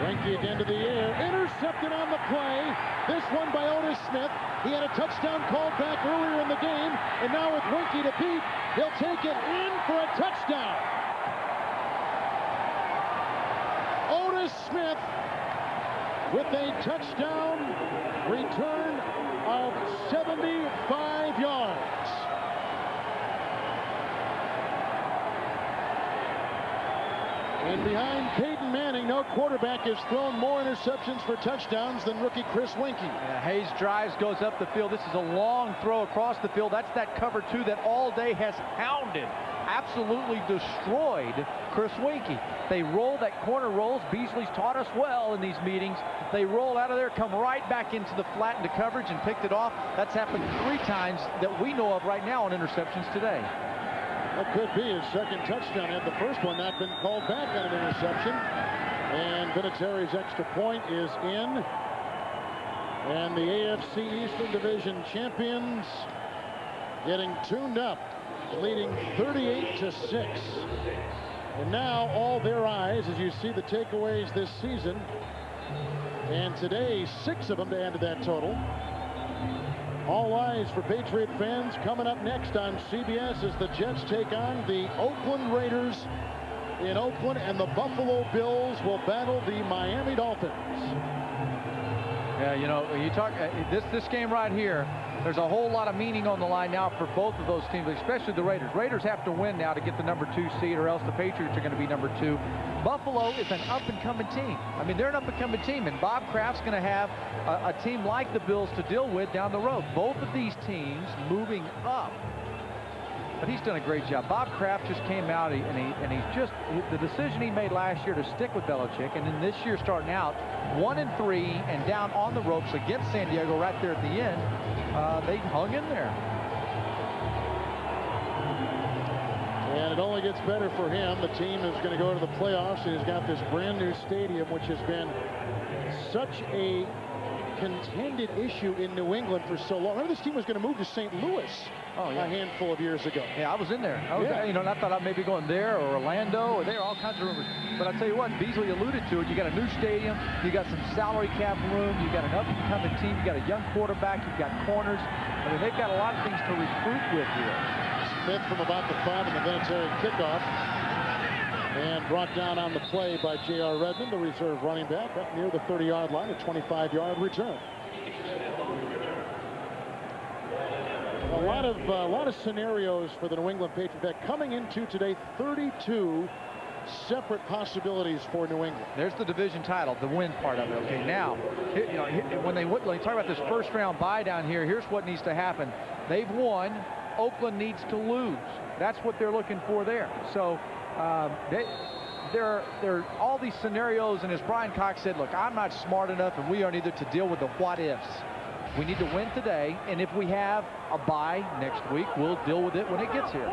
Speaker 1: Reinke again to the air. Intercepted on the play. This one by Otis Smith. He had a touchdown called back earlier in the game, and now with Reinke to beat, he'll take it in for a touchdown. Otis Smith with a touchdown return of 75 yards. And behind Peyton Manning, no quarterback has thrown more interceptions for touchdowns than rookie Chris Weinke.
Speaker 2: Yeah, Hayes drives, goes up the field. This is a long throw across the field. That's that cover 2 that all day has hounded, absolutely destroyed Chris Weinke. They roll, that corner rolls. Beasley's taught us well in these meetings. They roll out of there, come right back into the flat into coverage and picked it off. That's happened 3 times that we know of right now on interceptions today.
Speaker 1: That could be his 2nd touchdown. Had the first one not been called back on an interception. And Vinatieri's extra point is in. And the AFC Eastern Division champions getting tuned up, leading 38-6. And now all their eyes, as you see the takeaways this season, and today 6 of them to add to that total. All eyes for Patriot fans coming up next on CBS as the Jets take on the Oakland Raiders in Oakland, and the Buffalo Bills will battle the Miami Dolphins.
Speaker 2: Yeah, you know, you talk this game right here, there's a whole lot of meaning on the line now for both of those teams, especially the Raiders. Raiders have to win now to get the number 2 seed, or else the Patriots are going to be number 2. Buffalo is an up-and-coming team. I mean, they're an up-and-coming team, and Bob Kraft's going to have a team like the Bills to deal with down the road. Both of these teams moving up. But he's done a great job. Bob Kraft just came out, and he's just, the decision he made last year to stick with Belichick, and then this year starting out 1-3 and down on the ropes against San Diego right there at the end. They hung in there.
Speaker 1: And it only gets better for him. The team is going to go to the playoffs, and he's got this brand new stadium, which has been such a contended issue in New England for so long. Remember, this team was going to move to St. Louis a handful of years ago.
Speaker 2: Yeah, I was in there. You know, and I thought I may be going there or Orlando or there, all kinds of rumors. But I tell you what, Beasley alluded to it. You got a new stadium, you got some salary cap room, you got an up-and-coming team, you got a young quarterback, you've got corners. I mean, they've got a lot of things to recruit with here.
Speaker 1: Smith from about the 5 in the Vinatieri kickoff, and brought down on the play by J.R. Redmond, the reserve running back, up near the 30-yard line, a 25-yard return. A lot of scenarios for the New England Patriots coming into today. 32 separate possibilities for New England.
Speaker 2: There's the division title, the win part of it. Okay, now, you know, when they talk about this first-round bye down here, here's what needs to happen. They've won. Oakland needs to lose. That's what they're looking for there. So there are all these scenarios, and as Brian Cox said, look, I'm not smart enough, and we aren't either to deal with the what-ifs. We need to win today, and if we have a bye next week, we'll deal with it when it gets here.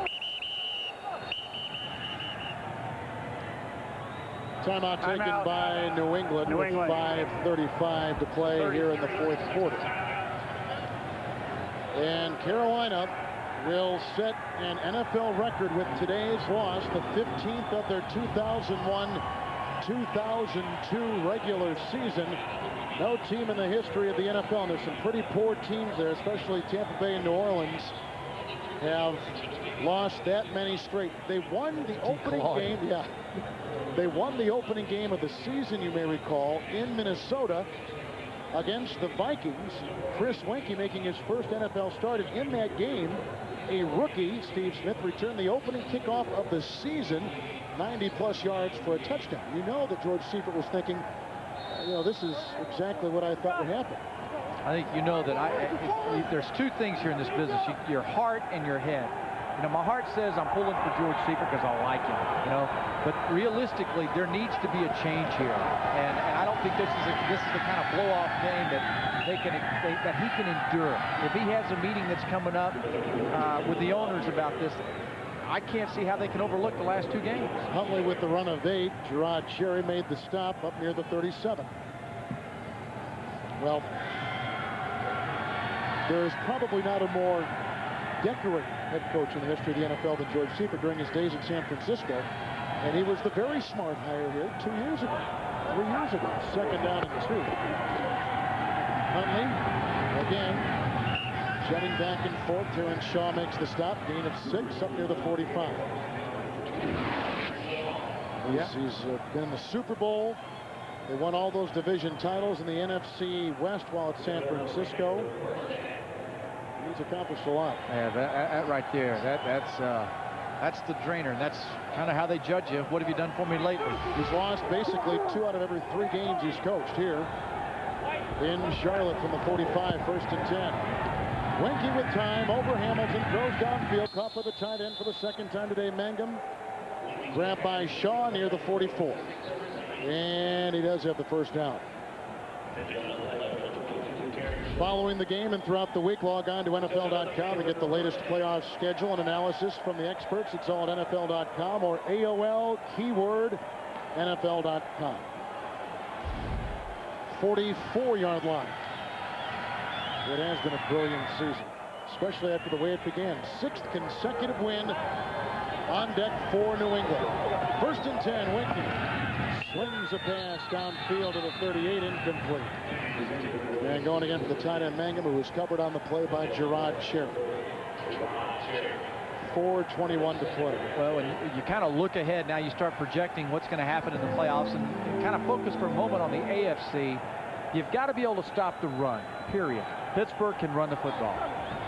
Speaker 1: Timeout taken by New England with 5:35 to play here in the fourth quarter. And Carolina will set an NFL record with today's loss, the 15th of their 2001-2002 regular season. No team in the history of the NFL, and there's some pretty poor teams there, especially Tampa Bay and New Orleans, have lost that many straight. They won the opening game. Yeah, they won the opening game of the season, you may recall, in Minnesota against the Vikings. Chris Weinke making his first NFL start, and in that game, a rookie, Steve Smith, returned the opening kickoff of the season, 90-plus yards for a touchdown. You know that George Seifert was thinking, you know, this is exactly what I thought would happen.
Speaker 2: I think you know that there's two things here in this business, your heart and your head. You know, my heart says I'm pulling for George Seifert because I like him, you know, but realistically, there needs to be a change here, and I don't think this is the kind of blow-off game that that he can endure. If he has a meeting that's coming up with the owners about this, I can't see how they can overlook the last two games.
Speaker 1: Huntley with the run of 8. Gerard Cherry made the stop up near the 37. Well, there is probably not a more decorated head coach in the history of the NFL than George Seifert during his days in San Francisco. And he was the very smart hire here 2 years ago, 3 years ago. Second down and 2. Huntley, again, jetting back and forth. Terrence Shaw makes the stop. Gain of 6 up near the 45. He's been in the Super Bowl. They won all those division titles in the NFC West while at San Francisco. He's accomplished a lot.
Speaker 2: Yeah, that right there, that's the drainer, and that's kind of how they judge you. What have you done for me lately?
Speaker 1: He's lost basically 2 out of every 3 games he's coached here in Charlotte from the 45, 1st and 10. Weinke with time over Hamilton, throws downfield, caught for the tight end for the second time today. Mangum grabbed by Shaw near the 44, and he does have the first down. Following the game and throughout the week, log on to NFL.com to get the latest playoff schedule and analysis from the experts. It's all at NFL.com or AOL keyword NFL.com. 44-yard line. It has been a brilliant season, especially after the way it began. 6th consecutive win on deck for New England. 1st and 10, Weinke slings a pass downfield to the 38, incomplete. And going again for the tight end Mangum, who was covered on the play by Gerard Cherry. 4:21 to play.
Speaker 2: Well, and you kind of look ahead now. You start projecting what's going to happen in the playoffs, and kind of focus for a moment on the AFC. You've got to be able to stop the run, period. Pittsburgh can run the football.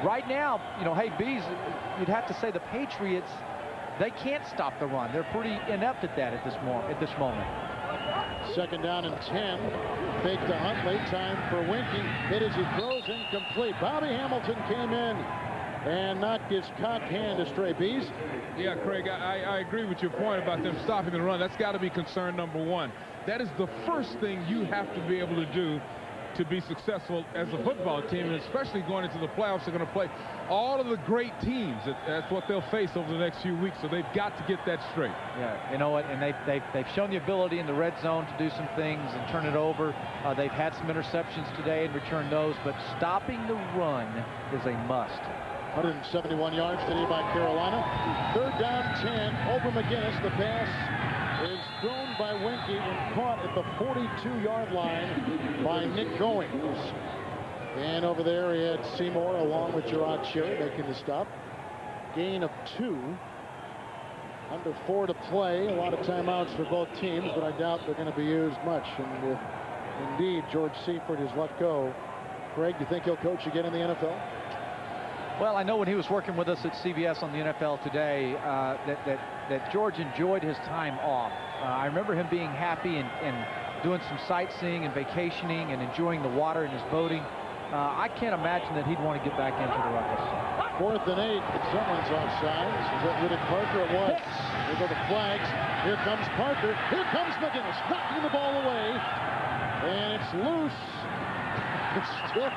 Speaker 2: Right now, you know, hey, Bees, you'd have to say the Patriots, they can't stop the run. They're pretty inept at that at this moment.
Speaker 1: 2nd down and 10. Fake to Huntley. Time for Weinke. Hit as he throws, incomplete. Bobby Hamilton came in and knocked his cocked hand astray. Bees?
Speaker 4: Yeah, Craig, I agree with your point about them stopping the run. That's got to be concern number 1. That is the first thing you have to be able to do to be successful as a football team, and especially going into the playoffs. They're going to play all of the great teams. That's what they'll face over the next few weeks, so they've got to get that straight.
Speaker 2: Yeah, you know what, and they've shown the ability in the red zone to do some things and turn it over. They've had some interceptions today and returned those, but stopping the run is a must.
Speaker 1: 171 yards today by Carolina. 3rd down, 10. Over McGinnis. The pass is thrown by Weinke and caught at the 42-yard line by Nick Goings. And over there he had Seymour along with Gerard Cherry making the stop. Gain of 2. Under 4 to play. A lot of timeouts for both teams, but I doubt they're going to be used much. And indeed, George Seifert has let go. Craig, do you think he'll coach again in the NFL?
Speaker 2: Well, I know when he was working with us at CBS on the NFL Today that George enjoyed his time off. I remember him being happy and doing some sightseeing and vacationing and enjoying the water in his boating. I can't imagine that he'd want to get back into the ruckus.
Speaker 1: 4th and 8. Someone's offside. Is that Riddick Parker? It was. There go the flags. Here comes Parker. Here comes McGinnis, knocking the ball away. And it's loose. It's still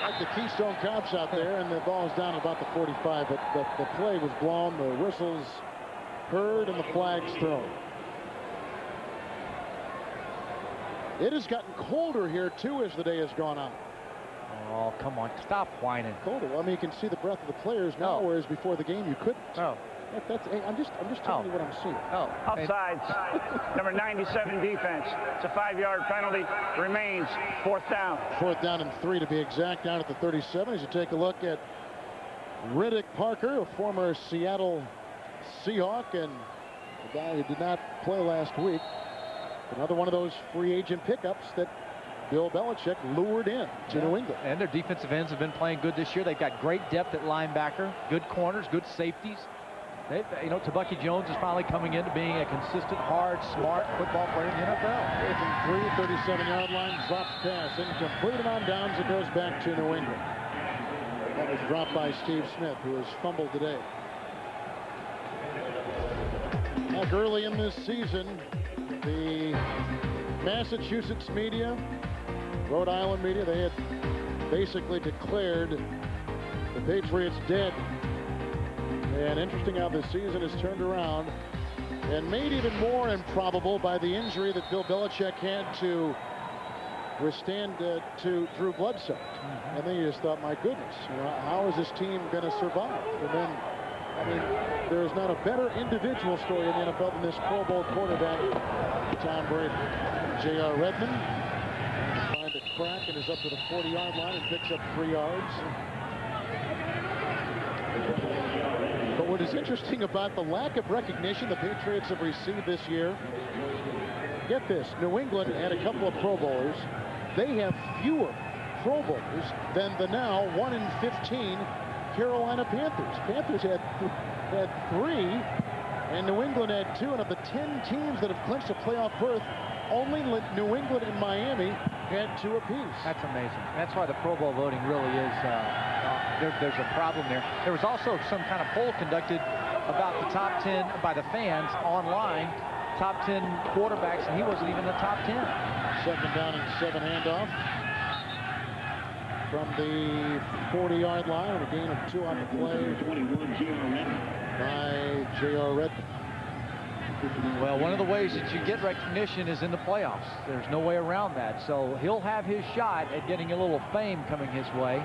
Speaker 1: like the Keystone Cops out there, and the ball's down at about the 45. But the play was blown, the whistles heard, and the flags thrown. It has gotten colder here, too, as the day has gone on.
Speaker 2: Oh, come on. Stop whining.
Speaker 1: Colder. Well, I mean, you can see the breath of the players now, whereas before the game you couldn't.
Speaker 2: Oh.
Speaker 1: I'm just telling you what I'm seeing.
Speaker 2: Oh.
Speaker 5: Offsides. Number 97 defense. It's a 5-yard penalty. Remains 4th down.
Speaker 1: 4th down and 3 to be exact, down at the 37. As you take a look at Riddick Parker, a former Seattle Seahawk and a guy who did not play last week. Another one of those free agent pickups that Bill Belichick lured in to New England.
Speaker 2: And their defensive ends have been playing good this year. They've got great depth at linebacker, good corners, good safeties. You know, Tabucky Jones is finally coming into being a consistent, hard, smart football player in the NFL.
Speaker 1: 4th and 3, 37-yard line, dropped pass, incomplete, and on downs it goes back to New England. That was dropped by Steve Smith, who has fumbled today. Back early in this season, the Massachusetts media, Rhode Island media, they had basically declared the Patriots dead. And interesting how this season has turned around and made even more improbable by the injury that Bill Belichick had to withstand to Drew Bledsoe. And then you just thought, my goodness, you know, how is this team going to survive? And then, I mean, there is not a better individual story in the NFL than this Pro Bowl quarterback, Tom Brady. J.R. Redmond finds a crack and is up to the 40-yard line and picks up 3 yards. But what is interesting about the lack of recognition the Patriots have received this year, get this, New England had a couple of Pro Bowlers. They have fewer Pro Bowlers than the now 1-15 Carolina Panthers. Panthers had 3, and New England had 2. And of the 10 teams that have clinched a playoff berth, only New England and Miami had 2 apiece.
Speaker 2: That's amazing. That's why the Pro Bowl voting really is, there's a problem there. There was also some kind of poll conducted about the top 10 by the fans online, top 10 quarterbacks, and he wasn't even in the top 10.
Speaker 1: 2nd down and 7 handoff from the 40-yard line, and a gain of 2 on the play by J.R. Redmond.
Speaker 2: Well, one of the ways that you get recognition is in the playoffs. There's no way around that. So he'll have his shot at getting a little fame coming his way.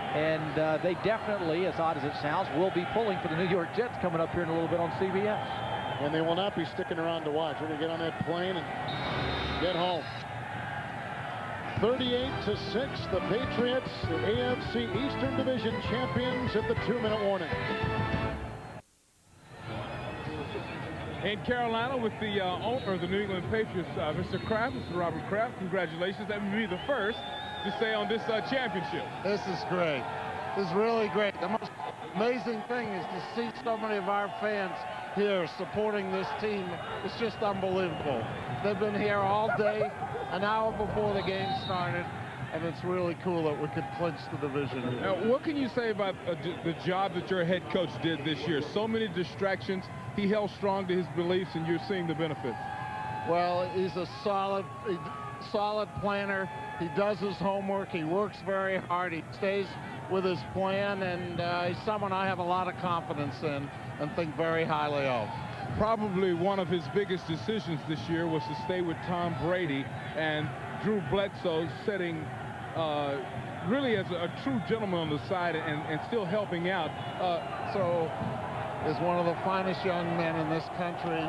Speaker 2: And they definitely, as odd as it sounds, will be pulling for the New York Jets coming up here in a little bit on CBS.
Speaker 1: And they will not be sticking around to watch. They're going to get on that plane and get home. 38-6, the Patriots, the AFC Eastern Division champions at the 2-minute warning.
Speaker 4: In Carolina with the owner of the New England Patriots, Mr. Kraft, Mr. Robert Kraft. Congratulations. That would be the first to say on this championship.
Speaker 11: This is great. This is really great. The most amazing thing is to see so many of our fans here supporting this team. It's just unbelievable. They've been here all day, an hour before the game started, and it's really cool that we could clinch the division.
Speaker 4: Now, what can you say about the job that your head coach did this year? So many distractions. He held strong to his beliefs, and you're seeing the benefits.
Speaker 11: Well, he's a solid planner. He does his homework. He works very hard. He stays with his plan, and he's someone I have a lot of confidence in and think very highly of.
Speaker 4: Probably one of his biggest decisions this year was to stay with Tom Brady, and Drew Bledsoe setting really as a true gentleman on the side and still helping out.
Speaker 11: Is one of the finest young men in this country.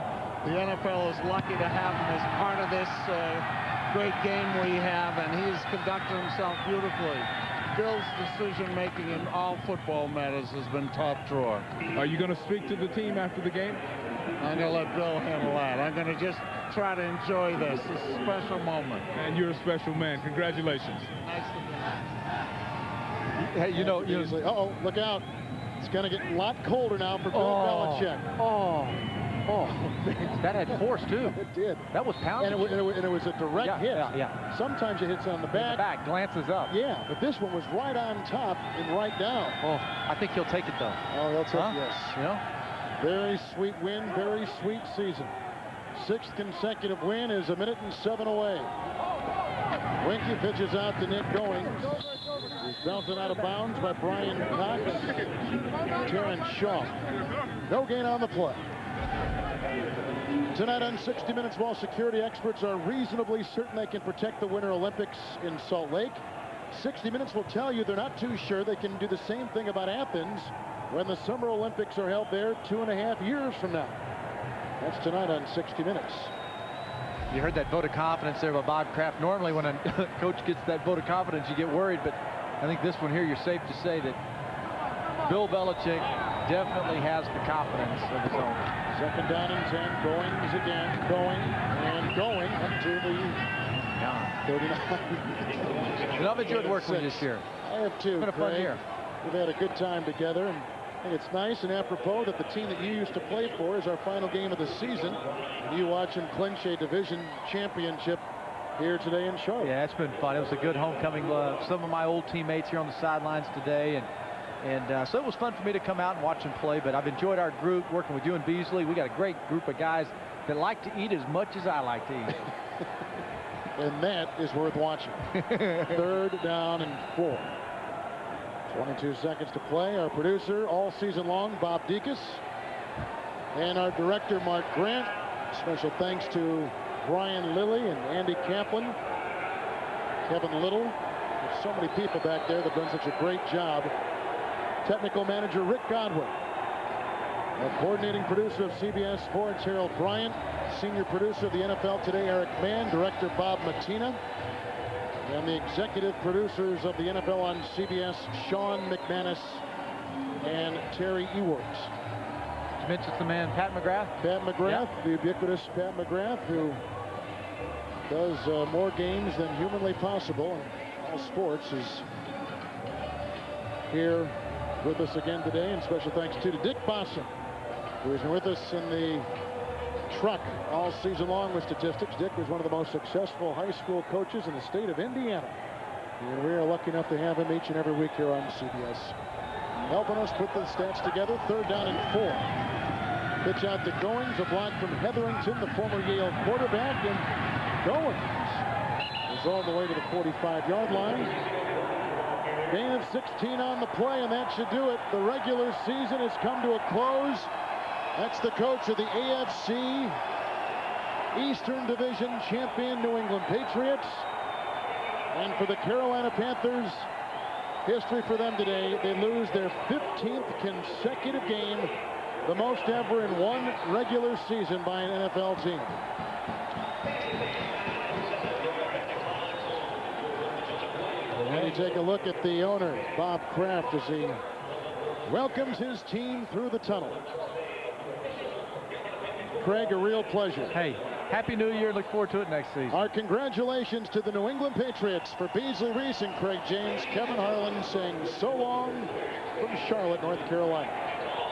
Speaker 11: The NFL is lucky to have him as part of this great game we have, and he's conducted himself beautifully. Bill's decision-making in all football matters has been top drawer.
Speaker 4: Are you going to speak to the team after the game?
Speaker 11: I'm going to let Bill handle that. I'm going to just try to enjoy this. It's a special moment.
Speaker 4: And you're a special man. Congratulations.
Speaker 11: Nice to
Speaker 2: Hey, you know,
Speaker 1: uh-oh, look out. It's going to get a lot colder now for Bill Belichick.
Speaker 2: Oh. Oh, that had force, too.
Speaker 1: It did.
Speaker 2: That was pounding.
Speaker 1: And it was a direct hit.
Speaker 2: Yeah.
Speaker 1: Sometimes it hits on the back.
Speaker 2: Glances up.
Speaker 1: Yeah, but this one was right on top and right down.
Speaker 2: Oh, I think he'll take it, though.
Speaker 1: Oh, he'll take it, yes.
Speaker 2: You know?
Speaker 1: Very sweet win, very sweet season. 6th consecutive win is 1:07 away. Winky pitches out to Nick Goings. He's belted out of bounds by Brian Cox. Terrence Shaw. No gain on the play. Tonight on 60 Minutes, while security experts are reasonably certain they can protect the Winter Olympics in Salt Lake, 60 Minutes will tell you they're not too sure they can do the same thing about Athens when the Summer Olympics are held there 2.5 years from now. That's tonight on 60 Minutes.
Speaker 2: You heard that vote of confidence there by Bob Kraft. Normally when a coach gets that vote of confidence, you get worried, but I think this one here, you're safe to say that Bill Belichick definitely has the confidence of his own.
Speaker 1: 2nd down and 10. Goings again. Going up to the 39.
Speaker 2: And I've enjoyed working with you this year.
Speaker 1: I have too.
Speaker 2: It's been a fun year.
Speaker 1: We've had a good time together, and I think it's nice and apropos that the team that you used to play for is our final game of the season. And you watch him clinch a division championship here today in Charlotte.
Speaker 2: Yeah, it's been fun. It was a good homecoming. Some of my old teammates here on the sidelines today, and so it was fun for me to come out and watch them play. But I've enjoyed our group working with you and Beasley. We got a great group of guys that like to eat as much as I like to eat.
Speaker 1: And that is worth watching. 3rd down and 4. 22 seconds to play. Our producer all season long, Bob Dekas, and our director, Mark Grant. Special thanks to Brian Lilly and Andy Kaplan, Kevin Little. There's so many people back there that have done such a great job. Technical manager Rick Godwin. Our coordinating producer of CBS Sports, Harold Bryant. Senior producer of the NFL Today, Eric Mann. Director Bob Matina. And the executive producers of the NFL on CBS, Sean McManus and Terry Ewards.
Speaker 2: You mentioned the man, Pat McGrath.
Speaker 1: Pat McGrath, the ubiquitous Pat McGrath, who does more games than humanly possible in all sports, is here with us again today. And special thanks to Dick Bossum, who is with us in the truck all season long with statistics. Dick was one of the most successful high school coaches in the state of Indiana. And we are lucky enough to have him each and every week here on CBS. Helping us put the stats together. 3rd down and 4. Pitch out to Goings, a block from Hetherington, the former Yale quarterback, and Goings is all the way to the 45-yard line. Gain of 16 on the play, and that should do it. The regular season has come to a close. That's the coach of the AFC Eastern Division champion New England Patriots. And for the Carolina Panthers, history for them today. They lose their 15th consecutive game, the most ever in one regular season by an NFL team. And you take a look at the owner, Bob Kraft, as he welcomes his team through the tunnel. Craig, a real pleasure.
Speaker 2: Hey, Happy New Year. Look forward to it next season.
Speaker 1: Our congratulations to the New England Patriots. For Beasley Reese and Craig James, Kevin Harlan saying so long from Charlotte, North Carolina.